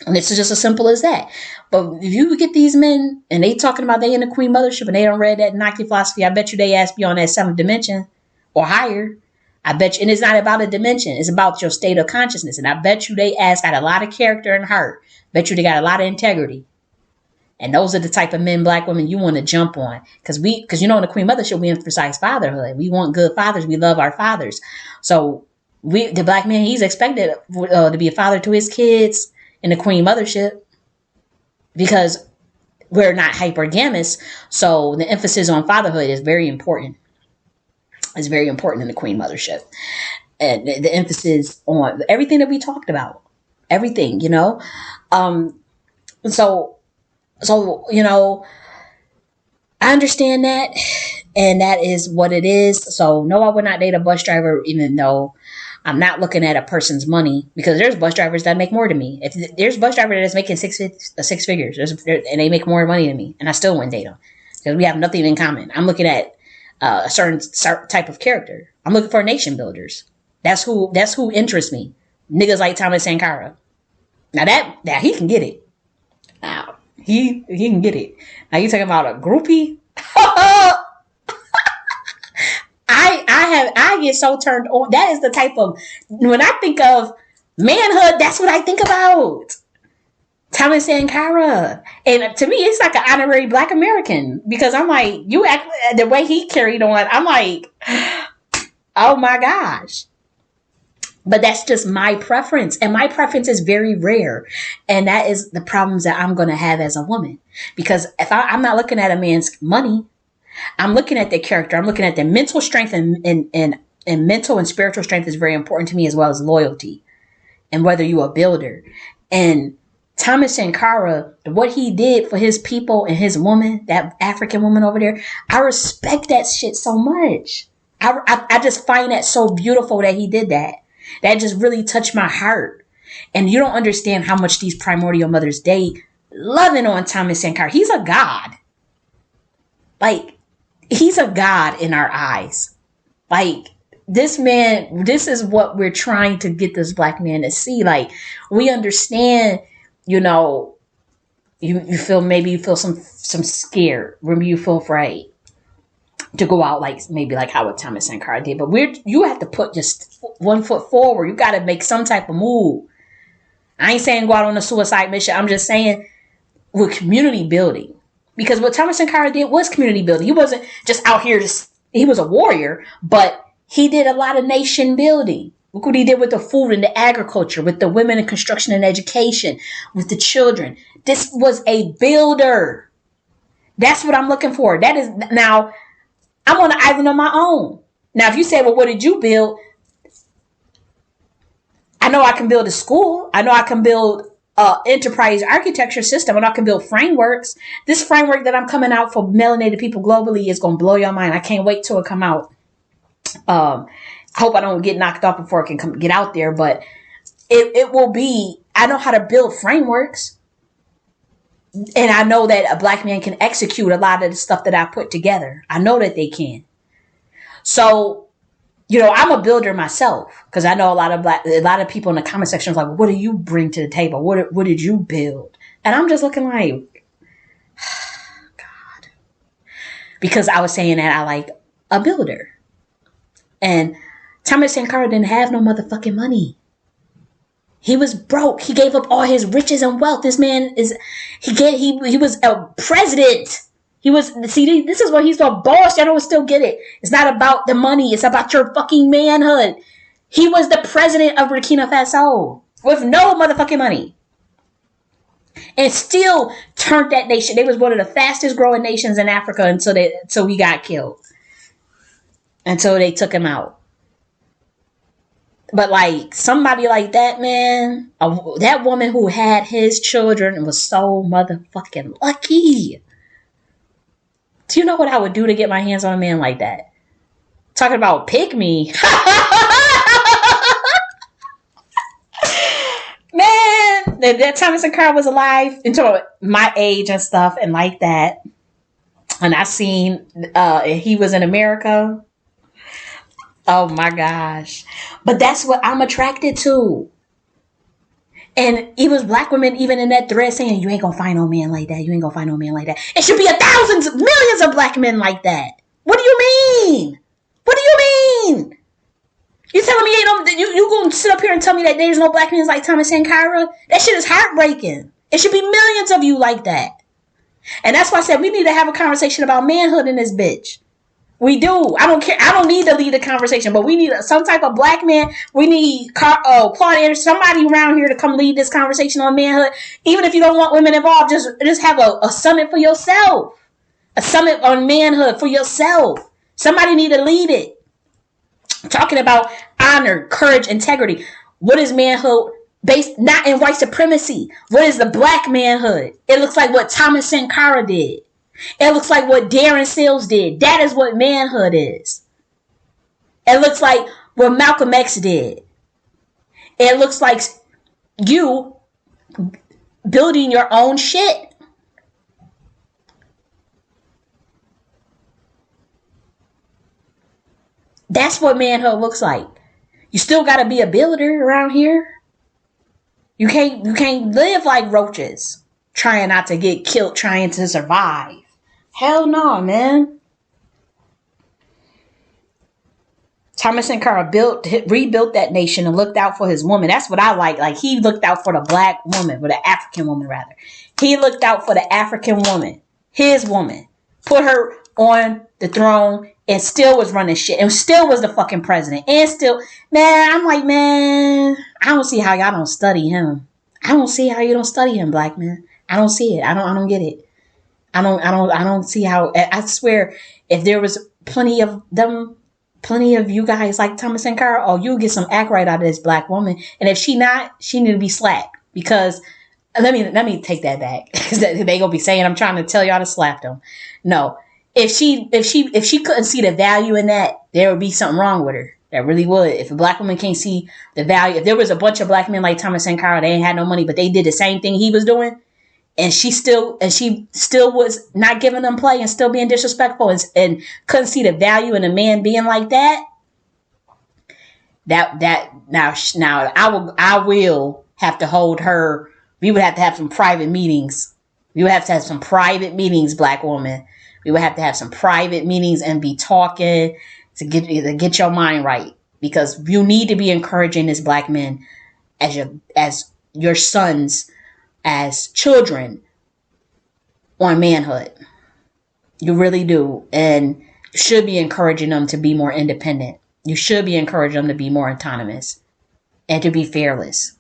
And it's just as simple as that. But if you get these men and they talking about they in the queen mothership and they don't read that Nakhti philosophy, I bet you they ask you on that seventh dimension or higher. I bet you, and it's not about a dimension. It's about your state of consciousness. And I bet you they got a lot of character and heart. Bet you they got a lot of integrity. And those are the type of men, black women you want to jump on. Because in the Queen Mothership, we emphasize fatherhood. We want good fathers. We love our fathers. So the black man, he's expected to be a father to his kids in the Queen Mothership. Because we're not hypergamous. So the emphasis on fatherhood is very important. It's very important in the Queen Mothership. And the emphasis on everything that we talked about. Everything, So, I understand that, and that is what it is. So, no, I would not date a bus driver, even though I'm not looking at a person's money, because there's bus drivers that make more than me. If there's bus driver that's making six figures, and they make more money than me, and I still wouldn't date them because we have nothing in common. I'm looking at a certain type of character. I'm looking for nation builders. That's who interests me. Niggas like Thomas Sankara. Now that he can get it. Now. He can get it. Now you talking about a groupie? I get so turned on. That is the type of, when I think of manhood, that's what I think about. Thomas Sankara. And to me, it's like an honorary black American, because I'm like, you act the way he carried on. I'm like, oh my gosh. But that's just my preference. And my preference is very rare. And that is the problems that I'm going to have as a woman. Because if I'm not looking at a man's money, I'm looking at their character. I'm looking at their mental strength, and mental and spiritual strength is very important to me, as well as loyalty and whether you're a builder. And Thomas Sankara, what he did for his people and his woman, that African woman over there, I respect that shit so much. I just find that so beautiful that he did that. That just really touched my heart. And you don't understand how much these primordial mothers, they loving on Thomas Sankara. He's a god. Like, he's a god in our eyes. Like, this man, this is what we're trying to get this black man to see. Like, we understand, you know, you feel, maybe you feel some scared. Maybe you feel afraid to go out, like maybe like how Thomas Sankara did. But you have to put just one foot forward. You got to make some type of move. I ain't saying go out on a suicide mission. I'm just saying with community building. Because what Thomas Sankara did was community building. He wasn't just out here, he was a warrior, but he did a lot of nation building. Look what he did with the food and the agriculture, with the women in construction and education, with the children. This was a builder. That's what I'm looking for. That is, now, I'm on an island on my own. Now, if you say, well, what did you build? I know I can build a school. I know I can build an enterprise architecture system. I know I can build frameworks. This framework that I'm coming out for melanated people globally is going to blow your mind. I can't wait till it come out. I hope I don't get knocked off before it can get out there, but it will be, I know how to build frameworks. And I know that a black man can execute a lot of the stuff that I put together. I know that they can. So, you know, I'm a builder myself, because I know a lot of people in the comment section are like, well, what do you bring to the table? What did you build? And I'm just looking like, God, because I was saying that I like a builder. And Thomas Sankara didn't have no motherfucking money. He was broke. He gave up all his riches and wealth. This man he was a president. This is what he's a boss. Y'all don't still get it. It's not about the money. It's about your fucking manhood. He was the president of Burkina Faso with no motherfucking money. And still turned that nation. They was one of the fastest growing nations in Africa until he got killed. Until they took him out. But like somebody like that, man, that woman who had his children was so motherfucking lucky. Do you know what I would do to get my hands on a man like that? Talking about pick me. Man, that Thomas Sankara was alive until my age and stuff and like that. And I seen he was in America. Oh my gosh. But that's what I'm attracted to. And it was black women even in that thread saying, you ain't gonna find no man like that. You ain't gonna find no man like that. It should be thousands, millions of black men like that. What do you mean? What do you mean? You telling me you gonna sit up here and tell me that there's no black men like Thomas Sankara? That shit is heartbreaking. It should be millions of you like that. And that's why I said we need to have a conversation about manhood in this bitch. We do. I don't care. I don't need to lead the conversation, but we need some type of black man. We need Claude Anderson, somebody around here to come lead this conversation on manhood. Even if you don't want women involved, just have a summit for yourself. A summit on manhood for yourself. Somebody need to lead it. Talking about honor, courage, integrity. What is manhood based not in white supremacy? What is the black manhood? It looks like what Thomas Sankara did. It looks like what Darren Seals did. That is what manhood is. It looks like what Malcolm X did. It looks like you building your own shit. That's what manhood looks like. You still got to be a builder around here. You can't live like roaches, trying not to get killed, trying to survive. Hell no, man. Thomas Sankara rebuilt that nation and looked out for his woman. That's what I like. Like, he looked out for the black woman, or the African woman rather. He looked out for the African woman, his woman. Put her on the throne and still was running shit and still was the fucking president and still, man, I'm like, man, I don't see how y'all don't study him. I don't see how you don't study him, black man. I don't see it. I don't get it. I don't see how. I swear, if there was plenty of you guys like Thomas Sankara, oh, you'll get some act right out of this black woman. And if she not, she need to be slapped. Because let me take that back. Because they gonna be saying I'm trying to tell y'all to slap them. No, if she couldn't see the value in that, there would be something wrong with her. That really would. If a black woman can't see the value, if there was a bunch of black men like Thomas Sankara, they ain't had no money, but they did the same thing he was doing. And she still was not giving them play and still being disrespectful and couldn't see the value in a man being like that. Now I will have to hold her. We would have to have some private meetings. We would have to have some private meetings, black woman. We would have to have some private meetings and be talking to get your mind right, because you need to be encouraging this black men as your sons, as children, on manhood. You really do. And you should be encouraging them to be more independent. You should be encouraging them to be more autonomous and to be fearless.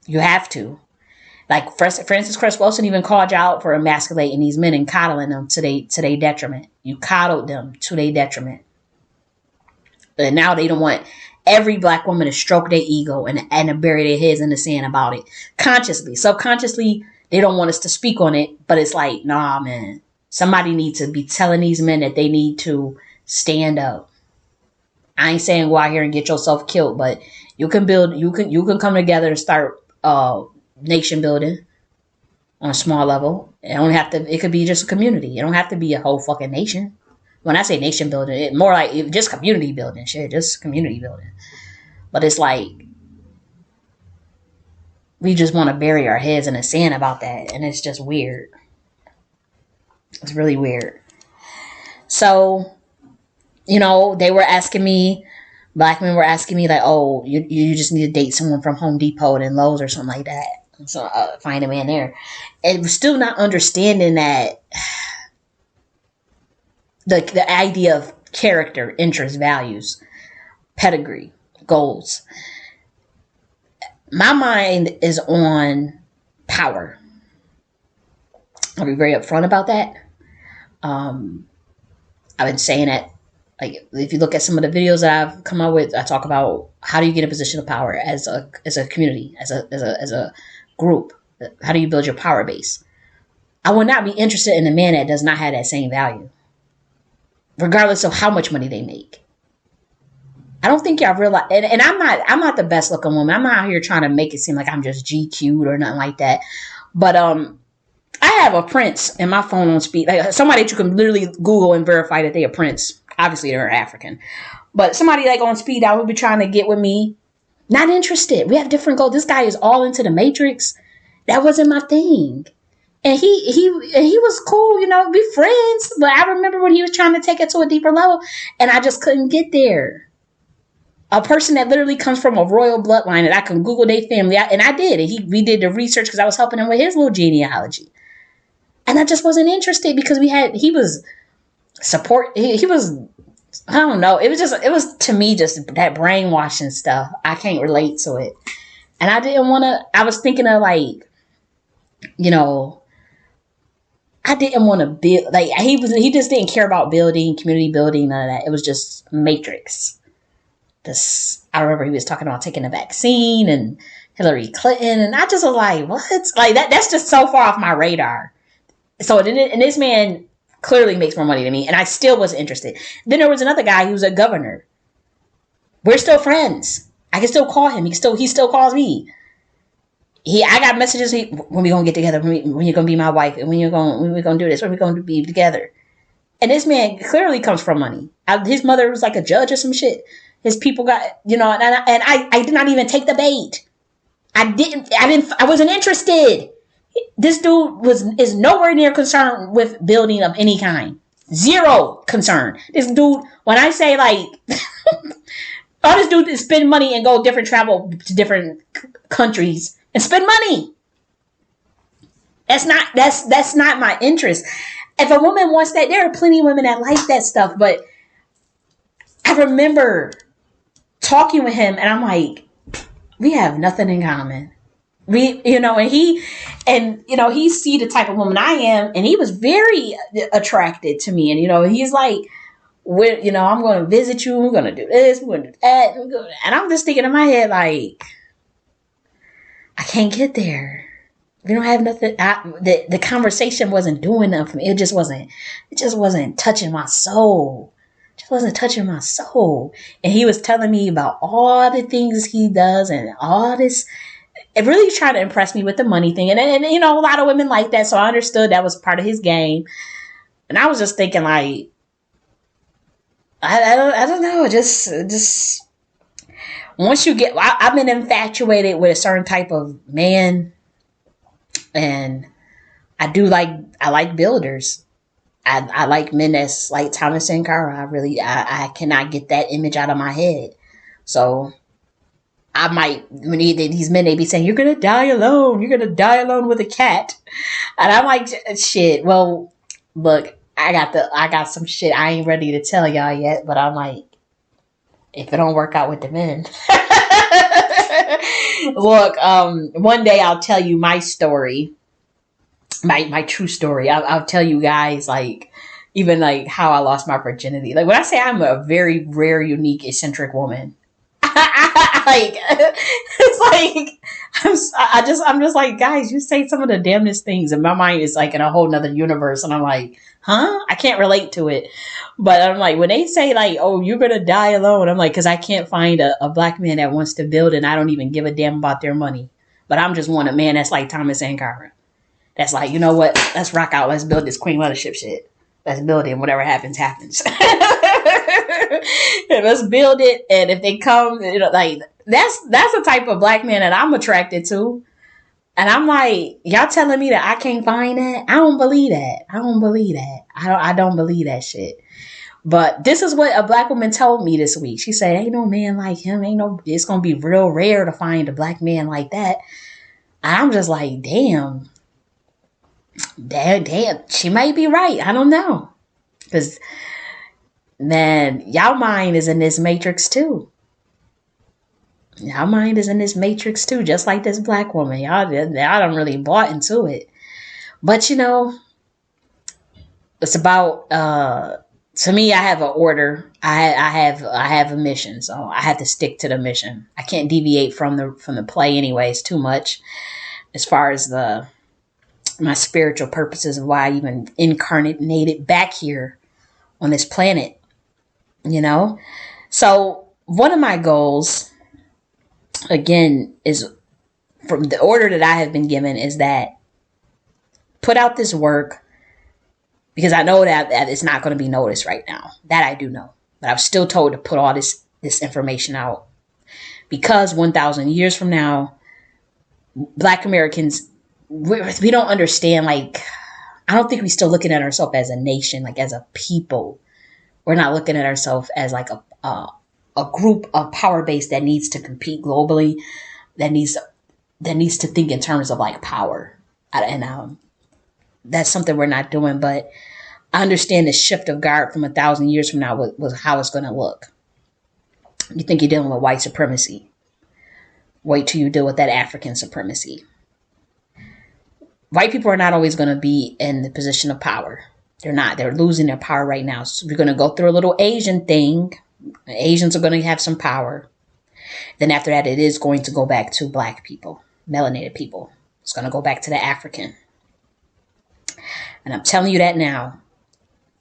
You have to. Like Francis Cress Wilson even called you out for emasculating these men and coddling them to their detriment. You coddled them to their detriment. And now they don't want every black woman to stroke their ego and to bury their heads in the sand about it. Consciously. Subconsciously, they don't want us to speak on it. But it's like, nah, man. Somebody needs to be telling these men that they need to stand up. I ain't saying go out here and get yourself killed, but you can come together and start nation building on a small level. It could be just a community. It don't have to be a whole fucking nation. When I say nation building, it more like just community building. Shit, just community building. But it's like, we just want to bury our heads in the sand about that. And it's just weird. It's really weird. So, they were asking me, black men were asking me like, oh, you just need to date someone from Home Depot and Lowe's or something like that. So find a man there. And we're still not understanding that the idea of character, interests, values, pedigree, goals. My mind is on power. I'll be very upfront about that. I've been saying that, like, if you look at some of the videos that I've come out with, I talk about how do you get a position of power as a community, as a group. How do you build your power base? I would not be interested in a man that does not have that same value, regardless of how much money they make. I don't think y'all realize, and I'm not the best looking woman. I'm not out here trying to make it seem like I'm just GQ'd or nothing like that. But I have a prince in my phone on speed. Like somebody that you can literally Google and verify that they a prince. Obviously they're African. But somebody like on speed dial will be trying to get with me. Not interested. We have different goals. This guy is all into the Matrix. That wasn't my thing. And he was cool, be friends. But I remember when he was trying to take it to a deeper level, and I just couldn't get there. A person that literally comes from a royal bloodline that I can Google their family, and I did. And we did the research because I was helping him with his little genealogy. And I just wasn't interested because he was support. He was, I don't know. It was to me just that brainwashing stuff. I can't relate to it. And I didn't want to, I was thinking of like, I didn't want to build, like he just didn't care about building, community building, none of that. It was just Matrix. I remember he was talking about taking the vaccine and Hillary Clinton. And I just was like, what? Like that's just so far off my radar. So, and this man clearly makes more money than me. And I still wasn't interested. Then there was another guy who was a governor. We're still friends. I can still call him. He still calls me. I got messages. When we gonna get together? When you gonna be my wife? And when we gonna do this? When we gonna be together? And this man clearly comes from money. His mother was like a judge or some shit. His people got, and I did not even take the bait. I wasn't interested. This dude is nowhere near concerned with building of any kind. Zero concern. This dude, when I say like, all this dude is spend money and travel to different countries and spend money. That's not my interest. If a woman wants that, there are plenty of women that like that stuff. But I remember talking with him and I'm like, we have nothing in common. He see the type of woman I am, and he was very attracted to me. And he's like, I'm going to visit you. We're going to do this. We're going to do that. And I'm just thinking in my head, like, I can't get there. We don't have nothing. The conversation wasn't doing nothing for me. It just wasn't touching my soul. It just wasn't touching my soul. And he was telling me about all the things he does and all this. It really tried to impress me with the money thing. And a lot of women like that. So I understood that was part of his game. And I was just thinking, like, I don't know. Just once you get, I've been infatuated with a certain type of man. And I like builders. I like men that's like Thomas Sankara. I cannot get that image out of my head. So I might, when these men, they be saying, you're going to die alone. You're going to die alone with a cat. And I'm like, shit. Well, look, I got some shit I ain't ready to tell y'all yet. But I'm like, if it don't work out with the men. Look, one day I'll tell you my story. My true story. I'll tell you guys, like, even like how I lost my virginity. Like when I say I'm a very rare, unique, eccentric woman, like it's like I'm just like, guys, you say some of the damnedest things, and my mind is like in a whole nother universe, and I'm like, huh? I can't relate to it. But I'm like, when they say like, oh, you're gonna die alone, I'm like, because I can't find a black man that wants to build, and I don't even give a damn about their money. But I'm just want a man that's like Thomas Sankara. That's like, you know what? Let's rock out. Let's build this Queen Mothership shit. Let's build it. And whatever happens, happens. And let's build it. And if they come, like that's the type of black man that I'm attracted to. And I'm like, y'all telling me that I can't find that? I don't believe that. I don't believe that shit. But this is what a black woman told me this week. She said, ain't no man like him. It's going to be real rare to find a black man like that. And I'm just like, damn, she might be right. I don't know. Because, man, y'all mind is in this matrix too. Y'all mind is in this matrix too, just like this black woman. Y'all don't really bought into it. But, it's about, to me, I have an order. I have a mission, so I have to stick to the mission. I can't deviate from the play anyways too much as far as my spiritual purposes of why I even incarnated back here on this planet, So one of my goals, again, is from the order that I have been given is that put out this work, because I know that it's not going to be noticed right now. That I do know. But I was still told to put all this information out. Because 1,000 years from now, Black Americans, we don't understand, like, I don't think we're still looking at ourselves as a nation, like as a people. We're not looking at ourselves as like a group of power base that needs to compete globally, that needs to think in terms of like power. And that's something we're not doing. But I understand the shift of guard from 1,000 years from now was how it's going to look. You think you're dealing with white supremacy. Wait till you deal with that African supremacy. White people are not always going to be in the position of power. They're not. They're losing their power right now. So we're going to go through a little Asian thing. Asians are going to have some power. Then after that, it is going to go back to Black people, melanated people. It's going to go back to the African. And I'm telling you that now.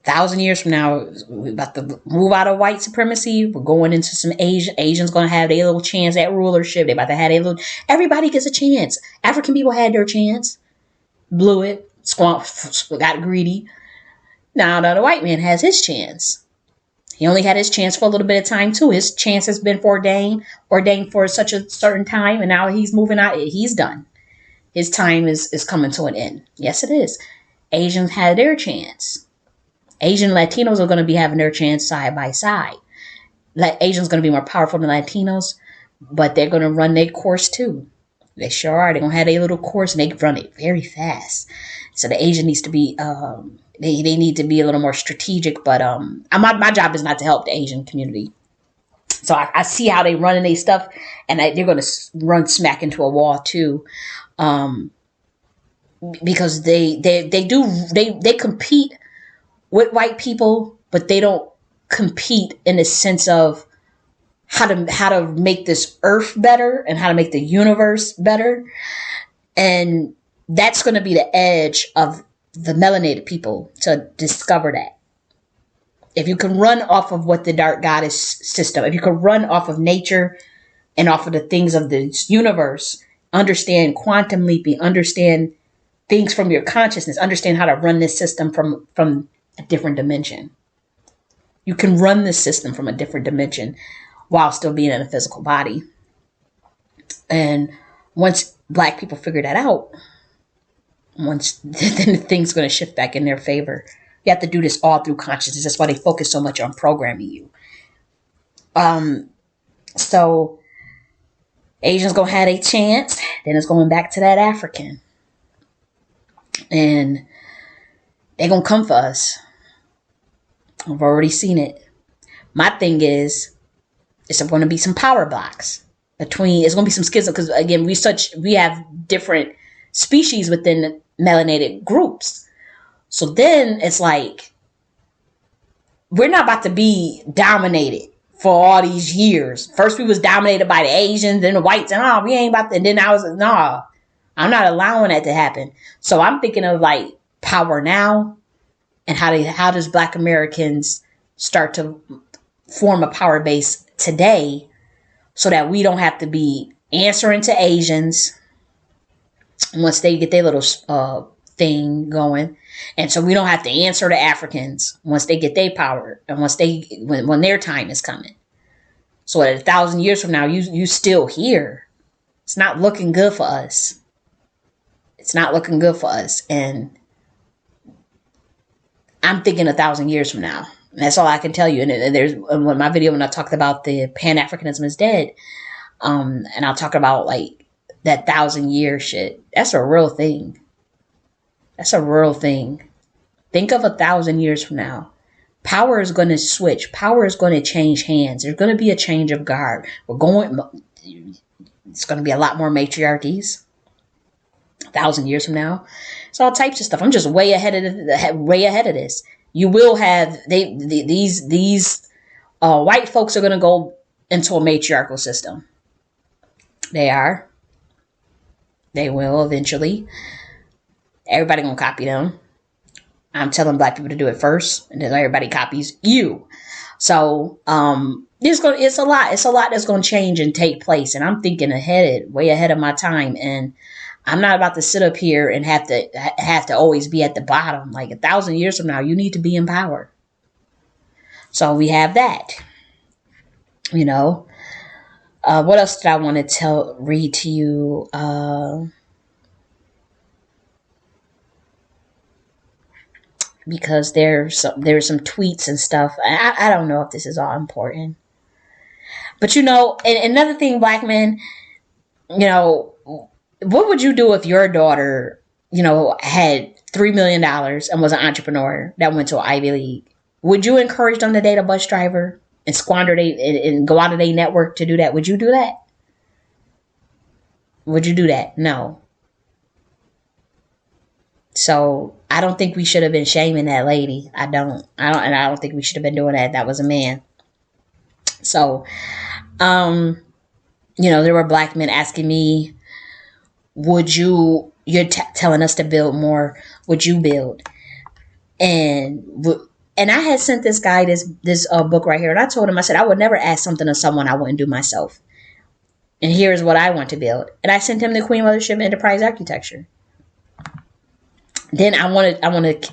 1,000 years from now, we're about to move out of white supremacy. We're going into some Asian. Asians going to have their little chance at rulership. They're about to have their little. Everybody gets a chance. African people had their chance. Blew it. Got greedy. Now the white man has his chance. He only had his chance for a little bit of time too. His chance has been ordained for such a certain time, and now he's moving out. He's done. His time is coming to an end. Yes, it is. Asians had their chance. Asian Latinos are going to be having their chance side by side. Asians going to be more powerful than Latinos, but they're going to run their course too. They sure are. They're going to have a little course and they run it very fast. So the Asian needs to be, they need to be a little more strategic. But my job is not to help the Asian community. So I see how they running their stuff, and they're going to run smack into a wall too, because they compete with white people, but they don't compete in the sense of how to make this earth better and how to make the universe better. And that's going to be the edge of the melanated people to discover that. If you can run off of what the dark goddess system, if you can run off of nature and off of the things of the universe, understand quantum leaping, understand things from your consciousness, understand how to run this system from a different dimension. You can run this system from a different dimension while still being in a physical body. And once Black people figure that out, then things going to shift back in their favor. You have to do this all through consciousness. That's why they focus so much on programming you. So Asians going to have a chance. Then it's going back to that African. And they're going to come for us. I've already seen it. My thing is, it's going to be some power blocks between, it's going to be some schism, because again, we have different species within melanated groups. So then it's like, we're not about to be dominated for all these years. First we was dominated by the Asians, then the whites, and we ain't about to, and then I was, I'm not allowing that to happen. So I'm thinking of like power now, and how does Black Americans start to form a power base today, so that we don't have to be answering to Asians once they get their little thing going. And so we don't have to answer to Africans once they get their power and when their time is coming. So that 1,000 years from now, you still here. It's not looking good for us. It's not looking good for us. And I'm thinking 1,000 years from now. And that's all I can tell you. And there's in my video when I talked about the Pan-Africanism is dead. And I'll talk about like that 1,000-year shit. That's a real thing. That's a real thing. Think of 1,000 years from now. Power is going to switch. Power is going to change hands. There's going to be a change of guard. It's going to be a lot more matriarchies 1,000 years from now. It's all types of stuff. I'm just way ahead of this. You will have these white folks are going to go into a matriarchal system. They are. They will eventually. Everybody gonna copy them. I'm telling Black people to do it first, and then everybody copies you. So it's a lot. It's a lot that's gonna change and take place. And I'm thinking way ahead of my time. And I'm not about to sit up here and have to always be at the bottom. Like 1,000 years from now, you need to be in power. So we have that. You know. What else did I want to read to you? Because there's some tweets and stuff. I don't know if this is all important. But and another thing, Black men, what would you do if your daughter, had $3 million and was an entrepreneur that went to an Ivy League? Would you encourage them to date a bus driver and squander and go out of their network to do that? Would you do that? Would you do that? No. So I don't think we should have been shaming that lady. I don't think we should have been doing that. That was a man. So, there were Black men asking me, you're telling us to build more. Would you build? And I had sent this guy this book right here. And I told him, I said, I would never ask something of someone I wouldn't do myself. And here's what I want to build. And I sent him the Queen Mothership Enterprise Architecture. Then I want to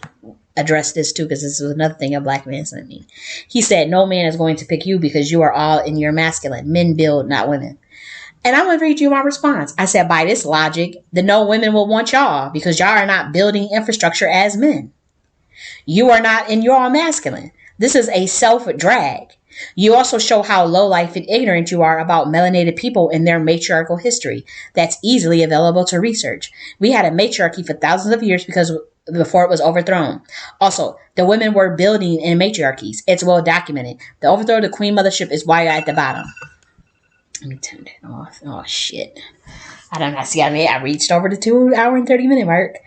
address this too, because this was another thing a Black man sent me. He said, no man is going to pick you because you are all in your masculine. Men build, not women. And I'm going to read you my response. I said, by this logic, the no women will want y'all because y'all are not building infrastructure as men. You are not in your masculine. This is a self-drag. You also show how low-life and ignorant you are about melanated people and their matriarchal history. That's easily available to research. We had a matriarchy for thousands of years because before it was overthrown. Also, the women were building in matriarchies. It's well documented. The overthrow of the queen mothership is why you're at the bottom. Let me turn that off. Oh shit. I don't know. See, I reached over the 2 hour and 30-minute mark.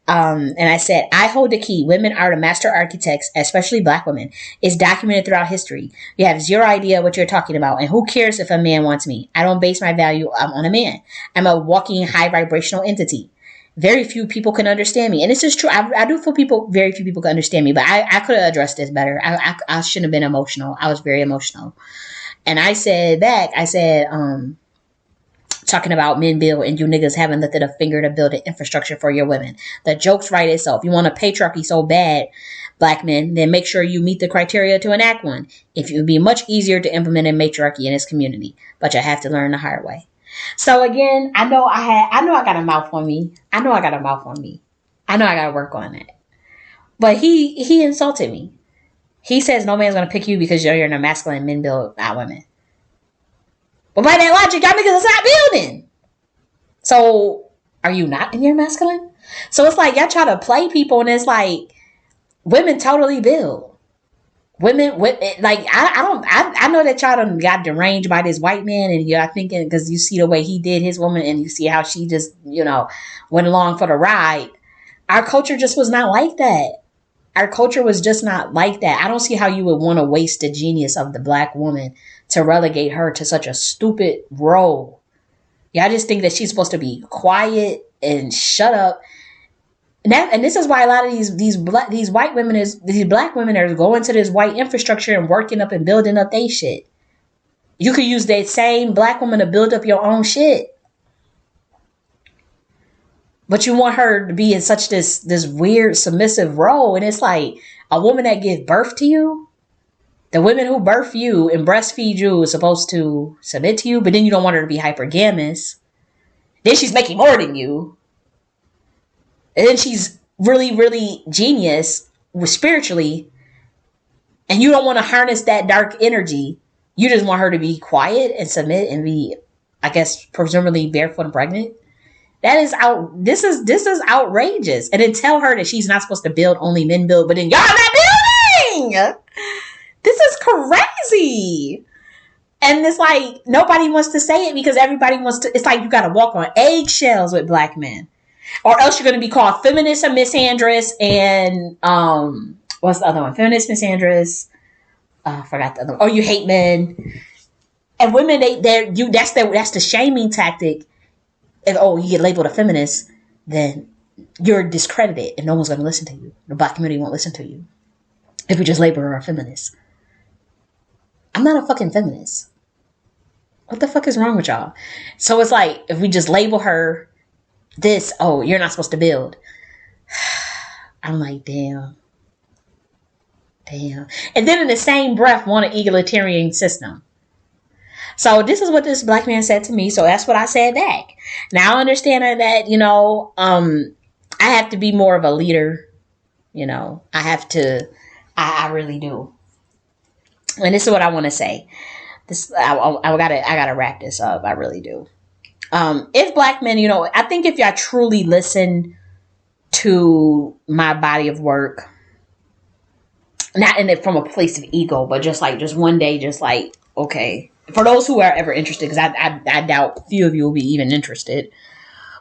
And I said, I hold the key. Women are the master architects, especially black women. It's documented throughout history. You have zero idea what you're talking about. And who cares if a man wants me? I don't base my value on a man. I'm a walking high vibrational entity. Very few people can understand me. And this is true. I do feel very few people can understand me, but I could have addressed this better. I shouldn't have been emotional. I was very emotional. And I said back, talking about men build and you niggas haven't lifted a finger to build an infrastructure for your women. The joke's right itself. You want a patriarchy so bad, black men, then make sure you meet the criteria to enact one. It would be much easier to implement a matriarchy in this community, but you have to learn the hard way. So again, I know I got a mouth on me. I know I got to work on that. But he insulted me. He says no man's going to pick you because you're in a masculine, men build, not women. But by that logic, y'all niggas is not building. So, are you not in your masculine? So it's like y'all try to play people, and it's like women totally build. Women, like I know that y'all done got deranged by this white man, and y'all thinking because you see the way he did his woman, and you see how she just went along for the ride. Our culture just was not like that. Our culture was just not like that. I don't see how you would want to waste the genius of the black woman to relegate her to such a stupid role. Yeah, I just think that she's supposed to be quiet and shut up. And this is why a lot of these black women are going to this white infrastructure and working up and building up their shit. You could use that same black woman to build up your own shit. But you want her to be in such this weird submissive role. And it's like a woman that gives birth to you. The women who birth you and breastfeed you is supposed to submit to you. But then you don't want her to be hypergamous. Then she's making more than you. And then she's really, really genius spiritually. And you don't want to harness that dark energy. You just want her to be quiet and submit and be, I guess, presumably barefoot and pregnant. That is this is outrageous. And then tell her that she's not supposed to build, only men build, but then y'all not building. This is crazy. And it's like nobody wants to say it because everybody wants to. It's like you got to walk on eggshells with black men, or else you're going to be called feminist and misandrous. And what's the other one? Feminist, misandrous. I forgot the other one. Oh, you hate men. And women, that's the shaming tactic. If you get labeled a feminist, then you're discredited and no one's going to listen to you. The black community won't listen to you if we just label her a feminist. I'm not a fucking feminist. What the fuck is wrong with y'all? So it's like, if we just label her this, you're not supposed to build. I'm like, damn. And then in the same breath, want an egalitarian system. So this is what this black man said to me. So that's what I said back. Now I understand that, I have to be more of a leader. I really do. And this is what I want to say. I gotta wrap this up. I really do. If black men, I think if y'all truly listen to my body of work, not in it from a place of ego, but just one day, okay. For those who are ever interested, because I doubt few of you will be even interested.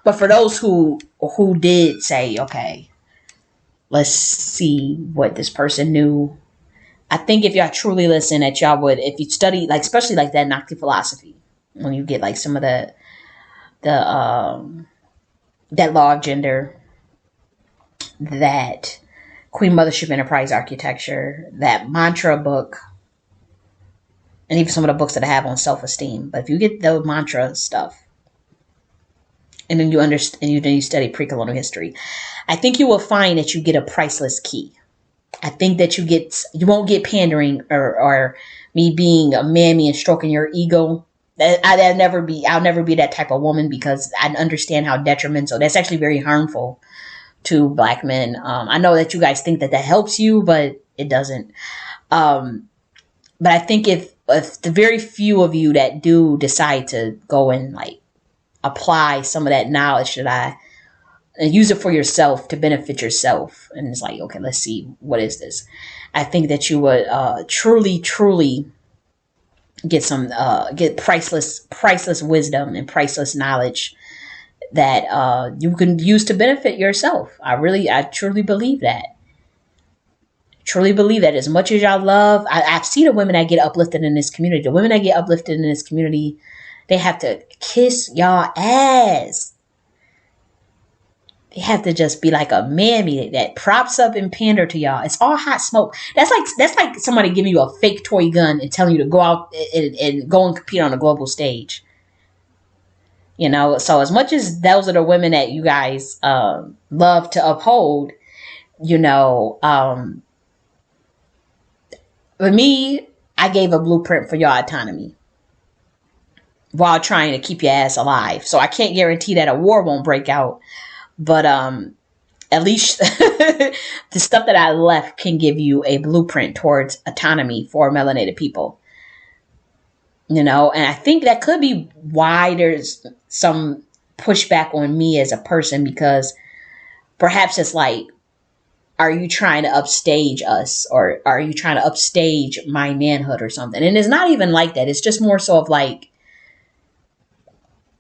But for those who did say, okay, let's see what this person knew. I think if y'all truly listen, that y'all would, if you study, especially that Nakhti philosophy, when you get some of that law of gender, that Queen Mothership Enterprise architecture, that mantra book, and even some of the books that I have on self-esteem. But if you get the mantra stuff, and then you understand, and you study pre-colonial history, I think you will find that you get a priceless key. I think that you won't get pandering or me being a mammy and stroking your ego. I'll never be that type of woman, because I understand how detrimental. That's actually very harmful to black men. I know that you guys think that helps you, but it doesn't. But I think if the very few of you that do decide to go and like apply some of that knowledge that I and use it for yourself to benefit yourself, and it's like, okay, let's see, what is this? I think that you would truly get priceless wisdom and priceless knowledge that you can use to benefit yourself. I truly believe that. Truly believe that. As much as y'all love, I've seen the women that get uplifted in this community. The women that get uplifted in this community, they have to kiss y'all ass. They have to just be like a mammy that props up and pander to y'all. It's all hot smoke. That's like somebody giving you a fake toy gun and telling you to go out and go and compete on a global stage. You know, so as much as those are the women that you guys love to uphold, you know, for me, I gave a blueprint for your autonomy while trying to keep your ass alive. So I can't guarantee that a war won't break out. But at least the stuff that I left can give you a blueprint towards autonomy for melanated people. You know, and I think that could be why there's some pushback on me as a person, because perhaps it's like, are you trying to upstage us, or are you trying to upstage my manhood or something? And it's not even like that. It's just more so of like,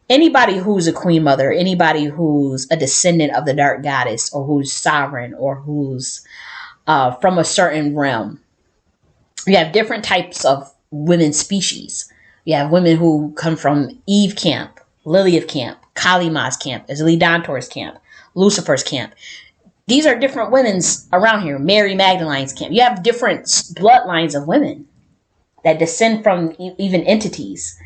anybody who's a queen mother, anybody who's a descendant of the dark goddess, or who's sovereign, or who's from a certain realm, you have different types of women species. You have women who come from Eve camp, Lilith camp, Kali Ma's camp, Azali Dantor's camp, Lucifer's camp. These are different women's around here. Mary Magdalene's camp. You have different bloodlines of women that descend from even entities.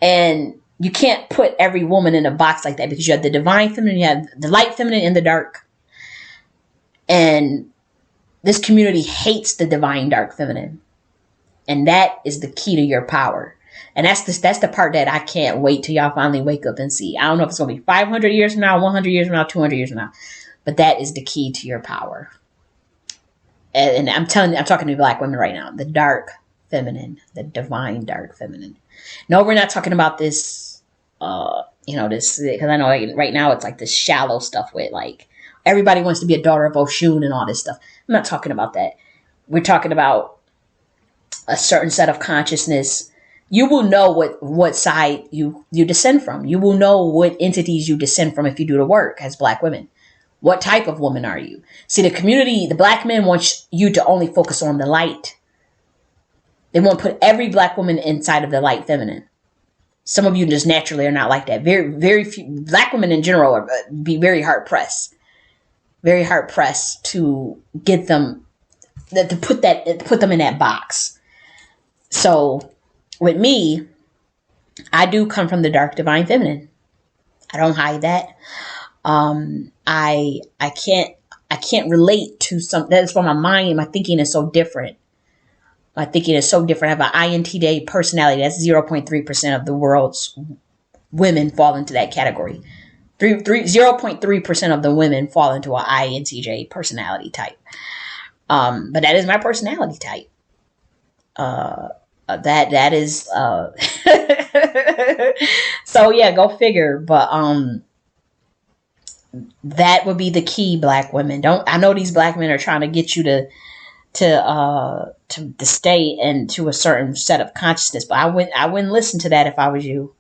And you can't put every woman in a box like that, because you have the divine feminine, you have the light feminine, and the dark. And this community hates the divine dark feminine. And that is the key to your power. And that's the part that I can't wait till y'all finally wake up and see. I don't know if it's going to be 500 years from now, 100 years from now, 200 years from now. But that is the key to your power. And I'm talking to black women right now. The dark feminine, the divine dark feminine. No, we're not talking about this, this, because I know right now it's like this shallow stuff with like, everybody wants to be a daughter of Oshun and all this stuff. I'm not talking about that. We're talking about a certain set of consciousness. You will know what side you descend from. You will know what entities you descend from if you do the work as black women. What type of woman are you? See, the community, the black men want you to only focus on the light. They want to put every black woman inside of the light feminine. Some of you just naturally are not like that. Very, very few black women in general are be very hard pressed to get them to put them in that box. So with me, I do come from the dark divine feminine. I don't hide that. I can't relate to some. That's why my mind, my thinking is so different. My thinking is so different. I have an INTJ personality. That's 0.3% of the world's women fall into that category. 0.3% of the women fall into an INTJ personality type. But that is my personality type. That is, so yeah, go figure. But, that would be the key, black women. I know these black men are trying to get you to stay into a certain set of consciousness, but I wouldn't listen to that if I was you.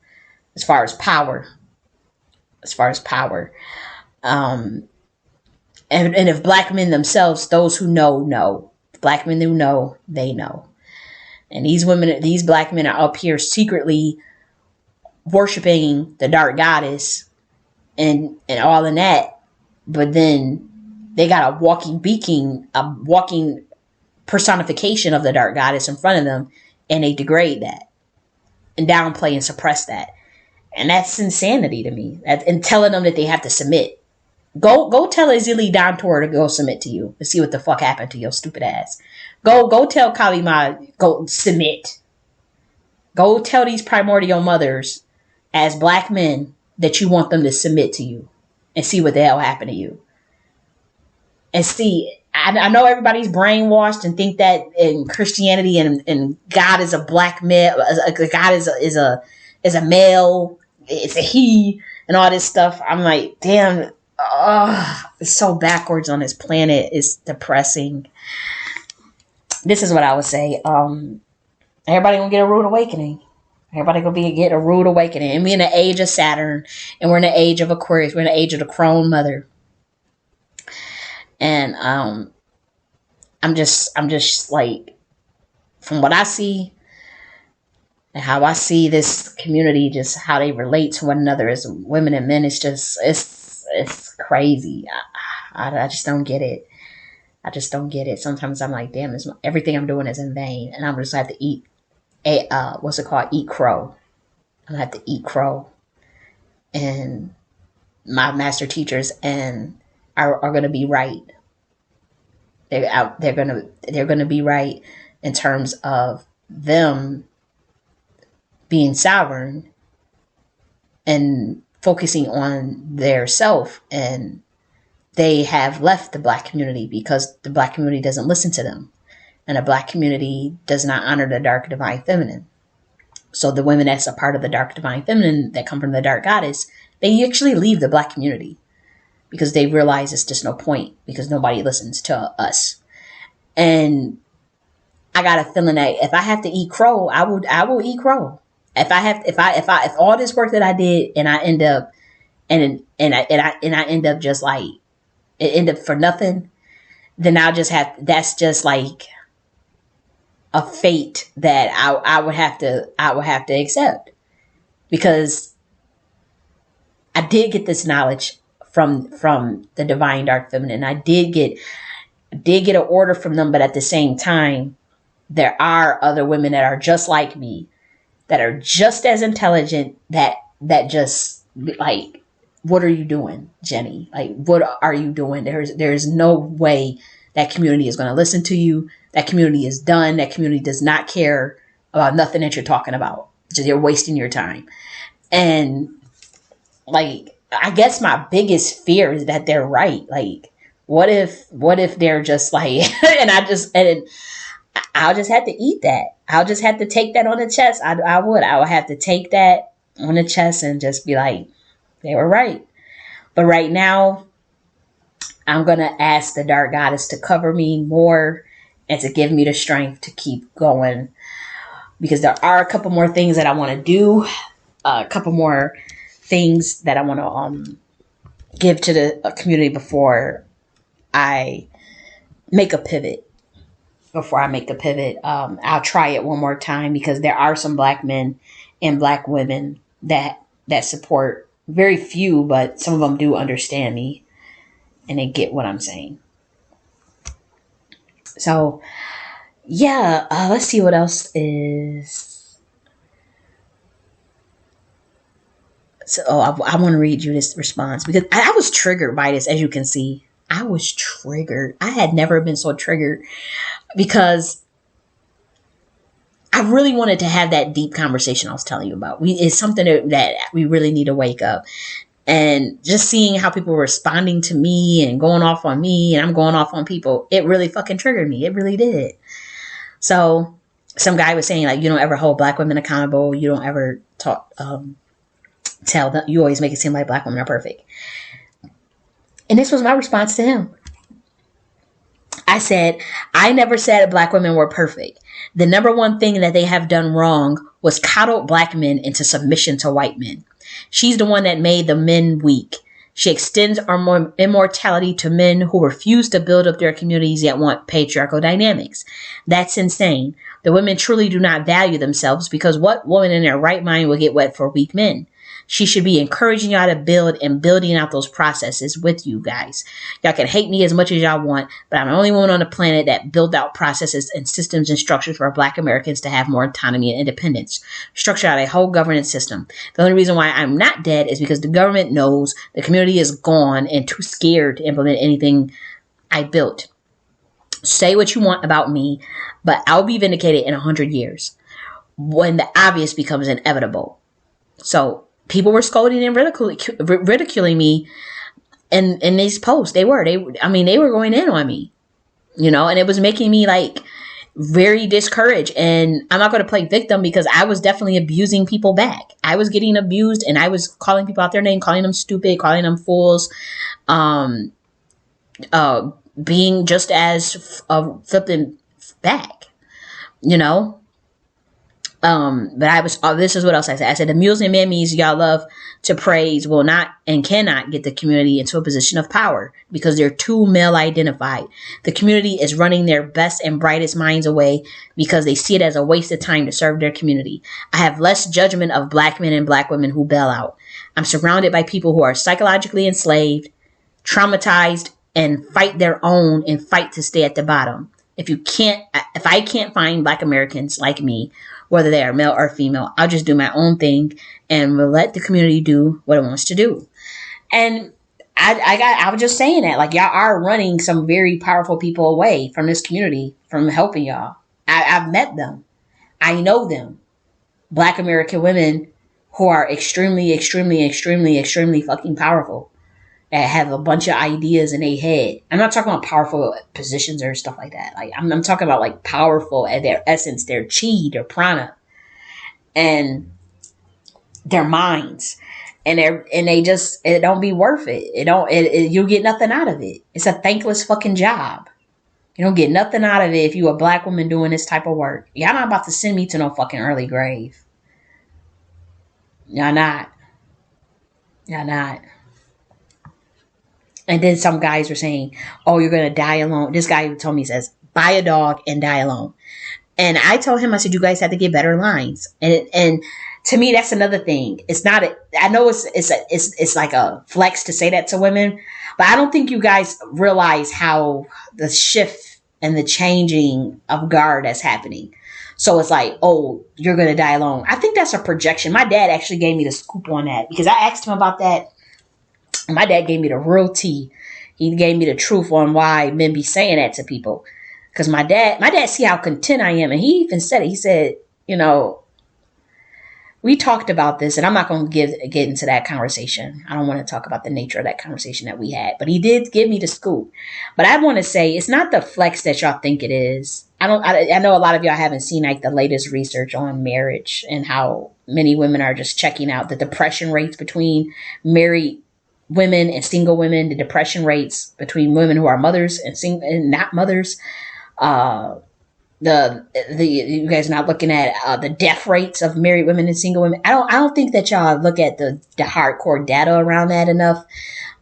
As far as power, and if black men themselves, those who know, black men who know, they know, and these black men are up here secretly worshiping the dark goddess and all in that, but then they got a walking personification of the dark goddess in front of them, and they degrade that and downplay and suppress that. And that's insanity to me. And telling them that they have to submit. Go tell Azili Dantor to go submit to you and see what the fuck happened to your stupid ass. Go tell Kalima, go submit. Go tell these primordial mothers as black men that you want them to submit to you and see what the hell happened to you. And see, I know everybody's brainwashed and think that in Christianity and God is a black male, God is a male, it's a he, and all this stuff. I'm like, damn, it's so backwards on this planet. It's depressing. This is what I would say. Everybody gonna get a rude awakening. Everybody gonna get a rude awakening. And we're in the age of Saturn, and we're in the age of Aquarius. We're in the age of the crone mother. And I'm just like, from what I see and how I see this community, just how they relate to one another as women and men, it's crazy. I just don't get it. I just don't get it. Sometimes I'm like, damn, everything I'm doing is in vain, and I'm just have to eat what's it called? Eat crow. I'm gonna have to eat crow, and my master teachers and are gonna be right. They're gonna be right in terms of them being sovereign and focusing on their self, and they have left the black community because the black community doesn't listen to them, and the black community does not honor the dark divine feminine. So the women that's a part of the dark divine feminine that come from the dark goddess, they actually leave the black community because they realize it's just no point because nobody listens to us. And I got a feeling that if I have to eat crow, I will eat crow. If all this work that I did and I end up and I end up just like it end up for nothing, then that's just like a fate that I would have to accept, because I did get this knowledge from the divine dark feminine. I did get an order from them, but at the same time, there are other women that are just like me, that are just as intelligent, that just like, what are you doing, Jenny? Like, what are you doing? There's no way that community is going to listen to you. That community is done. That community does not care about nothing that you're talking about. So you're wasting your time. And like, I guess my biggest fear is that they're right. Like, what if they're just like, and I'll just have to eat that. I'll just have to take that on the chest. I would have to take that on the chest and just be like, they were right. But right now, I'm going to ask the dark goddess to cover me more and to give me the strength to keep going, because there are a couple more things that I want to do, a couple more things that I want to give to the community before I make a pivot. I'll try it one more time, because there are some black men and black women that support. Very few, but some of them do understand me and they get what I'm saying. So yeah, let's see what else is. So I want to read you this response, because I was triggered by this. As you can see, I was triggered. I had never been so triggered, because I really wanted to have that deep conversation I was telling you about. It's something that we really need to wake up. And just seeing how people were responding to me and going off on me, and I'm going off on people, it really fucking triggered me. It really did. So some guy was saying, like, you don't ever hold black women accountable. You don't ever tell them. You always make it seem like black women are perfect. And this was my response to him. I said, I never said black women were perfect. The number one thing that they have done wrong was coddled black men into submission to white men. She's the one that made the men weak. She extends our immortality to men who refuse to build up their communities yet want patriarchal dynamics. That's insane. The women truly do not value themselves, because what woman in their right mind will get wet for weak men? She should be encouraging y'all to build and building out those processes with you guys. Y'all can hate me as much as y'all want, but I'm the only woman on the planet that built out processes and systems and structures for black Americans to have more autonomy and independence. Structure out a whole governance system. The only reason why I'm not dead is because the government knows the community is gone and too scared to implement anything I built. Say what you want about me, but I'll be vindicated in 100 years when the obvious becomes inevitable. So people were scolding and ridiculing me in these posts. They were going in on me. and it was making me like very discouraged. And I'm not going to play victim because I was definitely abusing people back. I was getting abused and I was calling people out their name, calling them stupid, calling them fools, um, being just as flipping back, you know. But I was, this is what else I said. I said, the mules and mammies y'all love to praise will not and cannot get the community into a position of power because they're too male identified. The community is running their best and brightest minds away because they see it as a waste of time to serve their community. I have less judgment of black men and black women who bail out. I'm surrounded by people who are psychologically enslaved, traumatized, and fight their own and fight to stay at the bottom. If I can't find black Americans like me, whether they are male or female, I'll just do my own thing and we'll let the community do what it wants to do. And I was just saying that, like, y'all are running some very powerful people away from this community, from helping y'all. I've met them. I know them. Black American women who are extremely, extremely, extremely, extremely fucking powerful. That have a bunch of ideas in their head. I'm not talking about powerful positions or stuff like that. Like I'm talking about like powerful at their essence, their chi, their prana, and their minds. And they just, it don't be worth it. You'll get nothing out of it. It's a thankless fucking job. You don't get nothing out of it if you a black woman doing this type of work. Y'all not about to send me to no fucking early grave. Y'all not. Y'all not. And then some guys were saying, oh, you're going to die alone. This guy told me, says, buy a dog and die alone. And I told him, I said, you guys have to get better lines. And to me, that's another thing. It's not, I know it's like a flex to say that to women, but I don't think you guys realize how the shift and the changing of guard that's happening. So it's like, oh, you're going to die alone. I think that's a projection. My dad actually gave me the scoop on that because I asked him about that. My dad gave me the real tea. He gave me the truth on why men be saying that to people. Because my dad see how content I am. And he even said it. He said, we talked about this and I'm not going to get into that conversation. I don't want to talk about the nature of that conversation that we had, but he did give me the scoop. But I want to say it's not the flex that y'all think it is. I know a lot of y'all haven't seen like the latest research on marriage and how many women are just checking out the depression rates between married women and single women, the depression rates between women who are mothers and not mothers. You guys are not looking at the death rates of married women and single women. I don't think that y'all look at the hardcore data around that enough.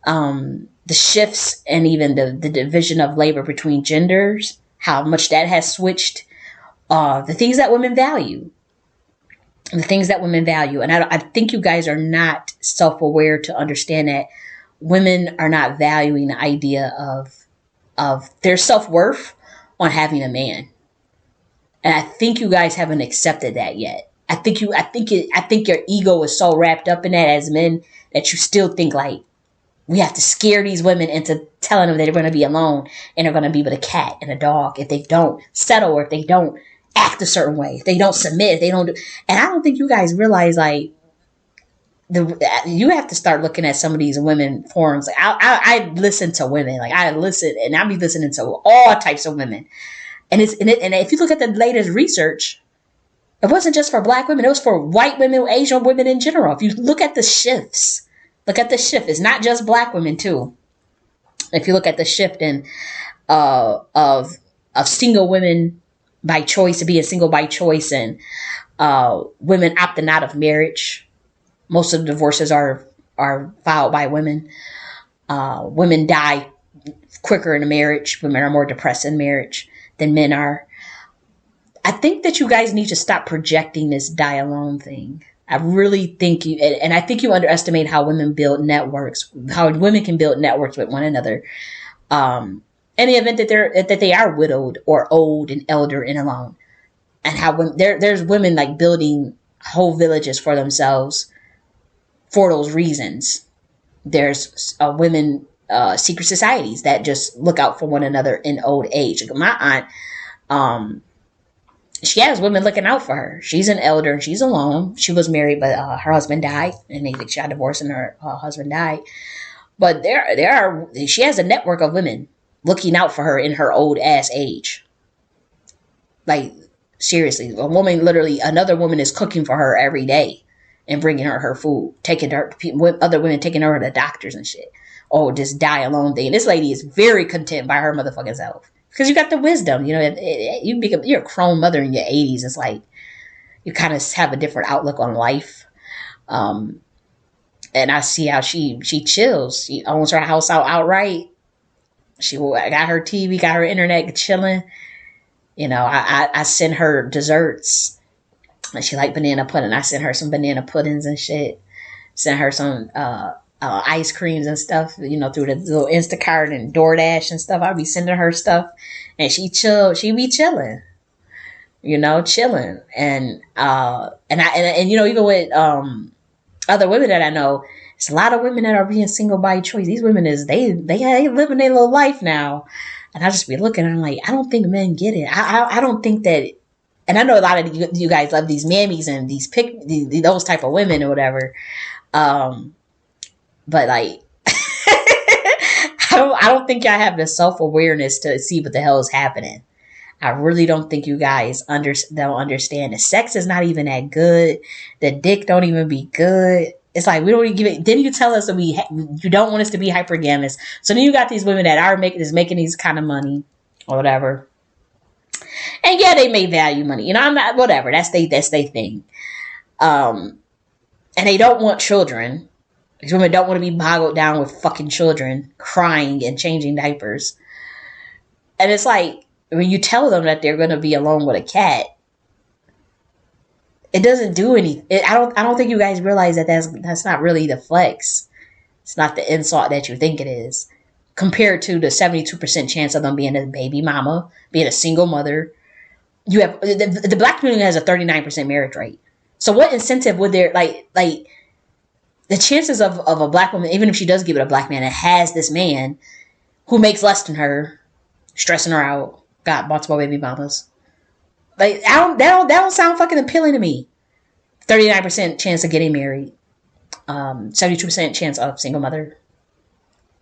The shifts and even the division of labor between genders, how much that has switched. The things that women value. The things that women value. And I think you guys are not self-aware to understand that women are not valuing the idea of their self-worth on having a man. And I think you guys haven't accepted that yet. I think your ego is so wrapped up in that as men that you still think like we have to scare these women into telling them that they're going to be alone and they're going to be with a cat and a dog if they don't settle or if they don't act a certain way, if they don't submit, if they don't do. And I don't think you guys realize like you have to start looking at some of these women forums. Like I listen to women, like I listen and I'll be listening to all types of women. And if you look at the latest research, it wasn't just for black women. It was for white women, Asian women in general. If you look at the shifts, It's not just black women too. If you look at the shift in of single women by choice, to be a single by choice, and women opting out of marriage. Most of the divorces are filed by women. Women die quicker in a marriage. Women are more depressed in marriage than men are. I think that you guys need to stop projecting this die alone thing. I really think and I think you underestimate how women build networks, how women can build networks with one another. In the event that they are widowed or old and elder and alone, and how there's women like building whole villages for themselves for those reasons. There's women secret societies that just look out for one another in old age. Like my aunt, she has women looking out for her. She's an elder and she's alone. She was married, but her husband died, and they got divorced, and her husband died. But she has a network of women looking out for her in her old ass age. Like, seriously, a woman, literally, another woman is cooking for her every day and bringing her food, taking her, other women taking her to the doctors and shit. Oh, just die alone thing. This lady is very content by her motherfucking self. Because you got the wisdom, you know, you're a grown mother in your 80s. It's like, you kind of have a different outlook on life. And I see how she chills. She owns her house outright. She got her TV, got her internet, chilling. You know, I send her desserts. And she like banana pudding. I sent her some banana puddings and shit. Sent her some ice creams and stuff, you know, through the little Instacart and DoorDash and stuff. I'll be sending her stuff. And she be chilling. You know, chilling. And you know, even with other women that I know, it's a lot of women that are being single by choice. These women they living their little life now. And I just be looking and I'm like, I don't think men get it. I don't think that, and I know a lot of you guys love these mammies and those type of women or whatever. But like, I don't think y'all have the self-awareness to see what the hell is happening. I really don't think you guys don't understand. The sex is not even that good. The dick don't even be good. It's like, we don't even give it. Then you tell us that you don't want us to be hypergamous. So then you got these women that are making these kind of money or whatever. And yeah, they may value money. You know, I'm not, whatever. That's they thing. And they don't want children. These women don't want to be boggled down with fucking children crying and changing diapers. And it's like, when you tell them that they're going to be alone with a cat, it doesn't do anything. I don't think you guys realize that that's not really the flex. It's not the insult that you think it is, compared to the 72% chance of them being a baby mama, being a single mother. You have the black community has a 39% marriage rate. So what incentive would there like the chances of a black woman, even if she does give it a black man, that has this man who makes less than her, stressing her out, got multiple baby mamas. Like, that don't sound fucking appealing to me. 39% chance of getting married. 72% chance of single mother.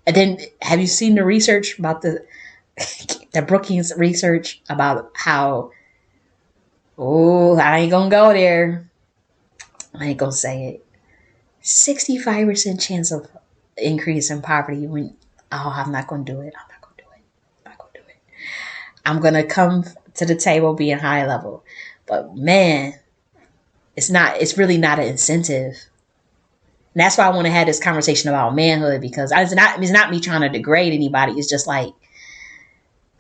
And then, have you seen the research about the Brookings research about how, I ain't gonna go there. I ain't gonna say it. 65% chance of increase in poverty I'm not gonna do it. I'm going to come to the table being high level. But man, it's really not an incentive. And that's why I want to have this conversation about manhood, because it's not me trying to degrade anybody. It's just like,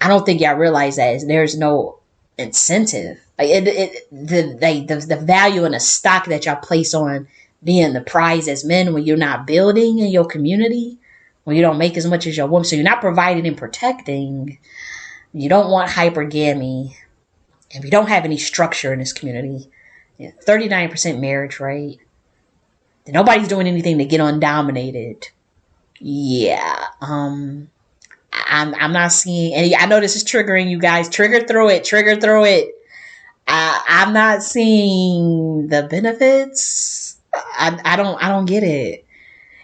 I don't think y'all realize that there's no incentive. Like the value and the stock that y'all place on being the prize as men when you're not building in your community, when you don't make as much as your woman. So you're not providing and protecting. You don't want hypergamy. If you don't have any structure in this community, 39% marriage rate. Nobody's doing anything to get undominated. Yeah. I'm not seeing any. I know this is triggering you guys. Trigger through it. I'm not seeing the benefits. I don't get it.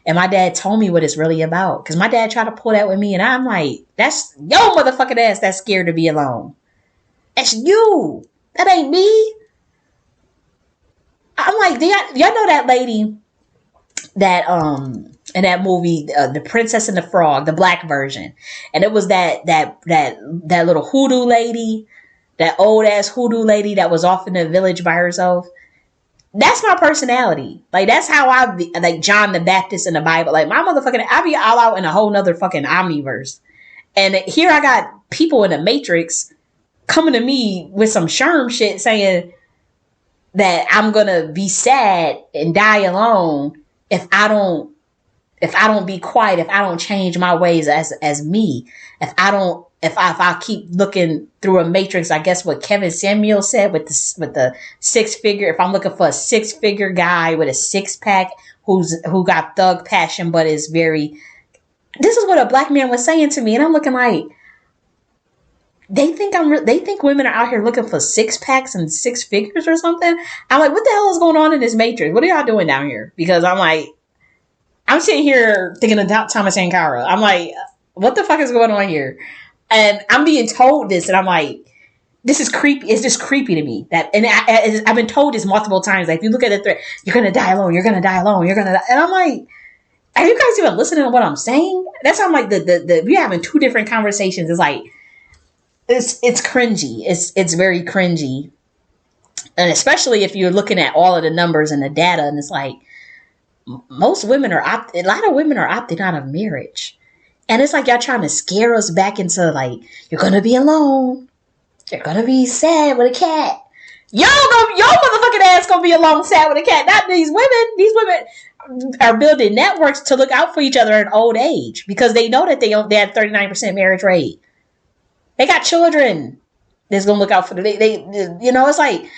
And my dad told me what it's really about. Because my dad tried to pull that with me. And I'm like, that's your motherfucking ass that's scared to be alone. That's you. That ain't me. I'm like, y'all know that lady that, in that movie, The Princess and the Frog, the black version. And it was that little hoodoo lady, that old ass hoodoo lady that was off in the village by herself. That's my personality. Like, that's how I be, like John the Baptist in the Bible. Like, my motherfucking, I be all out in a whole nother fucking omniverse. And here I got people in the Matrix coming to me with some sherm shit saying that I'm gonna be sad and die alone if I don't be quiet, if I don't change my ways as me, if I keep looking through a matrix. I guess what Kevin Samuel said with the 6-figure. If I'm looking for a 6-figure guy with a 6-pack who got thug passion, but is very. This is what a black man was saying to me, and I'm looking like, they think women are out here looking for 6-packs and 6 figures or something. I'm like, what the hell is going on in this matrix? What are y'all doing down here? Because I'm sitting here thinking of Thomas Sankara. I'm like, what the fuck is going on here? And I'm being told this, and I'm like, this is creepy. It's just creepy to me. I've been told this multiple times. Like, if you look at the thread, you're gonna die alone. You're gonna die alone. You're gonna die. And I'm like, are you guys even listening to what I'm saying? That's how I'm like, we're having two different conversations. It's like, it's cringy. It's very cringy. And especially if you're looking at all of the numbers and the data, and it's like, most women a lot of women are opting out of marriage. And it's like y'all trying to scare us back into like, you're going to be alone. You're going to be sad with a cat. Your motherfucking ass going to be alone sad with a cat. Not these women. These women are building networks to look out for each other in old age because they know that they had 39% marriage rate. They got children that's going to look out for them. It's like,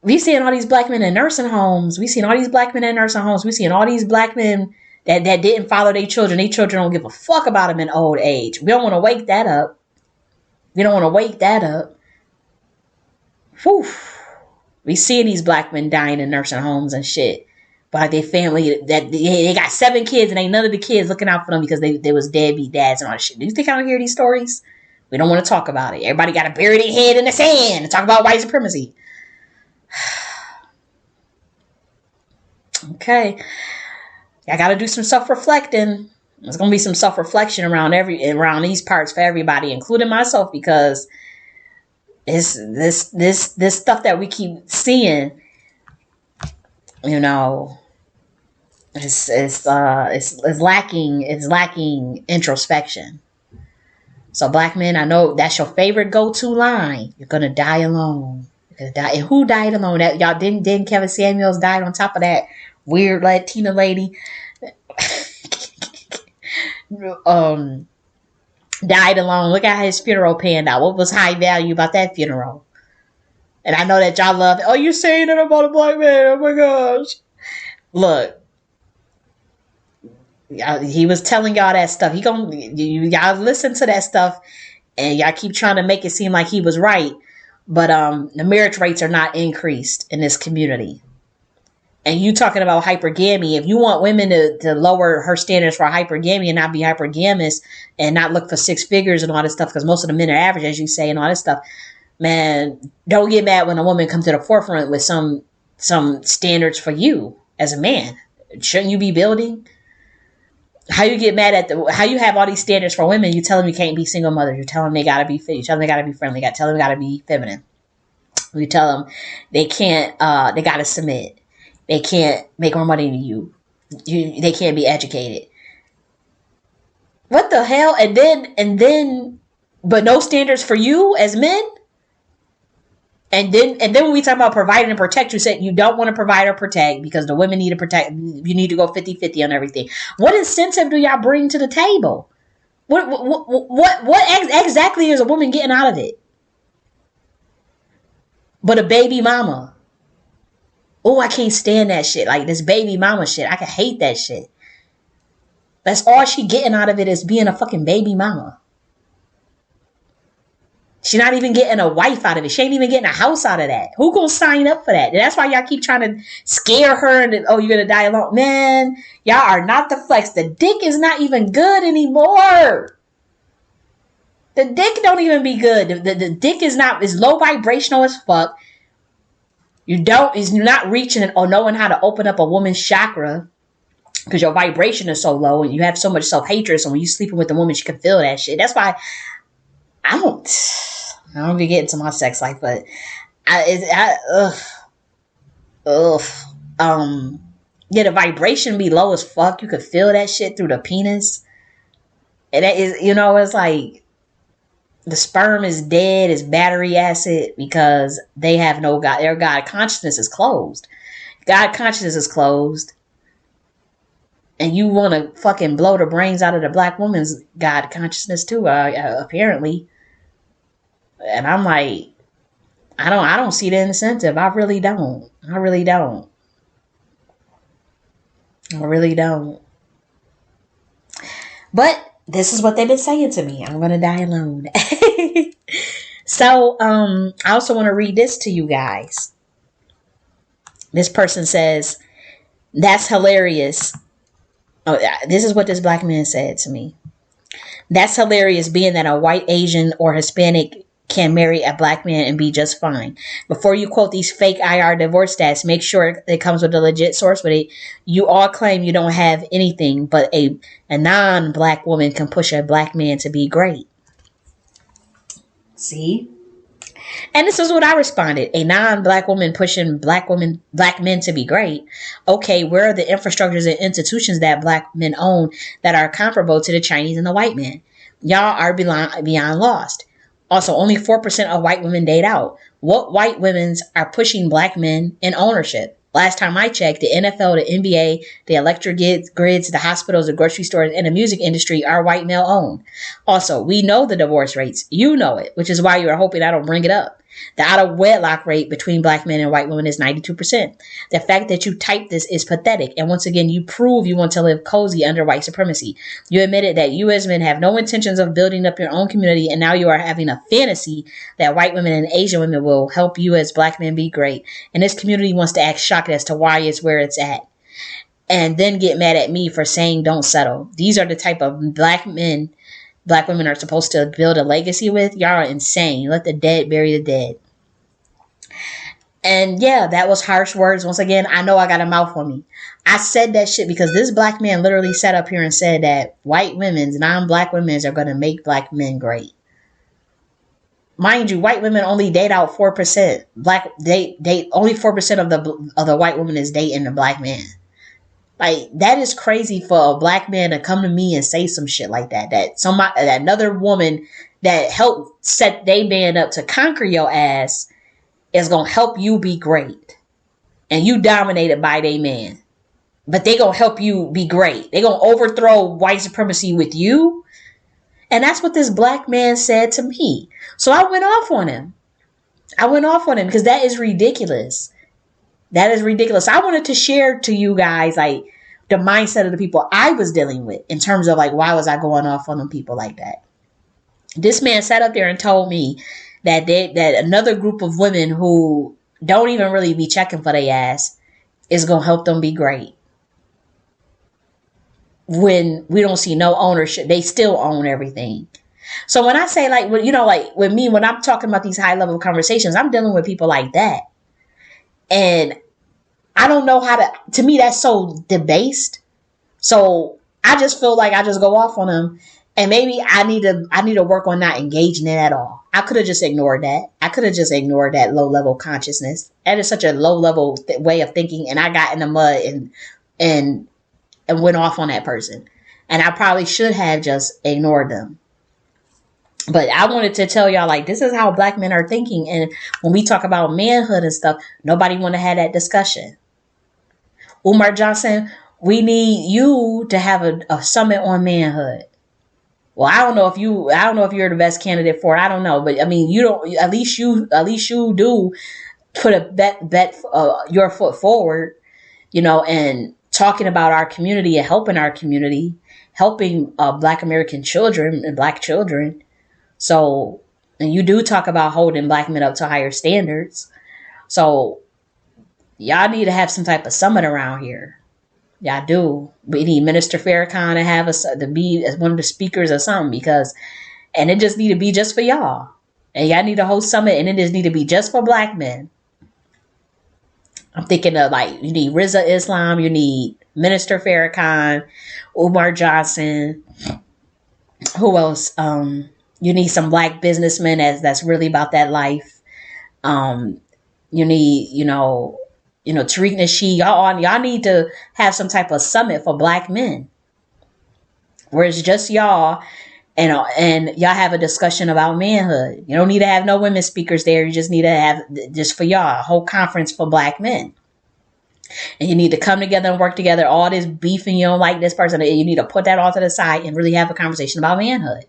we've seen all these black men in nursing homes. We've seen all these black men in nursing homes. We've seen all these black men that didn't follow their children. Their children don't give a fuck about them in old age. We don't want to wake that up. Whew. We see these black men dying in nursing homes and shit. But their family, that they got 7 kids and ain't none of the kids looking out for them because they was deadbeat dads and all that shit. Do you think I don't hear these stories? We don't want to talk about it. Everybody got to bury their head in the sand and talk about white supremacy. Okay. I got to do some self-reflecting. There's going to be some self-reflection around these parts for everybody, including myself, because it's this stuff that we keep seeing, it's lacking introspection. So black men, I know that's your favorite go-to line. You're going to die alone. You're going to die. And who died alone? That y'all didn't Kevin Samuels died on top of that weird Latina lady. Died alone. Look at how his funeral panned out. What was high value about that funeral? And I know that y'all love it. Oh, you're saying it about a black man. Oh my gosh. Look. He was telling y'all that stuff. Y'all listen to that stuff and y'all keep trying to make it seem like he was right. But the marriage rates are not increased in this community. And you talking about hypergamy. If you want women to lower her standards for hypergamy and not be hypergamous and not look for 6 figures and all this stuff, because most of the men are average, as you say, and all this stuff, man, don't get mad when a woman comes to the forefront with some standards for you as a man. Shouldn't you be building? How you get mad at how you have all these standards for women? You tell them you can't be single mothers. You tell them they gotta be fit. You tell them they gotta be friendly. You tell them they gotta be feminine. You tell them they can't. They gotta submit. They can't make more money than you. They can't be educated. What the hell? And then, but no standards for you as men. And then when we talk about provide and protect, you said you don't want to provide or protect because the women need to protect. You need to go 50-50 on everything. What incentive do y'all bring to the table? What exactly is a woman getting out of it? But a baby mama. Oh, I can't stand that shit. Like this baby mama shit. I can hate that shit. That's all she getting out of it is being a fucking baby mama. She's not even getting a wife out of it. She ain't even getting a house out of that. Who gonna sign up for that? And that's why y'all keep trying to scare her and you're gonna die alone. Man, y'all are not the flex. The dick is not even good anymore. The dick don't even be good. The dick is low vibrational as fuck. You're not reaching or knowing how to open up a woman's chakra because your vibration is so low and you have so much self-hatred. So when you're sleeping with a woman, she can feel that shit. That's why I don't be getting to my sex life, but the vibration be low as fuck. You could feel that shit through the penis. And that is, it's like the sperm is dead, it's battery acid because they have no God. Their God consciousness is closed. God consciousness is closed. And you want to fucking blow the brains out of the black woman's God consciousness too, apparently. And I'm like, I don't see the incentive. I really don't. But this is what they've been saying to me. I'm going to die alone. So, I also want to read this to you guys. This person says, that's hilarious. Oh, this is what this black man said to me. That's hilarious, being that a white, Asian, or Hispanic can marry a black man and be just fine. Before you quote these fake IR divorce stats, make sure it comes with a legit source with it. You all claim you don't have anything, but a non-black woman can push a black man to be great. See? And this is what I responded. A non-black woman pushing black men to be great. Okay, where are the infrastructures and institutions that black men own that are comparable to the Chinese and the white man? Y'all are beyond lost. Also, only 4% of white women date out. What white women are pushing black men in ownership? Last time I checked, the NFL, the NBA, the electric grids, the hospitals, the grocery stores, and the music industry are white male owned. Also, we know the divorce rates. You know it, which is why you are hoping I don't bring it up. The out-of-wedlock rate between black men and white women is 92%. The fact that you typed this is pathetic. And once again, you prove you want to live cozy under white supremacy. You admitted that you as men have no intentions of building up your own community, and now you are having a fantasy that white women and Asian women will help you as black men be great. And this community wants to act shocked as to why it's where it's at. And then get mad at me for saying don't settle. These are the type of black women are supposed to build a legacy with. Y'all are insane. Let the dead bury the dead. And yeah, that was harsh words. Once again, I know I got a mouth on me. I said that shit because this black man literally sat up here and said that white women's, non-black women's are going to make black men great. Mind you, white women only date out 4%. Black date only 4% of the white woman is dating a black man. Like, that is crazy for a black man to come to me and say some shit like that. That another woman that helped set they man up to conquer your ass is going to help you be great. And you dominated by they man. But they going to help you be great. They going to overthrow white supremacy with you. And that's what this black man said to me. So I went off on him. Because that is ridiculous. That is ridiculous. I wanted to share to you guys, like, the mindset of the people I was dealing with in terms of, like, why was I going off on them people like that? This man sat up there and told me that that another group of women who don't even really be checking for their ass is going to help them be great. When we don't see no ownership, they still own everything. So when I say, like, you know, like, with me, when I'm talking about these high level conversations, I'm dealing with people like that. And I don't know how to me, that's so debased. So I just feel like I just go off on them. And maybe I need to work on not engaging in it at all. I could have just ignored that. I could have just ignored that low level consciousness. That is such a low level way of thinking. And I got in the mud and went off on that person. And I probably should have just ignored them. But I wanted to tell y'all, like, this is how black men are thinking. And when we talk about manhood and stuff, nobody want to have that discussion. Umar Johnson, we need you to have a summit on manhood. Well, I don't know if you're the best candidate for it. I don't know. But I mean, you don't, at least you do put a bet your foot forward, you know, and talking about our community and helping our community, helping black American children and black children. So, and you do talk about holding black men up to higher standards. So, y'all need to have some type of summit around here. Y'all do. We need Minister Farrakhan to have to be as one of the speakers or something, and it just need to be just for y'all. And y'all need to host summit, and it just need to be just for black men. I'm thinking of, like, you need Rizza Islam, you need Minister Farrakhan, Umar Johnson. Who else? You need some black businessmen that's really about that life. You need, Tariq Nasheed. Y'all need to have some type of summit for black men, where it's just y'all, and y'all have a discussion about manhood. You don't need to have no women speakers there. You just need to have, just for y'all, a whole conference for black men. And you need to come together and work together. All this beefing, you don't like this person, you need to put that all to the side and really have a conversation about manhood,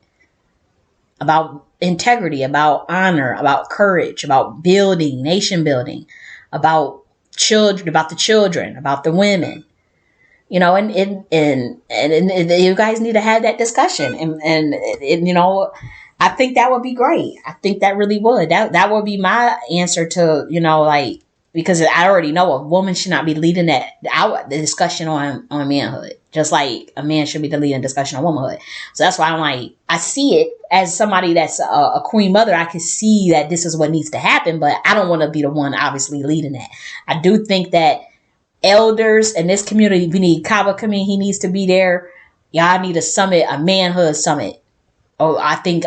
about integrity, about honor, about courage, about building, nation building, about children, about the children, about the women, and you guys need to have that discussion. And I think that would be great. I think that really would. That would be my answer to, because I already know a woman should not be leading the discussion on manhood, just like a man should be the leading discussion on womanhood. So that's why I'm like, I see it as somebody that's a queen mother. I can see that this is what needs to happen, but I don't want to be the one obviously leading that. I do think that elders in this community, we need Kaba Kamin. He needs to be there. Y'all need a summit, a manhood summit. Oh, I think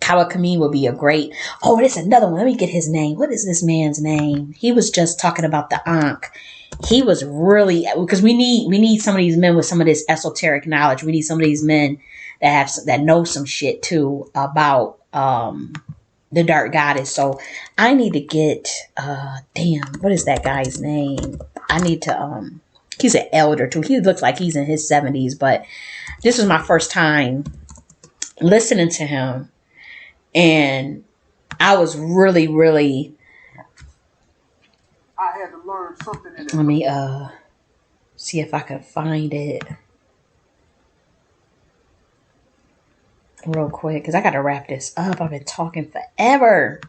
Kawakami would be a great. Oh, there's another one. Let me get his name. What is this man's name? He was just talking about the Ankh. He was really, because we need some of these men with some of this esoteric knowledge. We need some of these men that know some shit too about the dark goddess. So I need to get what is that guy's name? I need to he's an elder too. He looks like he's in his 70s, but this was my first time listening to him. And I was really, really. I had to learn something. Let me see if I can find it real quick, because I got to wrap this up. I've been talking forever.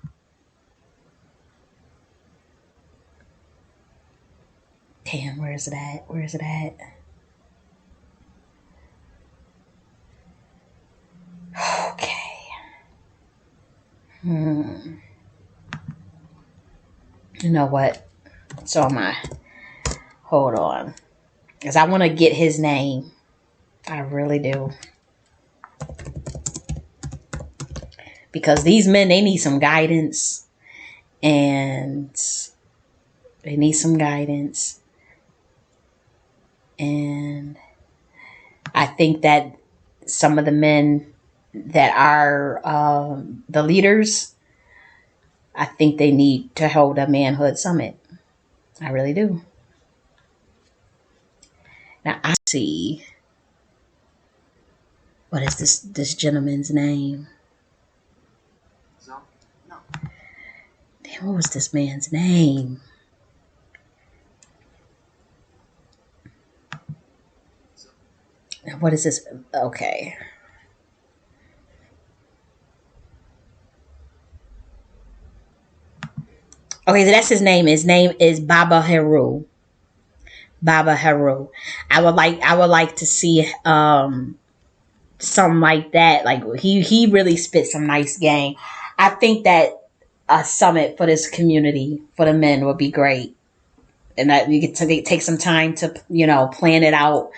Damn, where is it at? Where is it at? Okay. You know what? So am I. Hold on. Because I want to get his name. I really do. Because these men, they need some guidance. And they need some guidance. And I think that some of the men that are the leaders, I think they need to hold a manhood summit. I really do. Now I see. What is this gentleman's name? Damn, what was this man's name? What is this? Okay. Okay, so that's his name. His name is Baba Heru. Baba Heru. I would like to see something like that. Like he really spit some nice game. I think that a summit for this community for the men would be great, and that we could take some time to plan it out.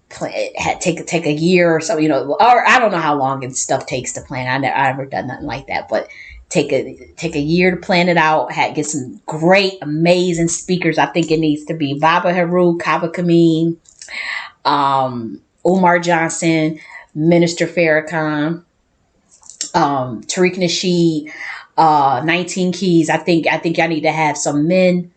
Take a year or so, or I don't know how long stuff takes to plan. I never done nothing like that, but take a year to plan it out. Get some great, amazing speakers. I think it needs to be Baba Heru, Kaba Kamin, Umar Johnson, Minister Farrakhan, Tariq Nasheed, 19 Keys. I think y'all need to have some men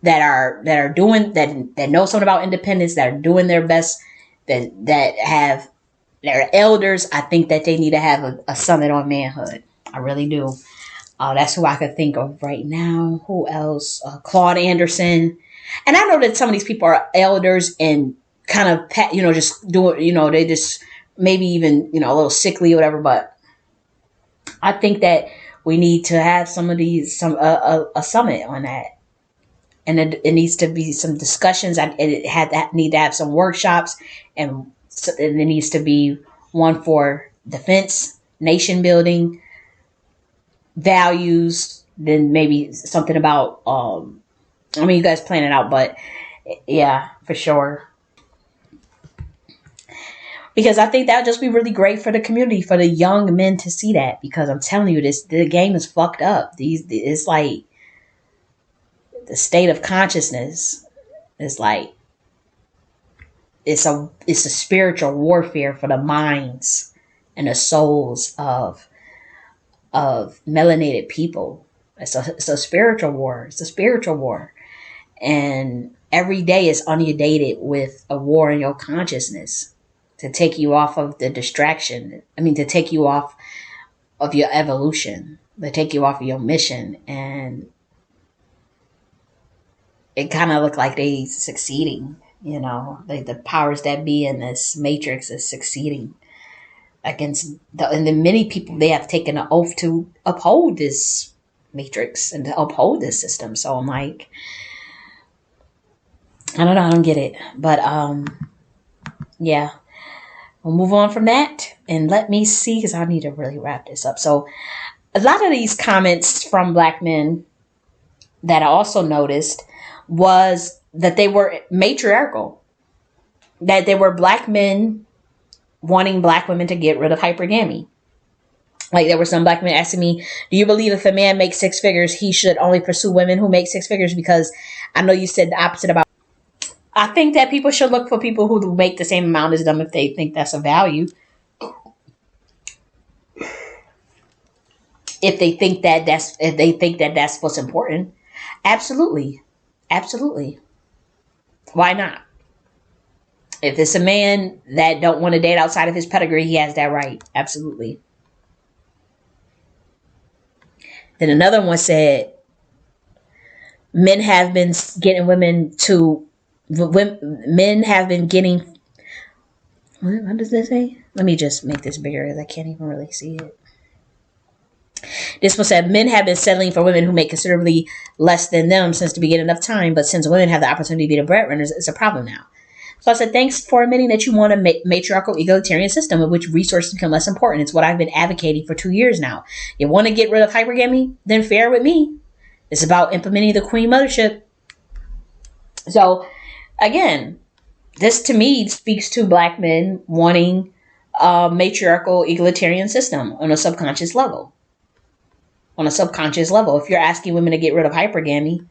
that are doing that know something about independence, that are doing their best, that are elders. I think that they need to have a summit on manhood. I really do. That's who I could think of right now. Who else? Claude Anderson. And I know that some of these people are elders and kind of just doing, they just maybe even a little sickly or whatever. But I think that we need to have a summit on that. And it needs to be some discussions. Need to have some workshops, and there needs to be one for defense, nation building, values. Then maybe something about. You guys plan it out, but yeah, for sure. Because I think that would just be really great for the community, for the young men to see that. Because I'm telling you, the game is fucked up. It's like. The state of consciousness is like it's a spiritual warfare for the minds and the souls of melanated people. It's a spiritual war. It's a spiritual war, and every day is inundated with a war in your consciousness to take you off of the distraction. To take you off of your evolution, to take you off of your mission. And it kind of looked like they succeeding, the powers that be in this matrix is succeeding against and the many people. They have taken an oath to uphold this matrix and to uphold this system. So I'm like, I don't know, I don't get it. But yeah. We'll move on from that and let me see, because I need to really wrap this up. So a lot of these comments from Black men that I also noticed was that they were matriarchal, that they were Black men wanting Black women to get rid of hypergamy. Like, there were some Black men asking me, do you believe if a man makes six figures, he should only pursue women who make six figures? Because I know you said the opposite about. I think that people should look for people who make the same amount as them if they think that's a value. If they think that that's what's important. Absolutely. Absolutely. Why not? If it's a man that don't want to date outside of his pedigree, he has that right. Absolutely. Then another one said, men have been getting what does this say? Let me just make this bigger because I can't even really see it. This one said, men have been settling for women who make considerably less than them since the beginning of time, but since women have the opportunity to be the breadwinners, it's a problem now. So I said, thanks for admitting that you want a matriarchal egalitarian system in which resources become less important. It's what I've been advocating for 2 years now. You want to get rid of hypergamy? Then fair with me. It's about implementing the queen mothership. So again, this to me speaks to Black men wanting a matriarchal egalitarian system on a subconscious level. On a subconscious level, if you're asking women to get rid of hypergamy,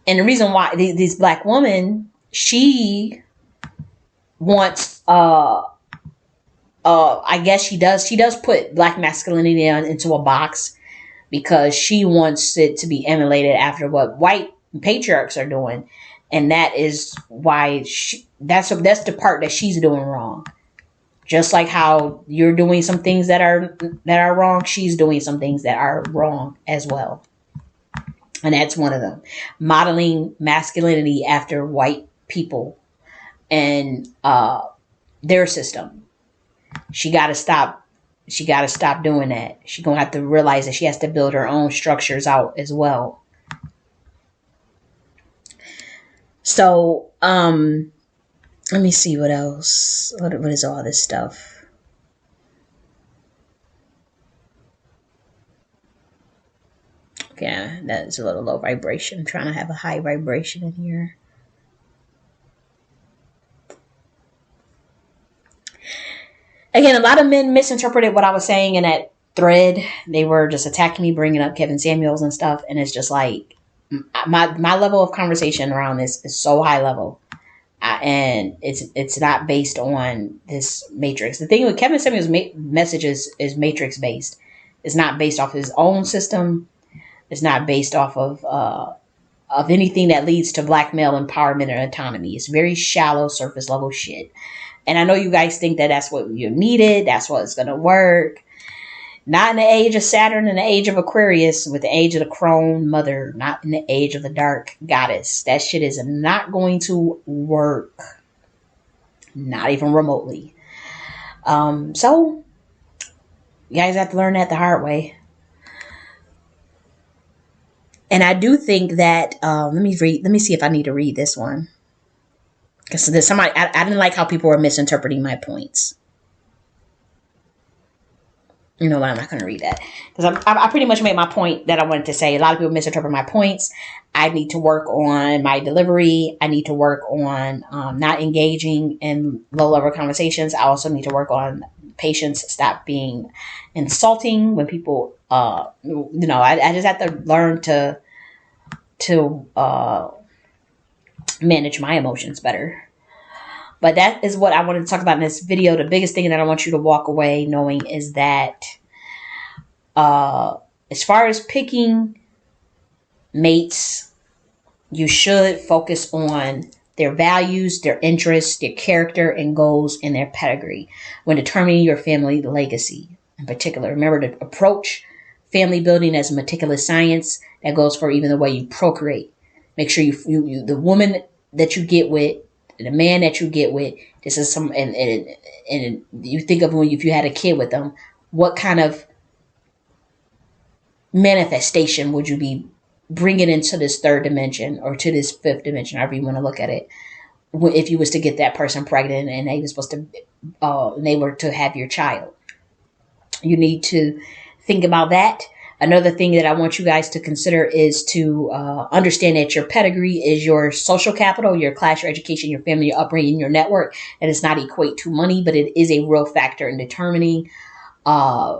and the reason why these Black women, she wants, I guess she does put Black masculinity into a box because she wants it to be emulated after what white patriarchs are doing, and that is why that's the part that she's doing wrong. Just like how you're doing some things that are wrong, she's doing some things that are wrong as well. And that's one of them. Modeling masculinity after white people and their system. She got to stop. She got to stop doing that. She's going to have to realize that she has to build her own structures out as well. So, let me see what else. What is all this stuff? Okay, that's a little low vibration. I'm trying to have a high vibration in here. Again, a lot of men misinterpreted what I was saying in that thread. They were just attacking me, bringing up Kevin Samuels and stuff. And it's just like, my level of conversation around this is so high level. And it's not based on this matrix. The thing with Kevin Samuels' messages is matrix based. It's not based off his own system. It's not based off of anything that leads to Black male empowerment or autonomy. It's very shallow, surface level shit. And I know you guys think that that's what you needed. That's what's going to work. Not in the age of Saturn and the age of Aquarius with the age of the crone mother. Not in the age of the dark goddess. That shit is not going to work. Not even remotely. So, you guys have to learn that the hard way. And I do think that, let me see if I need to read this one. Because there's somebody, I didn't like how people were misinterpreting my points. You know what? I'm not going to read that. Because I pretty much made my point that I wanted to say. A lot of people misinterpret my points. I need to work on my delivery. I need to work on not engaging in low-level conversations. I also need to work on patience. Stop being insulting when people, I just have to learn to manage my emotions better. But that is what I wanted to talk about in this video. The biggest thing that I want you to walk away knowing is that as far as picking mates, you should focus on their values, their interests, their character and goals, and their pedigree when determining your family legacy. In particular, remember to approach family building as a meticulous science that goes for even the way you procreate. Make sure you the woman that you get with, the man that you get with, this is some, and you think of if you had a kid with them, what kind of manifestation would you be bringing into this third dimension or to this fifth dimension, however you want to look at it, if you was to get that person pregnant and they was supposed to, they were to have your child? You need to think about that. Another thing that I want you guys to consider is to understand that your pedigree is your social capital, your class, your education, your family, your upbringing, your network. And it's not equate to money, but it is a real factor in determining, a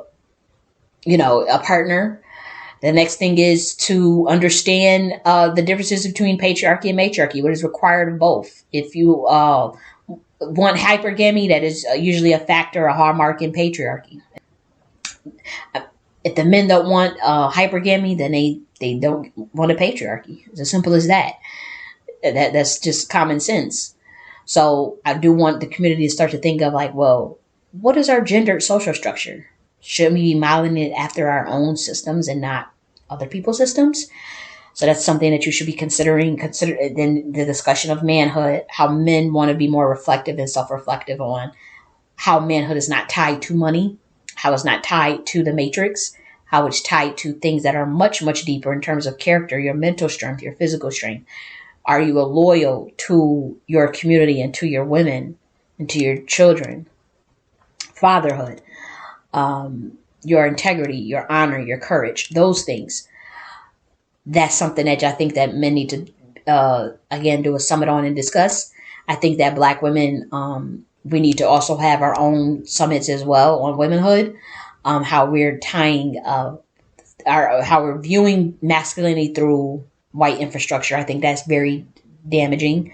partner. The next thing is to understand the differences between patriarchy and matriarchy, what is required of both. If you want hypergamy, that is usually a factor, a hallmark in patriarchy. If the men don't want hypergamy, then they don't want a patriarchy. It's as simple as that. That's just common sense. So I do want the community to start to think of like, well, what is our gendered social structure? Should we be modeling it after our own systems and not other people's systems? So that's something that you should be considering. Consider then the discussion of manhood, how men want to be more reflective and self-reflective on how manhood is not tied to money, how it's not tied to the matrix, how it's tied to things that are much, much deeper in terms of character, your mental strength, your physical strength. Are you loyal to your community and to your women and to your children? Fatherhood, your integrity, your honor, your courage, those things. That's something that I think that men need to, again, do a summit on and discuss. I think that Black women, we need to also have our own summits as well on womanhood, how we're tying how we're viewing masculinity through white infrastructure. I think that's very damaging.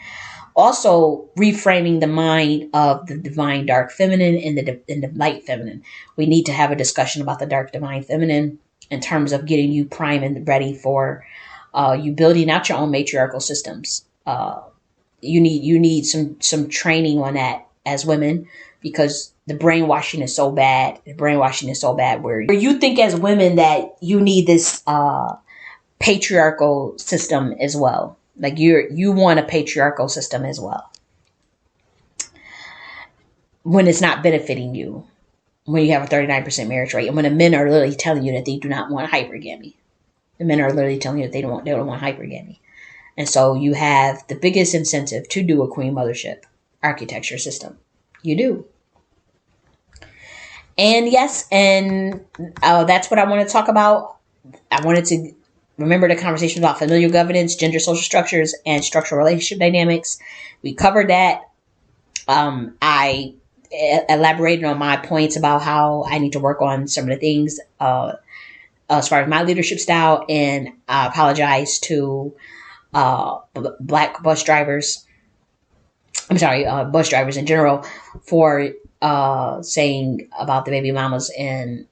Also, reframing the mind of the divine dark feminine and the light feminine. We need to have a discussion about the dark divine feminine in terms of getting you primed and ready for you building out your own matriarchal systems. You need some training on that as women, because the brainwashing is so bad. The brainwashing is so bad where you think as women that you need this patriarchal system as well. Like you want a patriarchal system as well, when it's not benefiting you, when you have a 39% marriage rate, and when the men are literally telling you that they do not want hypergamy. The men are literally telling you that they don't want hypergamy. And so you have the biggest incentive to do a queen mothership architecture system. You do. And yes, and that's what I want to talk about. I wanted to remember the conversation about familial governance, gender social structures, and structural relationship dynamics. We covered that. I elaborated on my points about how I need to work on some of the things as far as my leadership style, and I apologize to Black bus drivers. I'm sorry, bus drivers in general for saying about the baby mamas and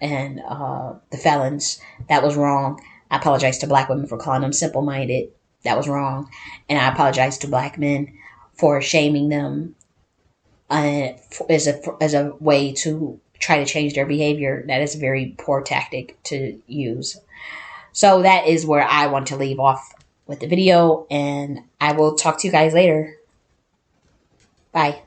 the felons. That was wrong. I apologize to Black women for calling them simple-minded. That was wrong. And I apologize to Black men for shaming them as a way to try to change their behavior. That is a very poor tactic to use. So that is where I want to leave off with the video, and I will talk to you guys later. Bye.